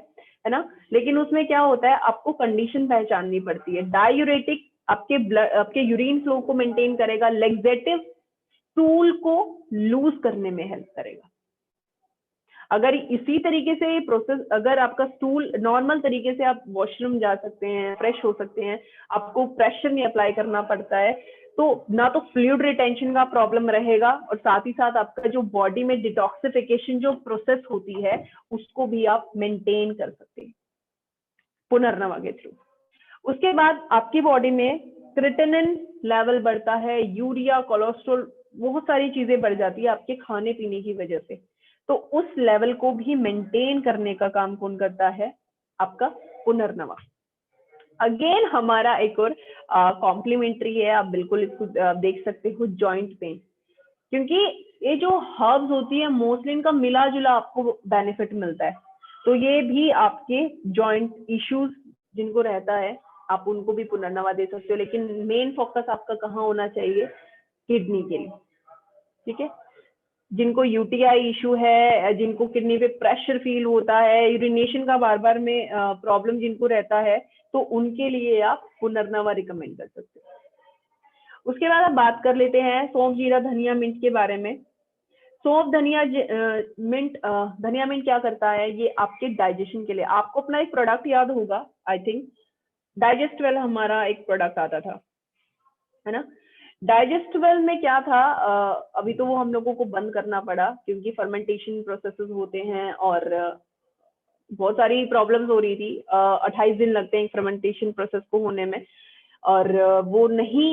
ना। लेकिन उसमें क्या होता है, आपको कंडीशन पहचाननी पड़ती है। डायूरेटिक आपके यूरिन फ्लो को मेंटेन करेगा, लेग्जेटिव स्टूल को लूज करने में हेल्प करेगा। अगर इसी तरीके से प्रोसेस, अगर आपका स्टूल नॉर्मल तरीके से आप वॉशरूम जा सकते हैं, फ्रेश हो सकते हैं, आपको प्रेशर नहीं अप्लाई करना पड़ता है, तो ना तो फ्लूइड रिटेंशन का प्रॉब्लम रहेगा, और साथ ही साथ आपका जो बॉडी में डिटॉक्सिफिकेशन जो प्रोसेस होती है उसको भी आप मेंटेन कर सकते हैं पुनर्नवा के थ्रू। उसके बाद आपकी बॉडी में क्रिएटिनिन लेवल बढ़ता है, यूरिया, कोलेस्ट्रॉल, बहुत सारी चीजें बढ़ जाती है आपके खाने पीने की वजह से। तो उस लेवल को भी मेंटेन करने का काम कौन करता है, आपका पुनर्नवा। अगेन हमारा एक और कॉम्प्लीमेंट्री है, आप बिल्कुल इसको देख सकते हो, जॉइंट पेन। क्योंकि ये जो हर्ब्स होती है मोस्टली इनका मिला जुला आपको बेनिफिट मिलता है, तो ये भी आपके जॉइंट इश्यूज जिनको रहता है आप उनको भी पुनर्नवा दे सकते हो। लेकिन मेन फोकस आपका कहाँ होना चाहिए, किडनी के लिए। ठीक है, जिनको यूटीआई इशू है, जिनको किडनी पे प्रेशर फील होता है, यूरिनेशन का बार बार में प्रॉब्लम जिनको रहता है, तो उनके लिए आप पुनर्नवा रिकमेंड कर सकते हो। उसके बाद आप बात कर लेते हैं सौंफ, जीरा, धनिया, मिंट के बारे में। सौंफ, धनिया, मिंट, धनिया मिंट क्या करता है, ये आपके डाइजेशन के लिए। आपको अपना एक प्रोडक्ट याद होगा, आई थिंक डाइजेस्टवेल हमारा एक प्रोडक्ट आता था, है ना। डाइजेस्टवेल में क्या था, अभी तो वो हम लोगों को बंद करना पड़ा क्योंकि फर्मेंटेशन प्रोसेसेस होते हैं और बहुत सारी प्रॉब्लम्स हो रही थी। 28 दिन लगते हैं फर्मेंटेशन प्रोसेस को होने में, और वो नहीं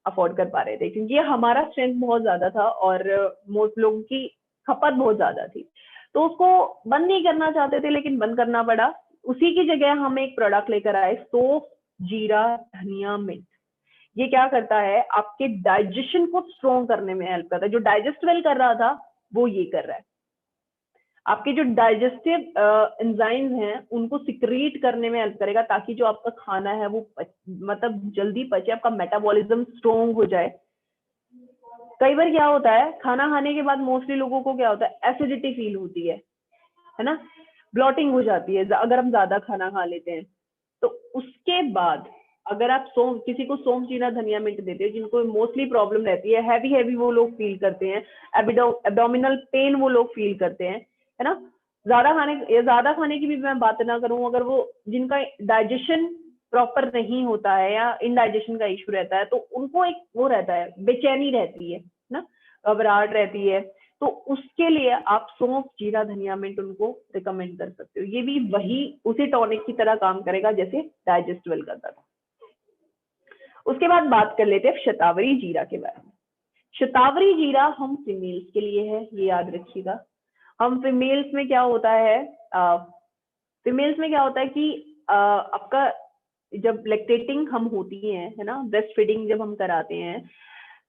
अफोर्ड कर पा रहे थे क्योंकि हमारा स्ट्रेंथ बहुत ज्यादा था और मोस्ट लोगों की खपत बहुत ज्यादा थी, तो उसको बंद नहीं करना चाहते थे, लेकिन बंद करना पड़ा। उसी की जगह हम एक प्रोडक्ट लेकर आए, सौंफ, जीरा, धनिया, मिंट। ये क्या करता है, आपके डाइजेशन को स्ट्रॉन्ग करने में हेल्प करता है। जो डाइजेस्ट वेल कर रहा था वो ये कर रहा है। आपके जो डाइजेस्टिव एंजाइम्स हैं उनको सिक्रीट करने में हेल्प करेगा, ताकि जो आपका खाना है वो मतलब जल्दी पचे, आपका मेटाबॉलिज्म स्ट्रॉन्ग हो जाए। कई बार क्या होता है, खाना खाने के बाद मोस्टली लोगों को क्या होता है, एसिडिटी फील होती है ना, ब्लॉटिंग हो जाती है अगर हम ज्यादा खाना खा लेते हैं। तो उसके बाद अगर आप किसी को सौंफ जीरा धनिया मिंट देते हैं, जिनको मोस्टली प्रॉब्लम रहती है, हैवी हैवी वो लोग फील करते हैं, एब्डोमिनल पेन वो लोग फील करते हैं, है ना। ज्यादा खाने की भी मैं बात ना करूं, अगर वो जिनका डाइजेशन प्रॉपर नहीं होता है या इनडाइजेशन का इशू रहता है, तो उनको एक वो रहता है, बेचैनी रहती है ना, घबराहट रहती है। तो उसके लिए आप सौंफ जीरा धनिया मिंट उनको रिकमेंड कर सकते हो। ये भी वही उसी टॉनिक की तरह काम करेगा जैसे डाइजेस्टिवल करता था। उसके बाद बात कर लेते हैं शतावरी जीरा के बारे में। शतावरी जीरा हम फीमेल्स के लिए है, ये याद रखिएगा। हम फीमेल्स में क्या होता है, कि आपका जब लैक्टेटिंग हम होती है ना, ब्रेस्ट फीडिंग जब हम कराते हैं,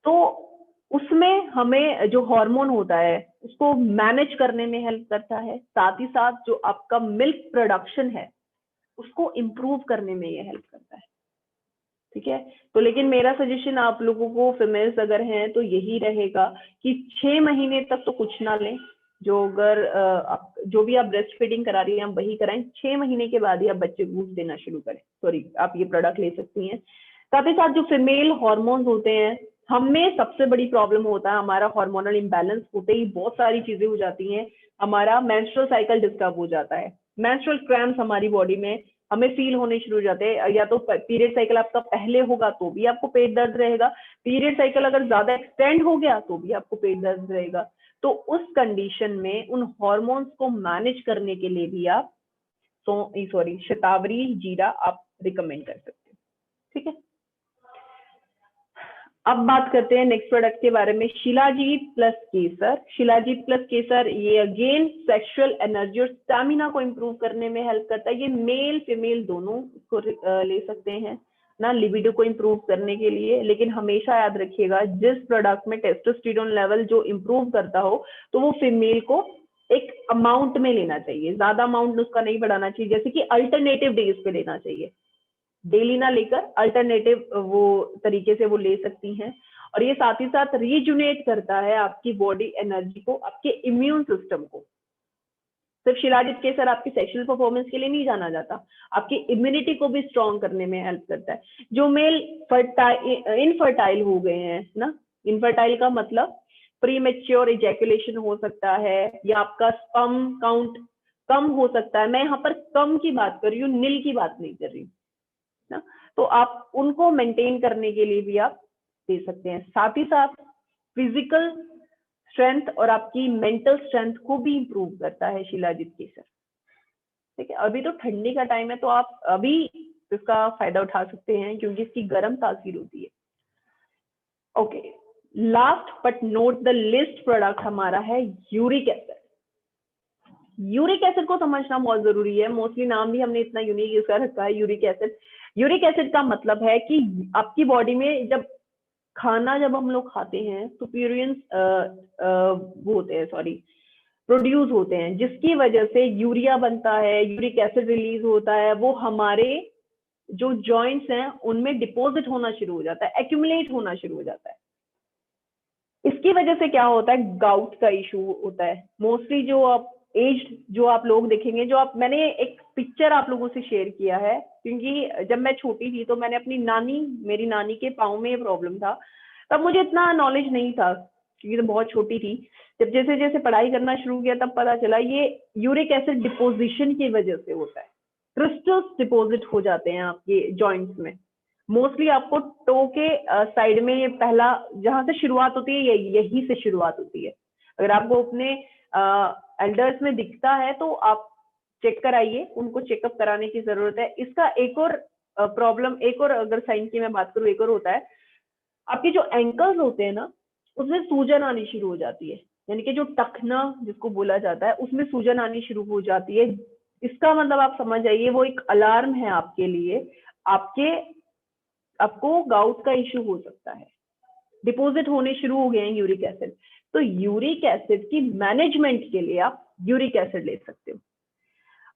तो उसमें हमें जो हार्मोन होता है उसको मैनेज करने में हेल्प करता है। साथ ही साथ जो आपका मिल्क प्रोडक्शन है उसको इम्प्रूव करने में ये हेल्प करता है। ठीक है, तो लेकिन मेरा सजेशन आप लोगों को, फीमेल्स अगर हैं, तो यही रहेगा कि 6 महीने तक तो कुछ ना लें। जो भी आप ब्रेस्ट फीडिंग करा रही हैं आप वही कराएं। 6 महीने के बाद ही आप बच्चे को दूध देना शुरू करें। सॉरी, आप ये प्रोडक्ट ले सकती हैं। साथ ही साथ जो फीमेल हॉर्मोन्स होते हैं, हमें सबसे बड़ी प्रॉब्लम होता है, हमारा हार्मोनल इम्बैलेंस होते ही बहुत सारी चीजें हो जाती हैं। हमारा मेंस्ट्रुअल साइकिल डिस्टर्ब हो जाता है, मेंस्ट्रुअल क्रैम्प्स हमारी बॉडी में हमें फील होने शुरू हो जाते हैं। या तो पीरियड साइकिल आपका पहले होगा तो भी आपको पेट दर्द रहेगा, पीरियड साइकिल अगर ज्यादा एक्सटेंड हो गया तो भी आपको पेट दर्द रहेगा। तो उस कंडीशन में उन हॉर्मोन्स को मैनेज करने के लिए भी आप शतावरी जीरा आप रिकमेंड कर सकते हैं। ठीक है, अब बात करते हैं नेक्स्ट प्रोडक्ट के बारे में, शिलाजीत प्लस केसर। शिलाजीत प्लस केसर ये अगेन सेक्सुअल एनर्जी और स्टैमिना को इंप्रूव करने में हेल्प करता है। ये मेल फीमेल दोनों को ले सकते हैं ना, लिबिडो को इंप्रूव करने के लिए। लेकिन हमेशा याद रखिएगा, जिस प्रोडक्ट में टेस्टोस्टेरोन लेवल जो इंप्रूव करता हो, तो वो फीमेल को एक अमाउंट में लेना चाहिए, ज्यादा अमाउंट उसका नहीं बढ़ाना चाहिए। जैसे कि अल्टरनेटिव डेज पे लेना चाहिए, डेली ना लेकर अल्टरनेटिव वो तरीके से वो ले सकती हैं। और ये साथ ही साथ रीजुनेट करता है आपकी बॉडी एनर्जी को, आपके इम्यून सिस्टम को। सिर्फ शिलाजीत केसर आपकी सेक्सुअल परफॉर्मेंस के लिए नहीं जाना जाता, आपकी इम्यूनिटी को भी स्ट्रॉन्ग करने में हेल्प करता है। जो मेल इनफर्टाइल हो गए हैं ना, इनफर्टाइल का मतलब प्रीमेच्योर इजैकुलेशन हो सकता है, या आपका स्पर्म काउंट कम हो सकता है। मैं यहाँ पर कम की बात कर रही हूँ, नील की बात नहीं कर रही ना। तो आप उनको मेंटेन करने के लिए भी आप दे सकते हैं। साथ ही साथ फिजिकल स्ट्रेंथ और आपकी मेंटल स्ट्रेंथ को भी इंप्रूव करता है शिलाजीत केसर। ठीक है, अभी तो ठंडी का टाइम है, तो आप अभी इसका फायदा उठा सकते हैं क्योंकि इसकी गर्म तासीर होती है। Okay, last but not the list product हमारा है यूरिक एसिड। यूरिक एसिड को समझना बहुत जरूरी है, मोस्टली नाम भी हमने इतना यूनिक यूज कर रखा है, यूरिक एसिड। यूरिक एसिड का मतलब है कि आपकी बॉडी में जब हम लोग खाते हैं तो प्यूरियंस वो होते हैं, प्रोड्यूस होते हैं, जिसकी वजह से यूरिया बनता है, यूरिक एसिड रिलीज होता है। वो हमारे जो जॉइंट्स हैं उनमें डिपॉजिट होना शुरू हो जाता है, एक्यूमुलेट होना शुरू हो जाता है। इसकी वजह से क्या होता है, गाउट का इशू होता है। मोस्टली जो आप एज्ड जो आप लोग देखेंगे, मैंने एक पिक्चर आप लोगों से शेयर किया है, क्योंकि जब मैं छोटी थी तो मैंने अपनी मेरी नानी के पाँव में ये प्रॉब्लम था। तब मुझे इतना नॉलेज नहीं था क्योंकि तो बहुत छोटी थी। जब जैसे जैसे पढ़ाई करना शुरू किया तब पता चला ये यूरिक एसिड डिपोजिशन की वजह से होता है। क्रिस्टल्स डिपोजिट हो जाते हैं आपके जॉइंट्स में। मोस्टली आपको टो के साइड में ये पहला जहां से शुरुआत होती है, यही से शुरुआत होती है। अगर आपको अपने एल्डर्स में दिखता है तो आप चेक कराइए, उनको चेकअप कराने की जरूरत है। इसका एक और प्रॉब्लम, एक और अगर साइन की मैं बात करूँ, एक और होता है, आपके जो एंकल्स होते हैं ना उसमें सूजन आनी शुरू हो जाती है, यानी कि जो टखना जिसको बोला जाता है उसमें सूजन आनी शुरू हो जाती है। इसका मतलब आप समझ जाइए वो एक अलार्म है आपके लिए, आपके आपको गाउट का इश्यू हो सकता है, डिपॉजिट होने शुरू हो गए हैं यूरिक एसिड, तो यूरिक एसिड की मैनेजमेंट के लिए आप यूरिक एसिड ले सकते हो।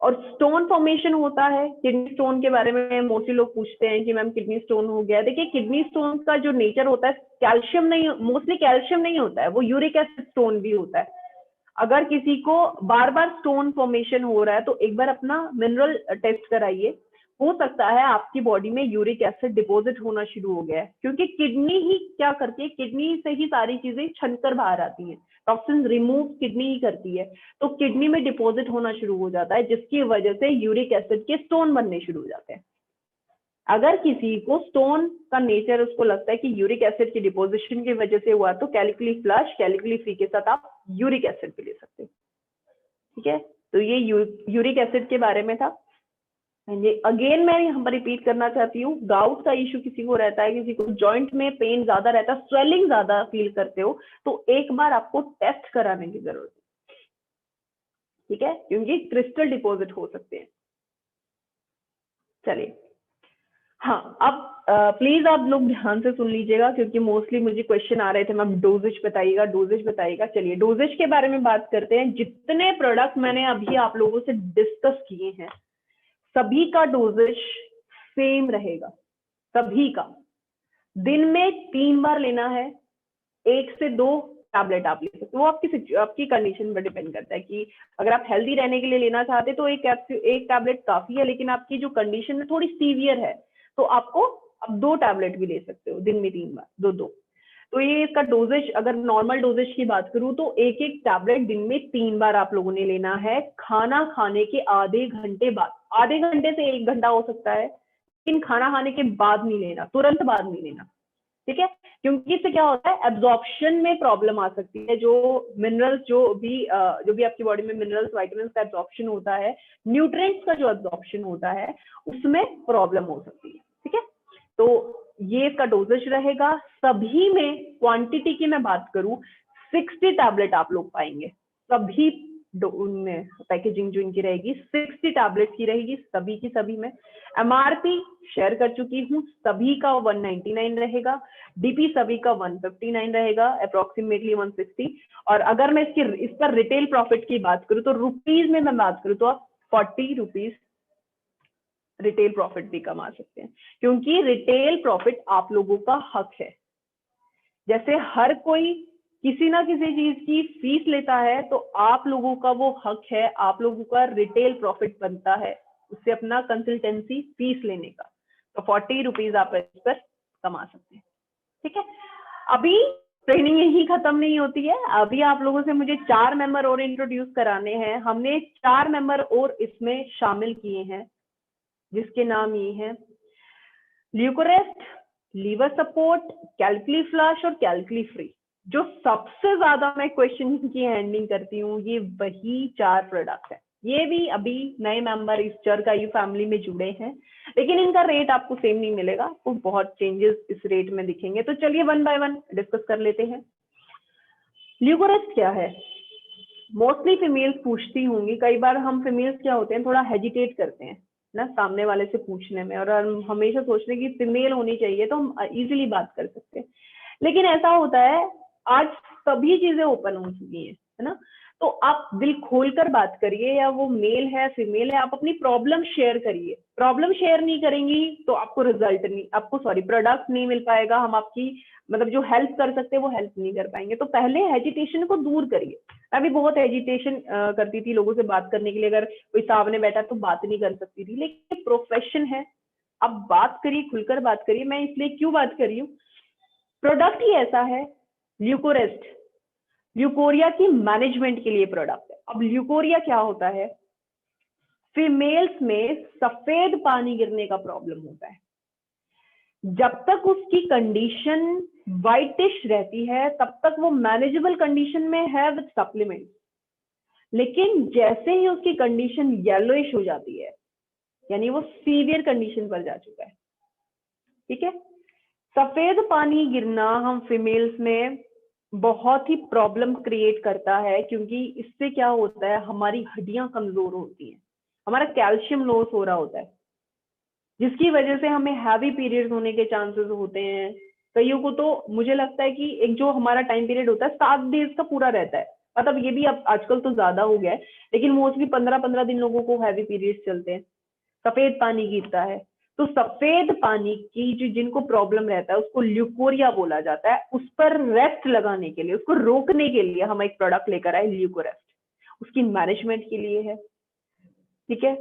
और स्टोन फॉर्मेशन होता है, किडनी स्टोन के बारे में मोस्टली लोग पूछते हैं कि मैम किडनी स्टोन हो गया। देखिए किडनी स्टोन का जो नेचर होता है कैल्शियम नहीं, मोस्टली कैल्शियम नहीं होता है, वो यूरिक एसिड स्टोन भी होता है। अगर किसी को बार बार स्टोन फॉर्मेशन हो रहा है तो एक बार अपना मिनरल टेस्ट कराइए, हो सकता है आपकी बॉडी में यूरिक एसिड डिपॉजिट होना शुरू हो गया है, क्योंकि किडनी ही क्या करती है, किडनी से ही सारी चीजें छनकर बाहर आती हैं, टॉक्सिन रिमूव किडनी ही करती है, तो किडनी में डिपॉजिट होना शुरू हो जाता है, जिसकी वजह से यूरिक एसिड के स्टोन बनने शुरू हो जाते हैं। अगर किसी को स्टोन का नेचर उसको लगता है कि यूरिक एसिड की डिपोजिशन की वजह से हुआ, तो कैलिकली फ्लश, कैलिकली फ्री के साथ आप यूरिक एसिड भी ले सकते हैं। ठीक है, तो ये यूरिक एसिड के बारे में था। ये अगेन मैं यहाँ पर रिपीट करना चाहती हूँ, गाउट का इश्यू किसी को रहता है, किसी को जॉइंट में पेन ज्यादा रहता है, स्वेलिंग ज्यादा फील करते हो, तो एक बार आपको टेस्ट कराने की जरूरत है। ठीक है, क्योंकि क्रिस्टल डिपॉजिट हो सकते हैं। चलिए, हाँ, अब प्लीज आप लोग ध्यान से सुन लीजिएगा, क्योंकि मोस्टली मुझे क्वेश्चन आ रहे थे मैम डोजेज बताइएगा, डोजेज बताइएगा। चलिए डोजेज के बारे में बात करते हैं। जितने प्रोडक्ट मैंने अभी आप लोगों से डिस्कस किए हैं, सभी का डोजेज सेम रहेगा, सभी का। दिन में 3 बार लेना है, 1 से 2 टैबलेट आप ले सकते हो। वो आपकी कंडीशन पर डिपेंड करता है कि अगर आप हेल्दी रहने के लिए लेना चाहते तो एक टैबलेट काफी है, लेकिन आपकी जो कंडीशन है थोड़ी सीवियर है तो आपको अब 2 टैबलेट भी ले सकते हो, दिन में 3 बार, 2-2। तो ये इसका डोजेज, अगर नॉर्मल डोजेज की बात करूं तो एक टैबलेट दिन में 3 बार आप लोगों ने लेना है, खाना खाने के आधे घंटे बाद। आधे घंटे से 1 घंटा हो सकता है, लेकिन खाना खाने के बाद नहीं लेना, तुरंत बाद नहीं लेना। ठीक है, क्योंकि इससे क्या होता है, एब्जॉर्प्शन में प्रॉब्लम आ सकती है। जो मिनरल्स, जो भी आपकी बॉडी में मिनरल्स, वाइटामिन का एब्जॉर्प्शन होता है, न्यूट्रिएंट्स का जो एब्जॉर्प्शन होता है, उसमें प्रॉब्लम हो सकती है। ठीक है, तो ये इसका डोजेज रहेगा। सभी में क्वांटिटी की मैं बात करूं, 60 टैबलेट आप लोग पाएंगे, सभी उनमें पैकेजिंग जो इनकी रहेगी 60 टैबलेट की रहेगी, सभी की सभी में। एमआरपी शेयर कर चुकी हूँ, सभी का 199 रहेगा, डीपी सभी का 159 रहेगा, अप्रोक्सीमेटली 160। और अगर मैं इस पर रिटेल प्रॉफिट की बात करूं तो रुपीज में मैं बात करूं तो आप 40 रुपीज रिटेल प्रॉफिट भी कमा सकते हैं, क्योंकि रिटेल प्रॉफिट आप लोगों का हक है। जैसे हर कोई किसी ना किसी चीज की फीस लेता है, तो आप लोगों का वो हक है, आप लोगों का रिटेल प्रॉफिट बनता है उससे अपना कंसल्टेंसी फीस लेने का। तो 40 रुपीज आप इस पर कमा सकते हैं। ठीक है, अभी ट्रेनिंग यही खत्म नहीं होती है, अभी आप लोगों से मुझे 4 मेंबर और इंट्रोड्यूस कराने हैं। हमने 4 मेंबर और इसमें शामिल किए हैं, जिसके नाम ये हैं ल्यूकोरेस्ट, लीवर सपोर्ट, कैलकुली फ्लश और कैलकुली फ्री। जो सबसे ज्यादा मैं क्वेश्चन की हैंडलिंग करती हूँ, ये वही 4 प्रोडक्ट है। ये भी अभी नए मेंबर इस चरकायु फैमिली में जुड़े हैं, लेकिन इनका रेट आपको सेम नहीं मिलेगा, आपको बहुत चेंजेस इस रेट में दिखेंगे। तो चलिए 1 बाय 1 डिस्कस कर लेते हैं। ल्यूकोरेस्ट क्या है? मोस्टली फीमेल्स पूछती होंगी, कई बार हम फीमेल्स क्या होते हैं, थोड़ा हेजिटेट करते हैं ना सामने वाले से पूछने में, और हम हमेशा सोचते हैं कि फीमेल होनी चाहिए तो हम इजीली बात कर सकते हैं। लेकिन ऐसा होता है, आज सभी चीजें ओपन हो चुकी हैं, है ना, तो आप दिल खोलकर बात करिए, या वो मेल है फीमेल है, आप अपनी प्रॉब्लम शेयर करिए। प्रॉब्लम शेयर नहीं करेंगी तो आपको रिजल्ट नहीं, आपको प्रोडक्ट नहीं मिल पाएगा, हम आपकी मतलब जो हेल्प कर सकते हैं वो हेल्प नहीं कर पाएंगे। तो पहले हेजिटेशन को दूर करिए। मैं भी बहुत हेजिटेशन करती थी लोगों से बात करने के लिए, अगर कोई सामने बैठा तो बात नहीं कर सकती थी, लेकिन प्रोफेशन है, अब बात करिए, खुलकर बात करिए। मैं इसलिए क्यों बात कर रही हूँ, प्रोडक्ट ही ऐसा है ल्यूकोरेस्ट, ल्यूकोरिया की मैनेजमेंट के लिए प्रोडक्ट है। अब ल्यूकोरिया क्या होता है, फीमेल्स में सफेद पानी गिरने का प्रॉब्लम होता है। जब तक उसकी कंडीशन व्हाइटिश रहती है तब तक वो मैनेजेबल कंडीशन में है विद सप्लीमेंट, लेकिन जैसे ही उसकी कंडीशन येलोइश हो जाती है, यानी वो सीवियर कंडीशन पर जा चुका है। ठीक है, सफेद पानी गिरना हम फीमेल्स में बहुत ही प्रॉब्लम क्रिएट करता है, क्योंकि इससे क्या होता है, हमारी हड्डियां कमजोर होती हैं, हमारा कैल्शियम लॉस हो रहा होता है। जिसकी वजह से हमें हैवी पीरियड्स होने के चांसेस होते हैं। कईयों को तो मुझे लगता है कि एक जो हमारा टाइम पीरियड होता है 7 डेज का पूरा रहता है, मतलब ये भी अब आजकल तो ज्यादा हो गया है, लेकिन मोस्टली 15-15 दिन लोगों को हैवी पीरियड्स चलते हैं, सफेद पानी गिरता है। तो सफेद पानी की जो जिनको प्रॉब्लम रहता है उसको ल्यूकोरिया बोला जाता है। उस पर रेस्ट लगाने के लिए, उसको रोकने के लिए हम एक प्रोडक्ट लेकर आए, ल्यूकोरेस्ट, उसकी मैनेजमेंट के लिए है। ठीक है,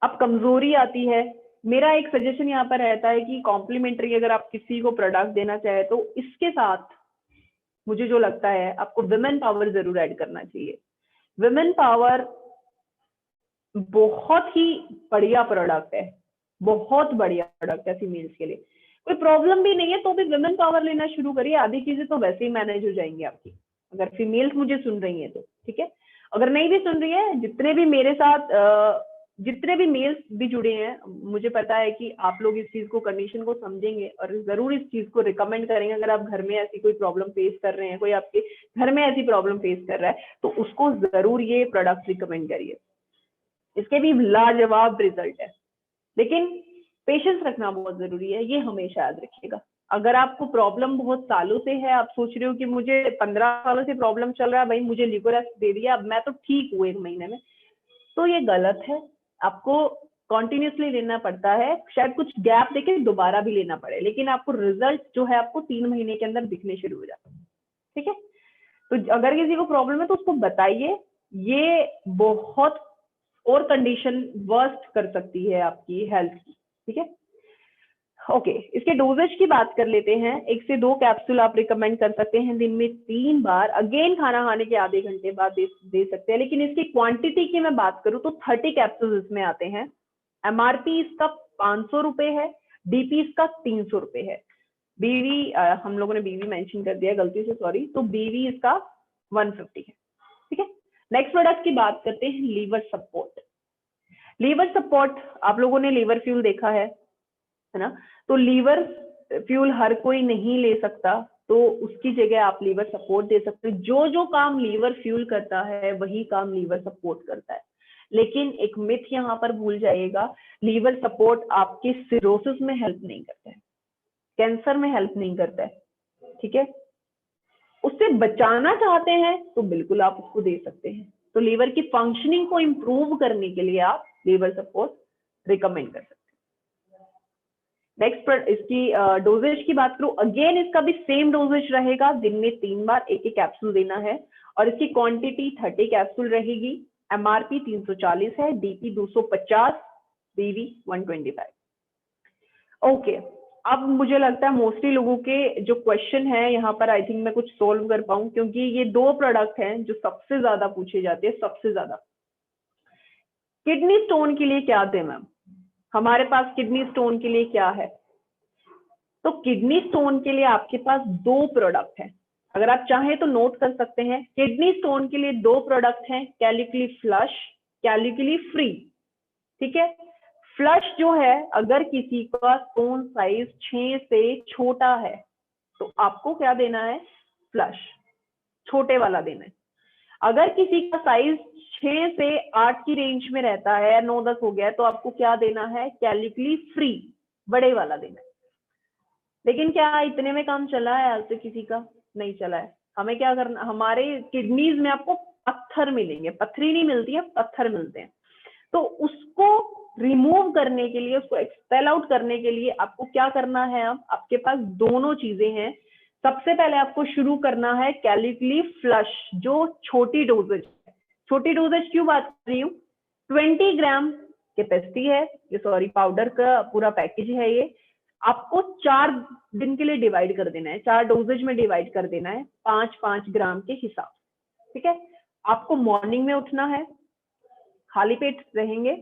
अब कमजोरी आती है, मेरा एक सजेशन यहाँ पर रहता है कि कॉम्प्लीमेंट्री अगर आप किसी को प्रोडक्ट देना चाहे तो इसके साथ मुझे जो लगता है आपको विमेन पावर जरूर ऐड करना चाहिए। विमेन पावर बहुत ही बढ़िया प्रोडक्ट है, बहुत बढ़िया प्रोडक्ट है फीमेल्स के लिए। कोई प्रॉब्लम भी नहीं है तो भी विमेन पावर लेना शुरू करिए, आधी चीजें तो वैसे ही मैनेज हो जाएंगी आपकी, अगर फीमेल्स मुझे सुन रही है तो। ठीक है, अगर नहीं भी सुन रही है, जितने भी मेरे साथ जितने भी मेल्स भी जुड़े हैं, मुझे पता है कि आप लोग इस चीज को, कंडीशन को समझेंगे और जरूर इस चीज को रिकमेंड करेंगे। अगर आप घर में ऐसी कोई प्रॉब्लम फेस कर रहे हैं, कोई आपके घर में ऐसी प्रॉब्लम फेस कर रहा है, तो उसको जरूर ये प्रोडक्ट रिकमेंड करिए। इसके भी लाजवाब रिजल्ट है, लेकिन पेशेंस रखना बहुत जरूरी है, ये हमेशा याद रखिएगा। अगर आपको प्रॉब्लम बहुत सालों से है, आप सोच रहे हो कि मुझे 15 सालों से प्रॉब्लम चल रहा है, भाई मुझे ल्यूकोरेस्ट दे दिया अब मैं तो ठीक हूँ 1 महीने में, तो ये गलत है। आपको कॉन्टिन्यूसली लेना पड़ता है, शायद कुछ गैप देके दोबारा भी लेना पड़े, लेकिन आपको रिजल्ट जो है आपको 3 महीने के अंदर दिखने शुरू हो जाता है। ठीक है, तो अगर किसी को प्रॉब्लम है तो उसको बताइए, ये बहुत और कंडीशन वर्स्ट कर सकती है आपकी हेल्थ की। ठीक है, ओके, इसके डोजेज की बात कर लेते हैं। 1 से 2 कैप्सूल आप रिकमेंड कर सकते हैं दिन में 3 बार, अगेन खाना खाने के आधे घंटे बाद दे सकते हैं। लेकिन इसकी क्वांटिटी की मैं बात करूं तो 30 कैप्सूल इसमें आते हैं। एमआरपी इसका 500 रुपए है, डीपी इसका 300 रुपए है। बीवी हम लोगों ने बीवी मेंशन कर दिया गलती से, सॉरी, तो बीवी इसका 150 है। ठीक है, नेक्स्ट प्रोडक्ट की बात करते हैं, लीवर सपोर्ट। लीवर सपोर्ट, आप लोगों ने लीवर फ्यूल देखा है ना, तो लीवर फ्यूल हर कोई नहीं ले सकता, तो उसकी जगह आप लीवर सपोर्ट दे सकते हैं। जो जो काम लीवर फ्यूल करता है वही काम लीवर सपोर्ट करता है। लेकिन एक मिथ यहाँ पर भूल जाइएगा, लीवर सपोर्ट आपके सिरोसिस में हेल्प नहीं करता है, कैंसर में हेल्प नहीं करता है। ठीक है, उससे बचाना चाहते हैं तो बिल्कुल आप उसको दे सकते हैं। तो लीवर की फंक्शनिंग को इंप्रूव करने के लिए आप लीवर सपोर्ट रिकमेंड कर सकते हैं। नेक्स्ट इसकी डोजेज की बात करूं, अगेन इसका भी सेम डोजेज रहेगा, दिन में 3 बार 1-1 कैप्सूल देना है, और इसकी क्वांटिटी 30 कैप्सूल रहेगी। एमआरपी 340 है, डीपी 250, बीवी 125। ओके, अब मुझे लगता है मोस्टली लोगों के जो क्वेश्चन है यहाँ पर आई थिंक मैं कुछ सोल्व कर पाऊं, क्योंकि ये 2 प्रोडक्ट हैं जो सबसे ज्यादा पूछे जाते हैं, सबसे ज्यादा। किडनी स्टोन के लिए क्या दें मैम, हमारे पास किडनी स्टोन के लिए क्या है? तो किडनी स्टोन के लिए आपके पास 2 प्रोडक्ट हैं, अगर आप चाहें तो नोट कर सकते हैं। किडनी स्टोन के लिए 2 प्रोडक्ट हैं, कैल्कुली फ्लश, कैल्कुली फ्री। ठीक है, फ्लश जो है, अगर किसी का स्टोन साइज 6 से छोटा है तो आपको क्या देना है, फ्लश, छोटे वाला देना है। अगर किसी का साइज 6 से 8 की रेंज में रहता है, 9-10 हो गया, तो आपको क्या देना है, कैल्कुली फ्री, बड़े वाला देना है। लेकिन क्या इतने में काम चला है आज से किसी का? नहीं चला है। हमें क्या करना, हमारे किडनीज में आपको पत्थर मिलेंगे, पथरी नहीं मिलती है, पत्थर मिलते हैं। तो उसको रिमूव करने के लिए, उसको एक्सपेल आउट करने के लिए आपको क्या करना है, अब आपके पास दोनों चीजें हैं। सबसे पहले आपको शुरू करना है कैल्कुली फ्लश, जो छोटी डोजेज है। छोटी डोजेज क्यों बात कर रही हूँ, 20 ग्राम कैपेसिटी है ये, सॉरी पाउडर का पूरा पैकेज है ये। आपको 4 दिन के लिए डिवाइड कर देना है, 4 डोजेज में डिवाइड कर देना है, 5-5 ग्राम के हिसाब। ठीक है, आपको मॉर्निंग में उठना है, खाली पेट रहेंगे,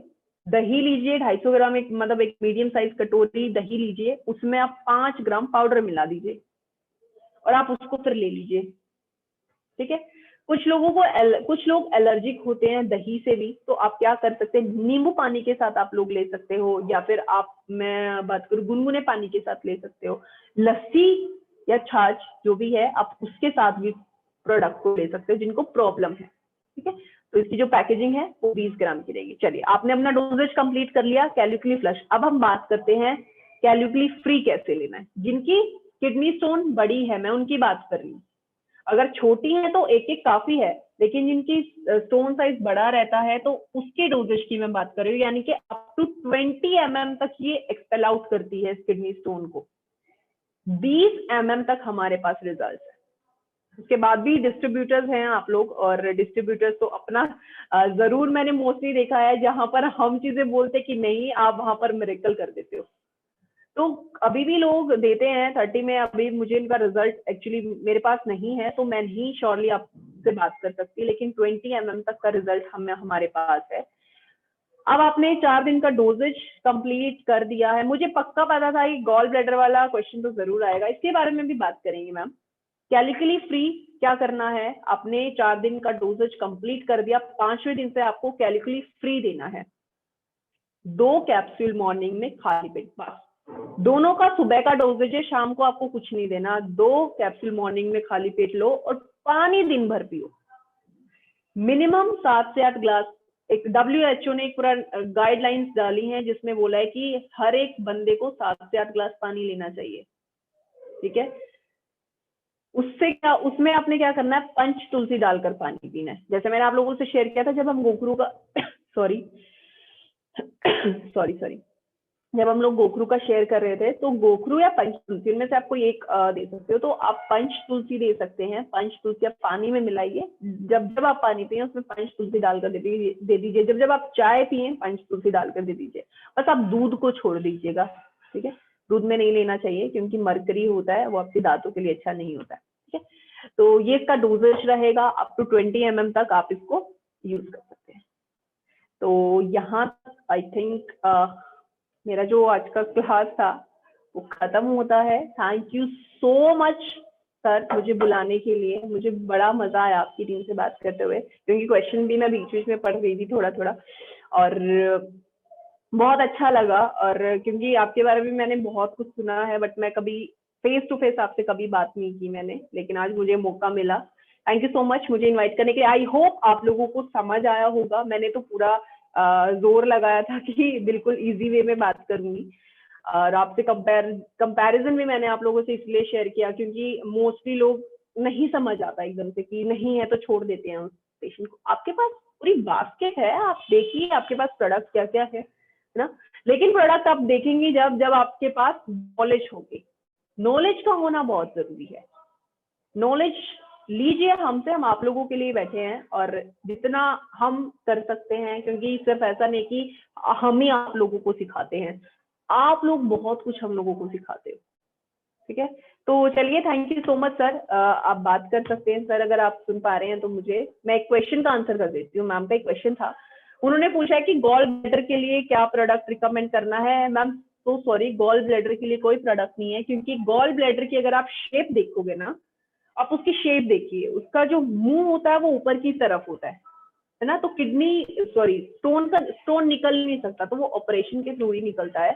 दही लीजिए 250 ग्राम, एक मतलब एक मीडियम साइज कटोरी दही लीजिए, उसमें आप 5 ग्राम पाउडर मिला दीजिए और आप उसको फिर ले लीजिए। ठीक है, कुछ लोग एलर्जिक होते हैं दही से भी, तो आप क्या कर सकते हैं, नींबू पानी के साथ आप लोग ले सकते हो, या फिर आप, मैं बात करूं, गुनगुने पानी के साथ ले सकते हो। लस्सी या छाछ जो भी है, आप उसके साथ भी प्रोडक्ट को ले सकते हो जिनको प्रॉब्लम है। ठीक है, तो इसकी जो पैकेजिंग है वो 20 ग्राम की रहेगी। चलिए, आपने अपना डोजेज कंप्लीट कर लिया कैल्कुली फ्लश। अब हम बात करते हैं कैल्कुली फ्री कैसे लेना है। जिनकी किडनी स्टोन बड़ी है, मैं उनकी बात कर रही हूँ। अगर छोटी है तो एक एक काफी है, लेकिन जिनकी स्टोन साइज बड़ा रहता है तो उसके डोजेज की मैं बात कर रही हूँ, यानी कि अप टू 20 mm तक ये एक्सपेल आउट करती है इस किडनी स्टोन को। 20 mm तक हमारे पास रिजल्ट है। उसके बाद भी डिस्ट्रीब्यूटर्स हैं आप लोग, और डिस्ट्रीब्यूटर्स तो अपना जरूर मैंने मोस्टली देखा है जहां पर हम चीजें बोलते कि नहीं, आप वहां पर मिरेकल कर देते हो। तो अभी भी लोग देते हैं 30 में। अभी मुझे इनका रिजल्ट एक्चुअली मेरे पास नहीं है, तो मैं नहीं श्योरली आपसे बात कर सकती, लेकिन 20 mm तक का रिजल्ट हमारे पास है। अब आपने 4 दिन का डोजेज कंप्लीट कर दिया है। मुझे पक्का पता था कि गॉल ब्लैडर वाला क्वेश्चन तो जरूर आएगा, इसके बारे में भी बात करेंगे मैम। कैलिकली फ्री क्या करना है, आपने 4 दिन का डोजेज कंप्लीट कर दिया, 5वें दिन से आपको कैलिकली फ्री देना है। 2 कैप्सूल मॉर्निंग में खाली पेट, बस। दोनों का सुबह का डोजेज है, शाम को आपको कुछ नहीं देना। 2 कैप्सूल मॉर्निंग में खाली पेट लो और पानी दिन भर पियो, मिनिमम 7 से 8 ग्लास। एक WHO ने एक पूरा गाइडलाइंस डाली हैं जिसमें बोला है कि हर एक बंदे को 7 से 8 ग्लास पानी लेना चाहिए, ठीक है। उससे क्या, उसमें आपने क्या करना है, पंच तुलसी डालकर पानी पीना है। जैसे मैंने आप लोगों से शेयर किया था जब हम गोखरू का सॉरी जब हम लोग गोखरू का शेयर कर रहे थे, तो गोखरू या पंच तुलसी इनमें से आपको एक दे सकते हो। तो आप पंच तुलसी दे सकते हैं। पंच तुलसी आप पानी में मिलाइए, जब जब आप पानी पिए उसमें पंच तुलसी डालकर दे दीजिए। जब जब आप चाय पिए पंच तुलसी डालकर दे दीजिए। बस आप दूध को छोड़ दीजिएगा, ठीक है। दूध में नहीं लेना चाहिए क्योंकि मरकरी होता है, वो आपके दांतों के लिए अच्छा नहीं होता है, ठीक है। तो ये इसका डोजेज रहेगा, अप टू 20 mm तक आप इसको यूज कर सकते हैं। तो यहाँ आई थिंक मेरा जो आज का क्लास था वो खत्म होता है। Thank you so much sir मुझे बुलाने के लिए। मुझे बड़ा मजा आया आपकी टीम से बात करते हुए, क्योंकि क्वेश्चन भी मैं बीच बीच में पढ़ रही थी थोड़ा थोड़ा, और बहुत अच्छा लगा। और क्योंकि आपके बारे में मैंने बहुत कुछ सुना है, बट मैं कभी फेस टू फेस आपसे कभी बात नहीं की मैंने, लेकिन आज मुझे मौका मिला। थैंक यू सो मच मुझे इनवाइट करने के लिए। आई होप आप लोगों को समझ आया होगा। मैंने तो पूरा जोर लगाया था कि बिल्कुल इजी वे में बात करूंगी, और आपसे कंपैरिजन भी मैंने आप लोगों से इसलिए शेयर किया क्योंकि मोस्टली लोग नहीं समझ आता एकदम से कि नहीं है तो छोड़ देते हैं उस पेशेंट को। आपके पास पूरी बास्केट है, आप देखिए आपके पास प्रोडक्ट क्या क्या है ना। लेकिन प्रोडक्ट आप देखेंगे जब जब आपके पास नॉलेज होगी। नॉलेज का होना बहुत जरूरी है। नॉलेज लीजिए हमसे, हम आप लोगों के लिए बैठे हैं, और जितना हम कर सकते हैं, क्योंकि सिर्फ ऐसा नहीं कि हम ही आप लोगों को सिखाते हैं, आप लोग बहुत कुछ हम लोगों को सिखाते हो, ठीक है। तो चलिए, thank you so much sir. आप बात कर सकते हैं सर, अगर आप सुन पा रहे हैं तो। मैं एक क्वेश्चन का आंसर कर देती हूँ। मैम का एक क्वेश्चन था, उन्होंने पूछा है कि गॉल ब्लैडर के लिए क्या प्रोडक्ट रिकमेंड करना है। मैम तो सॉरी, गॉल ब्लैडर के लिए कोई प्रोडक्ट नहीं है, क्योंकि गॉल ब्लैडर की अगर आप शेप देखोगे ना, आप उसकी शेप देखिए, उसका जो मुंह होता है वो ऊपर की तरफ होता है ना। तो स्टोन निकल नहीं सकता, तो वो ऑपरेशन के थ्रू ही निकलता है।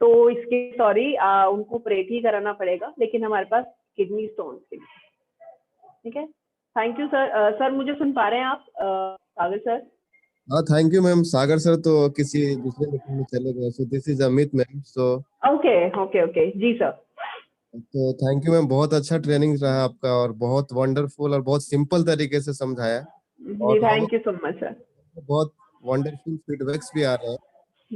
तो इसके उनको ऑपरेट ही कराना पड़ेगा, लेकिन हमारे पास किडनी स्टोन के लिए, ठीक है। Thank you sir. सर मुझे सुन पा रहे हैं आप, सागर सर? हाँ, thank you ma'am. Sagar sir तो किसी दूसरे मीटिंग में चले गए, so this is Amit ma'am. So okay okay okay जी सर। तो थैंक यू मैम, बहुत अच्छा ट्रेनिंग रहा आपका, और बहुत वंडरफुल और बहुत सिंपल तरीके से समझाया। जी और thank you so much sir. बहुत वंडरफुल फीडबैक्स भी आ रहे हैं।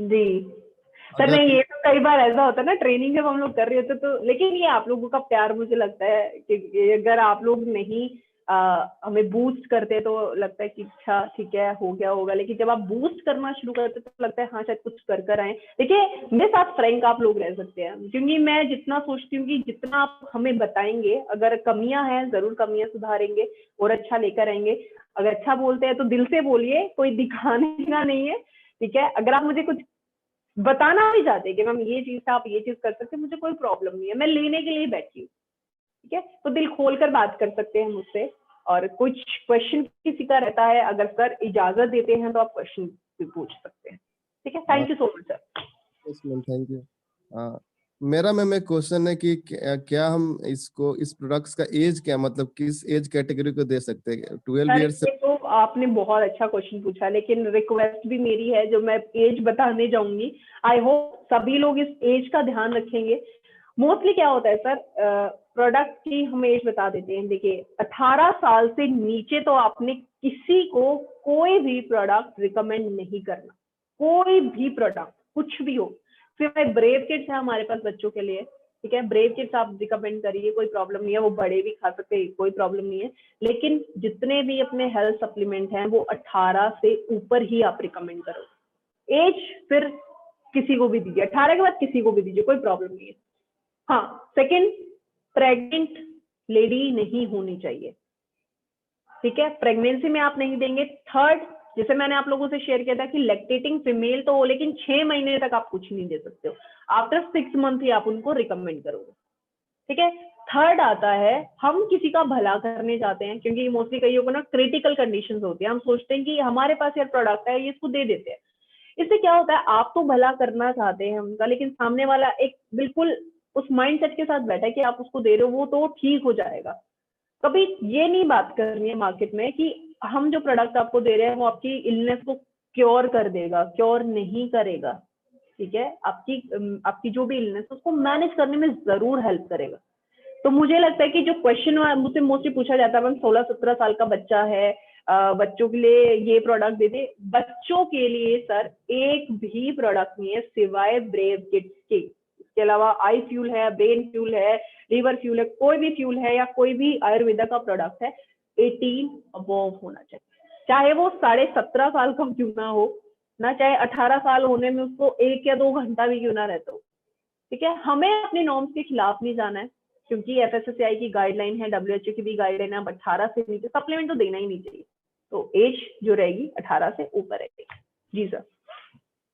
जी सर, अगर नहीं ये तो कई बार ऐसा होता है ना, ट्रेनिंग जब हम लोग कर रहे होते तो, लेकिन ये आप लोगों का प्यार मुझे लगता है कि अगर आप लोग नहीं हमें बूस्ट करते तो लगता है कि अच्छा ठीक है हो गया होगा, लेकिन जब आप बूस्ट करना शुरू करते तो लगता है हाँ शायद कुछ कर आए। देखिए मेरे साथ फ्रैंक आप लोग रह सकते हैं, क्योंकि मैं जितना सोचती हूँ कि जितना आप हमें बताएंगे, अगर कमियां हैं जरूर कमियां सुधारेंगे और अच्छा लेकर आएंगे। अगर अच्छा बोलते हैं तो दिल से बोलिए, कोई दिखाने का नहीं है, ठीक है। अगर आप मुझे कुछ बताना भी चाहते हैं कि मैम ये चीज आप ये चीज कर सकते हैं, मुझे कोई प्रॉब्लम नहीं है, मैं लेने के लिए बैठी हूँ, ठीक है। तो दिल खोलकर बात कर सकते हैं मुझसे, और कुछ क्वेश्चन किसी का रहता है, अगर सर इजाजत देते हैं तो आप क्वेश्चन भी पूछ सकते हैं, ठीक है। Thank you so much sir. Yes ma'am, thank you. मेरा मैम एक क्वेश्चन है कि क्या हम इसको इस प्रोडक्ट्स का एज क्या, मतलब किस एज कैटेगरी को दे सकते हैं? 12 सर ईयर्स से? ये तो आपने बहुत अच्छा क्वेश्चन पूछा, लेकिन रिक्वेस्ट भी मेरी है जो मैं एज बताने जाऊंगी, आई होप सभी लोग इस एज का ध्यान रखेंगे। मोस्टली क्या होता है सर, प्रोडक्ट की हम एज बता देते हैं। देखिए 18 साल से नीचे तो आपने किसी को कोई भी प्रोडक्ट रिकमेंड नहीं करना, कोई भी प्रोडक्ट कुछ भी हो। सिर्फ ब्रेव किड्स है हमारे पास बच्चों के लिए, ठीक है, ब्रेव किड्स आप रिकमेंड करिए, कोई प्रॉब्लम नहीं है, वो बड़े भी खा सकते हैं, कोई प्रॉब्लम नहीं है। लेकिन जितने भी अपने हेल्थ सप्लीमेंट हैं वो 18 से ऊपर ही आप रिकमेंड करो। एज फिर किसी को भी दीजिए, 18 के बाद किसी को भी दीजिए, कोई प्रॉब्लम नहीं है। हाँ, सेकंड, प्रेग्नेंट लेडी नहीं होनी चाहिए, ठीक है, प्रेगनेंसी में आप नहीं देंगे। थर्ड, जैसे मैंने आप लोगों से शेयर किया था कि लैक्टेटिंग फीमेल तो हो, लेकिन 6 महीने तक आप कुछ नहीं दे सकते हो, आफ्टर 6 मंथ ही आप उनको रिकमेंड करोगे, ठीक है। थर्ड आता है, हम किसी का भला करने जाते हैं, क्योंकि मोस्टली कईयों को ना क्रिटिकल कंडीशंस होती है, हम सोचते हैं कि हमारे पास यार प्रोडक्ट है, ये इसको दे देते हैं। इससे क्या होता है, आप तो भला करना चाहते हैं उनका, लेकिन सामने वाला एक बिल्कुल उस माइंडसेट के साथ बैठा है कि आप उसको दे रहे हो वो तो ठीक हो जाएगा। कभी ये नहीं बात करनी है मार्केट में कि हम जो प्रोडक्ट आपको दे रहे हैं वो आपकी इलनेस को क्योर कर देगा, क्योर नहीं करेगा, ठीक है। आपकी जो भी इलनेस उसको मैनेज करने में जरूर हेल्प करेगा। तो मुझे लगता है कि जो क्वेश्चन मुझसे मोस्टली पूछा जाता है, मैम 16-17 साल का बच्चा है, बच्चों के लिए ये प्रोडक्ट दे दे। बच्चों के लिए सर एक भी प्रोडक्ट नहीं है सिवाय ब्रेव किड्स के। इसके अलावा आई फ्यूल है, ब्रेन फ्यूल है, लिवर फ्यूल है, कोई भी फ्यूल है या कोई भी आयुर्वेदा का प्रोडक्ट है, 18 अबव होना चाहिए, चाहे वो 17.5 साल का क्यों ना हो ना, चाहे 18 साल होने में उसको 1 या 2 घंटा भी क्यों ना रहता हो, ठीक है। हमें अपने नॉर्म्स के खिलाफ नहीं जाना है, क्योंकि एफएसएसएआई की गाइडलाइन है, डब्ल्यूएचओ की भी गाइडलाइन है, अब 18 से नीचे सप्लीमेंट तो देना ही नहीं चाहिए। तो एज जो रहेगी 18 से ऊपर रहेगी। जी सर।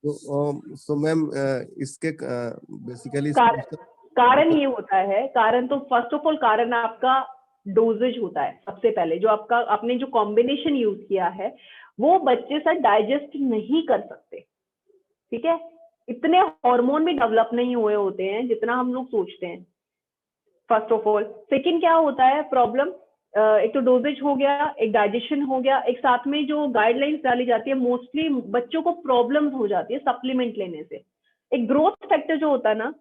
तो मैम इसके बेसिकली कारण ये होता है, कारण तो फर्स्ट ऑफ ऑल कारण आपका डोजेज होता है। सबसे पहले जो आपने जो कॉम्बिनेशन यूज किया है वो बच्चे सर डाइजेस्ट नहीं कर सकते, ठीक है। इतने हार्मोन भी डेवलप नहीं हुए होते हैं जितना हम लोग सोचते हैं, फर्स्ट ऑफ ऑल। सेकंड क्या होता है प्रॉब्लम, एक तो डोजेज हो गया, एक डाइजेशन हो गया, एक साथ में जो गाइडलाइंस डाली जाती है मोस्टली बच्चों को प्रॉब्लम्स हो जाती है सप्लीमेंट लेने से। एक ग्रोथ फैक्टर जो होता है ना,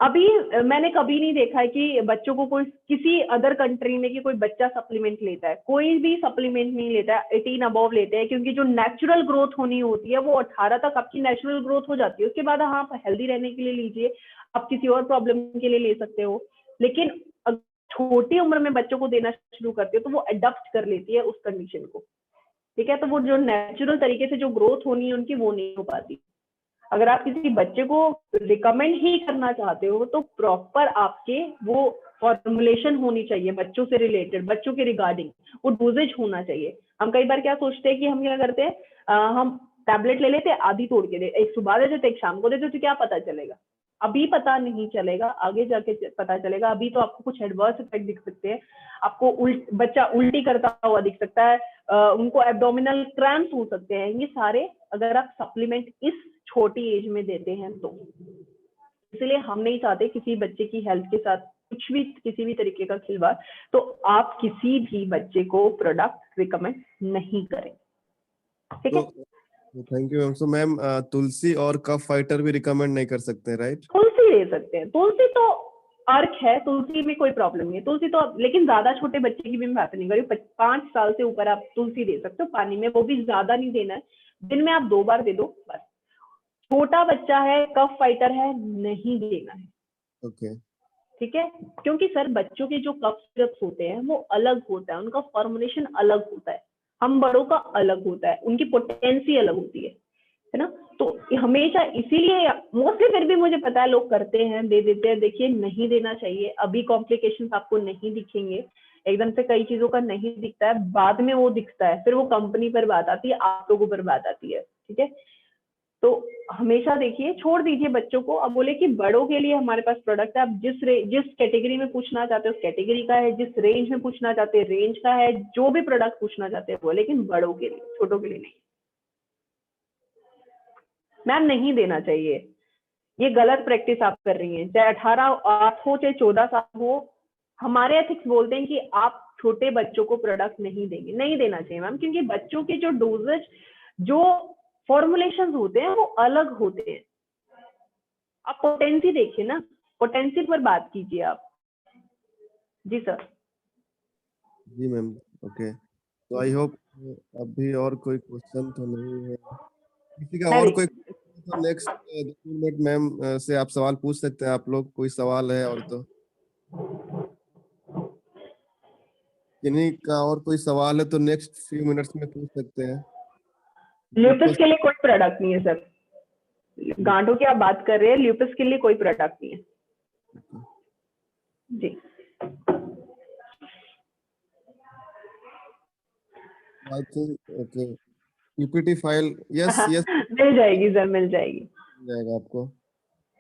अभी मैंने कभी नहीं देखा है कि बच्चों को कोई किसी अदर कंट्री में कि कोई बच्चा सप्लीमेंट लेता है, कोई भी सप्लीमेंट नहीं लेता है, 18 अबव लेते हैं, क्योंकि जो नेचुरल ग्रोथ होनी होती है वो 18 तक आपकी नेचुरल ग्रोथ हो जाती है। उसके बाद हाँ, आप हेल्दी रहने के लिए लीजिए, आप किसी और प्रॉब्लम के लिए ले सकते हो, लेकिन छोटी उम्र में बच्चों को देना शुरू करते हो तो वो अडॉप्ट कर लेती है उस कंडीशन को, ठीक है। तो वो जो नेचुरल तरीके से जो ग्रोथ होनी है उनकी वो नहीं हो पाती। अगर आप किसी बच्चे को रिकमेंड ही करना चाहते हो तो प्रॉपर आपके वो फॉर्मुलेशन होनी चाहिए, बच्चों से रिलेटेड, बच्चों के रिगार्डिंग वो डोजेज होना चाहिए। हम कई बार क्या सोचते हैं कि हम क्या करते हैं, हम टैबलेट ले लेते हैं, आधी तोड़ के दे, एक सुबह दे देते, एक शाम को दे देते, तो क्या पता चलेगा? अभी पता नहीं चलेगा, आगे जाके पता चलेगा। अभी तो आपको कुछ एडवर्स इफेक्ट दिख सकते हैं, आपको बच्चा उल्टी करता हुआ दिख सकता है, उनको एब्डोमिनल क्रैम्प्स हो सकते हैं, ये सारे अगर आप सप्लीमेंट इस छोटी एज में देते हैं तो। इसलिए हम नहीं चाहते किसी बच्चे की हेल्थ के साथ कुछ भी किसी भी तरीके का खिलवाड़, तो आप किसी भी बच्चे को प्रोडक्ट रिकमेंड नहीं करें, ठीक है। Thank you ma'am. So ma'am तुलसी और कफ फाइटर भी रिकमेंड नहीं कर सकते, राइट? तुलसी ले सकते हैं, तुलसी तो अर्क है, तुलसी में कोई प्रॉब्लम नहीं है, तुलसी तो, लेकिन ज्यादा छोटे बच्चे की भी मैं बात नहीं कर रही हूँ, 5 साल से ऊपर आप तुलसी दे सकते हो पानी में, वो भी ज्यादा नहीं देना है, दिन में आप 2 बार दे दो बस। छोटा बच्चा है, कफ फाइटर है, नहीं देना है, ओके। ठीक है। क्योंकि सर बच्चों के जो कफ सिरप्स होते हैं वो अलग होता है, उनका फॉर्मुलेशन अलग होता है, हम बड़ों का अलग होता है, उनकी पोटेंसी अलग होती है ना। तो हमेशा इसीलिए मोस्टली, फिर भी मुझे पता है लोग करते हैं, दे देते हैं। देखिए नहीं देना चाहिए, अभी कॉम्प्लिकेशंस आपको नहीं दिखेंगे, एकदम से कई चीजों का नहीं दिखता है, बाद में वो दिखता है, फिर वो कंपनी पर बात आती है, आप लोगों पर बात आती है, ठीक है। तो हमेशा देखिए, छोड़ दीजिए बच्चों को। अब बोले कि बड़ों के लिए हमारे पास प्रोडक्ट है, आप जिस कैटेगरी में पूछना चाहते हो उस कैटेगरी का है, जिस रेंज में पूछना चाहते हैं रेंज का है, जो भी प्रोडक्ट पूछना चाहते हैं वो, लेकिन बड़ों के लिए, छोटों के लिए नहीं। मैम नहीं देना चाहिए, ये गलत प्रैक्टिस आप कर रही हैं। चाहे 18 आप हो चाहे 14 साल हो, हमारे एथिक्स बोलते हैं कि आप छोटे बच्चों को प्रोडक्ट नहीं देंगे, नहीं देना चाहिए मैम, क्योंकि बच्चों के जो डोजेज, जो फॉर्मुलेशन होते हैं वो अलग होते हैं। आप पोटेंसी देखिए ना, पोटेंसी पर बात कीजिए आप। जी सर। जी मैम, ओके। तो आई होप अभी और कोई क्वेश्चन तो नहीं है किसी का, और कोई तो नेक्स्ट 2 मिनट मैम से आप सवाल पूछ सकते हैं। आप लोग कोई सवाल है और तो किन्हीं का और कोई सवाल है तो नेक्स्ट फ्यू मिनट्स में पूछ सकते हैं। ल्यूपस के लिए कोई प्रोडक्ट नहीं है सर, गांठों की आप बात कर रहे हैं, ल्यूपस के लिए कोई प्रोडक्ट नहीं है जी। I think okay, PPT file, yes yes, मिल जाएगी सर, मिल जाएगी। मिल जाएगा आपको।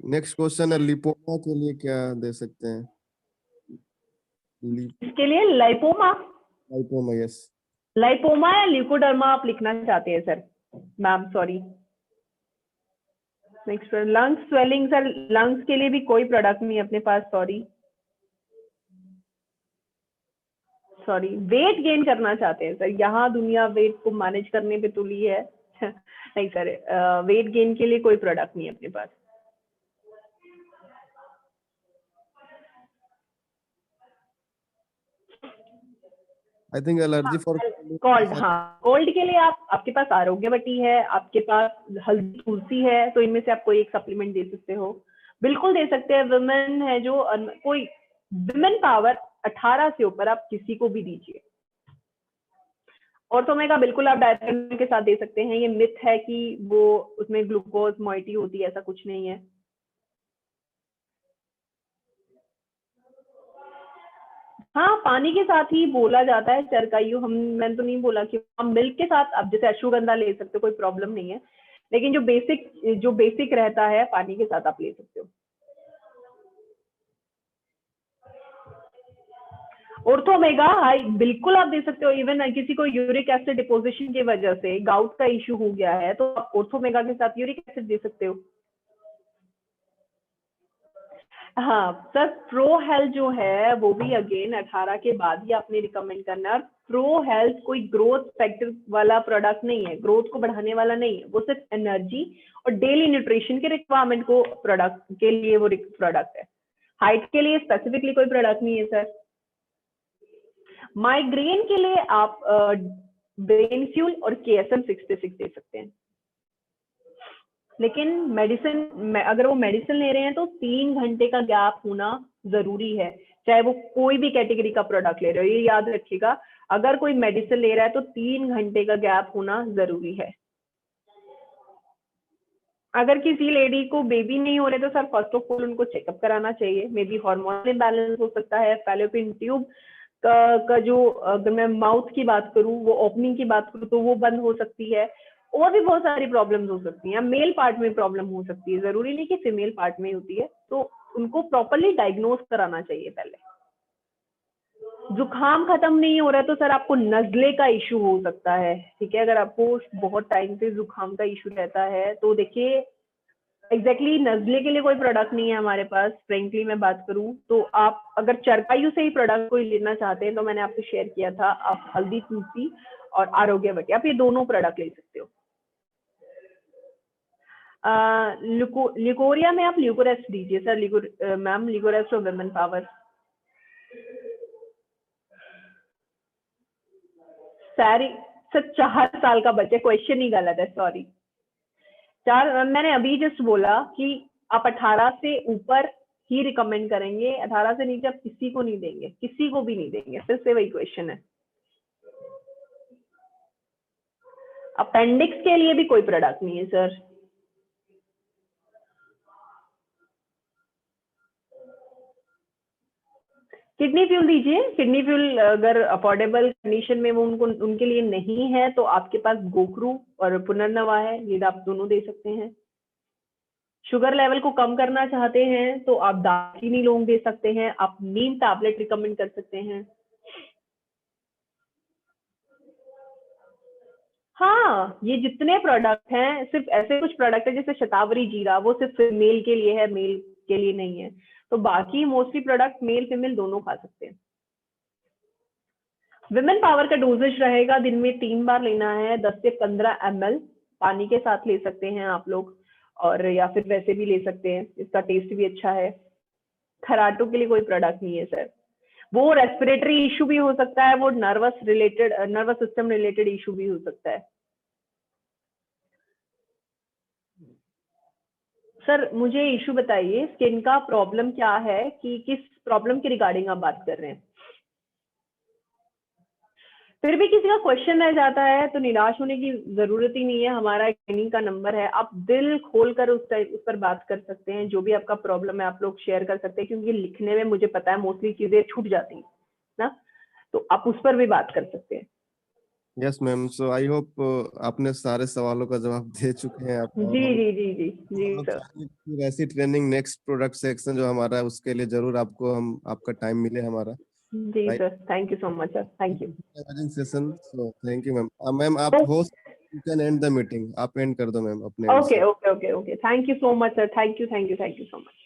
नेक्स्ट क्वेश्चन है, लिपोमा के लिए क्या दे सकते हैं? इसके लिए लाइपोमा, लाइपोमा, यस। लाइपोमा या ल्यूकोडर्मा आप लिखना चाहते हैं sir? Ma'am sorry. Next lungs swelling sir, lungs के लिए भी कोई प्रोडक्ट नहीं है अपने पास, सॉरी सॉरी। वेट गेन करना चाहते हैं सर, यहाँ दुनिया वेट को मैनेज करने पे तुली है। नहीं सर, वेट गेन के लिए कोई प्रोडक्ट नहीं है अपने पास। I think allergy for cold, हाँ कोल्ड के लिए आपके पास आरोग्यवटी है, आपके पास हल्दी तुलसी है, तो इनमें से आप कोई एक सप्लीमेंट दे सकते हो, बिल्कुल दे सकते हैं। वुमेन है जो कोई विमेन पावर 18 से ऊपर आप किसी को भी दीजिए। ऑर्थोमेगा बिल्कुल आप डायथेरियम के साथ दे सकते हैं। ये मिथ है कि वो उसमें ग्लूकोज मोइटी होती है, ऐसा कुछ नहीं है। हाँ, पानी के साथ ही बोला जाता है चरकाइयो, मैंने तो नहीं बोला कि हम मिल्क के साथ, आप जैसे अश्वगंधा ले सकते हो, कोई प्रॉब्लम नहीं है, लेकिन जो बेसिक रहता है पानी के साथ आप ले सकते हो। ऑर्थोमेगा हाई बिल्कुल आप दे सकते हो। इवन किसी को यूरिक एसिड डिपोजिशन की वजह से गाउट का इश्यू हो गया है, तो आप ऑर्थोमेगा के साथ यूरिक एसिड दे सकते हो। हाँ सर, प्रो हेल्थ जो है वो भी अगेन 18 के बाद ही आपने रिकमेंड करना है। प्रो हेल्थ कोई ग्रोथ फैक्टर वाला प्रोडक्ट नहीं है, ग्रोथ को बढ़ाने वाला नहीं है, वो सिर्फ एनर्जी और डेली न्यूट्रिशन के रिक्वायरमेंट को प्रोडक्ट के लिए वो प्रोडक्ट है। हाइट के लिए स्पेसिफिकली कोई प्रोडक्ट नहीं है सर। माइग्रेन के लिए आप ब्रेन फ्यूल और KSM 66 दे सकते हैं, लेकिन मेडिसिन, अगर वो मेडिसिन ले रहे हैं तो 3 घंटे का गैप होना जरूरी है, चाहे वो कोई भी कैटेगरी का प्रोडक्ट ले रहे हो। ये याद रखिएगा, अगर कोई मेडिसिन ले रहा है तो 3 घंटे का गैप होना जरूरी है। अगर किसी लेडी को बेबी नहीं हो रहे तो सर फर्स्ट ऑफ ऑल उनको चेकअप कराना चाहिए। मे बी हार्मोनल इम्बैलेंस हो सकता है, फैलोपियन ट्यूब का जो, अगर मैं माउथ की बात करूं, वो ओपनिंग की बात करूं तो वो बंद हो सकती है, और भी बहुत सारी प्रॉब्लम्स हो सकती हैं। मेल पार्ट में प्रॉब्लम हो सकती है, जरूरी नहीं कि फीमेल पार्ट में होती है, तो उनको प्रॉपरली डायग्नोज कराना चाहिए पहले। जुकाम खत्म नहीं हो रहा है तो सर आपको नजले का इशू हो सकता है, ठीक है। अगर आपको बहुत टाइम से जुकाम का इशू रहता है तो देखिए, एग्जैक्टली नजले के लिए कोई प्रोडक्ट नहीं है हमारे पास। फ्रेंकली मैं बात करूं तो आप अगर चरकायु से ही प्रोडक्ट कोई लेना चाहते हैं तो मैंने आपको शेयर किया था, आप हल्दी तुलसी और आरोग्यवटी, आप ये दोनों प्रोडक्ट ले सकते हो। ल्यूकोरिया में आप ल्यूकोरेस्ट दीजिए सर, मैम ल्यूकोरेस्ट और विमेन पावर। सारी सर 4 साल का बच्चे, क्वेश्चन ही गलत है, सॉरी। मैंने अभी जस्ट बोला कि आप 18 से ऊपर ही रिकमेंड करेंगे, 18 से नीचे आप किसी को नहीं देंगे, किसी को भी नहीं देंगे। फिर से वही क्वेश्चन है। अपेंडिक्स के लिए भी कोई प्रोडक्ट नहीं है सर। किडनी फ्यूल दीजिए, किडनी फ्यूल अगर अफोर्डेबल कंडीशन में वो उनके लिए नहीं है तो आपके पास गोखरू और पुनर्नवा है, ये आप दोनों दे सकते हैं। शुगर लेवल को कम करना चाहते हैं तो आप दालचीनी लौंग दे सकते हैं, आप नीम टैबलेट रिकमेंड कर सकते हैं। हाँ, ये जितने प्रोडक्ट हैं सिर्फ ऐसे कुछ प्रोडक्ट है जैसे शतावरी जीरा, वो सिर्फ मेल के लिए है, मेल के लिए नहीं है। तो बाकी मोस्टली प्रोडक्ट मेल फीमेल दोनों खा सकते हैं। विमेन पावर का डोजेज रहेगा, दिन में 3 बार लेना है, 10 से 15 ml पानी के साथ ले सकते हैं आप लोग, और या फिर वैसे भी ले सकते हैं, इसका टेस्ट भी अच्छा है। खराटों के लिए कोई प्रोडक्ट नहीं है सर, वो रेस्पिरेटरी इशू भी हो सकता है, वो नर्वस सिस्टम रिलेटेड इशू भी हो सकता है। सर मुझे इशू बताइए, स्किन का प्रॉब्लम क्या है, कि किस प्रॉब्लम के रिगार्डिंग आप बात कर रहे हैं? फिर भी किसी का क्वेश्चन रह जाता है तो निराश होने की जरूरत ही नहीं है, हमारा ट्रेनिंग का नंबर है, आप दिल खोल कर उस पर बात कर सकते हैं, जो भी आपका प्रॉब्लम है आप लोग शेयर कर सकते हैं, क्योंकि लिखने में मुझे पता है मोस्टली चीजें छूट जाती हैं ना, तो आप उस पर भी बात कर सकते हैं। Yes ma'am, so I hope आपने सारे सवालों का जवाब दे चुके हैं आप, और जी हम जी जी जी जी लोग सर। चाहेंगे कि फिर ऐसी ट्रेनिंग नेक्स्ट प्रोडक्ट सेक्शन जो हमारा है उसके लिए जरूर आपका टाइम मिले हमारा, जी right? Sir, thank you so much sir, thank you. Session, so thank you ma'am. Ma'am आप host, you can end the meeting, आप एंड कर दो मैम अपने एंड ओके से। Okay okay okay, thank you so much sir, thank you so much.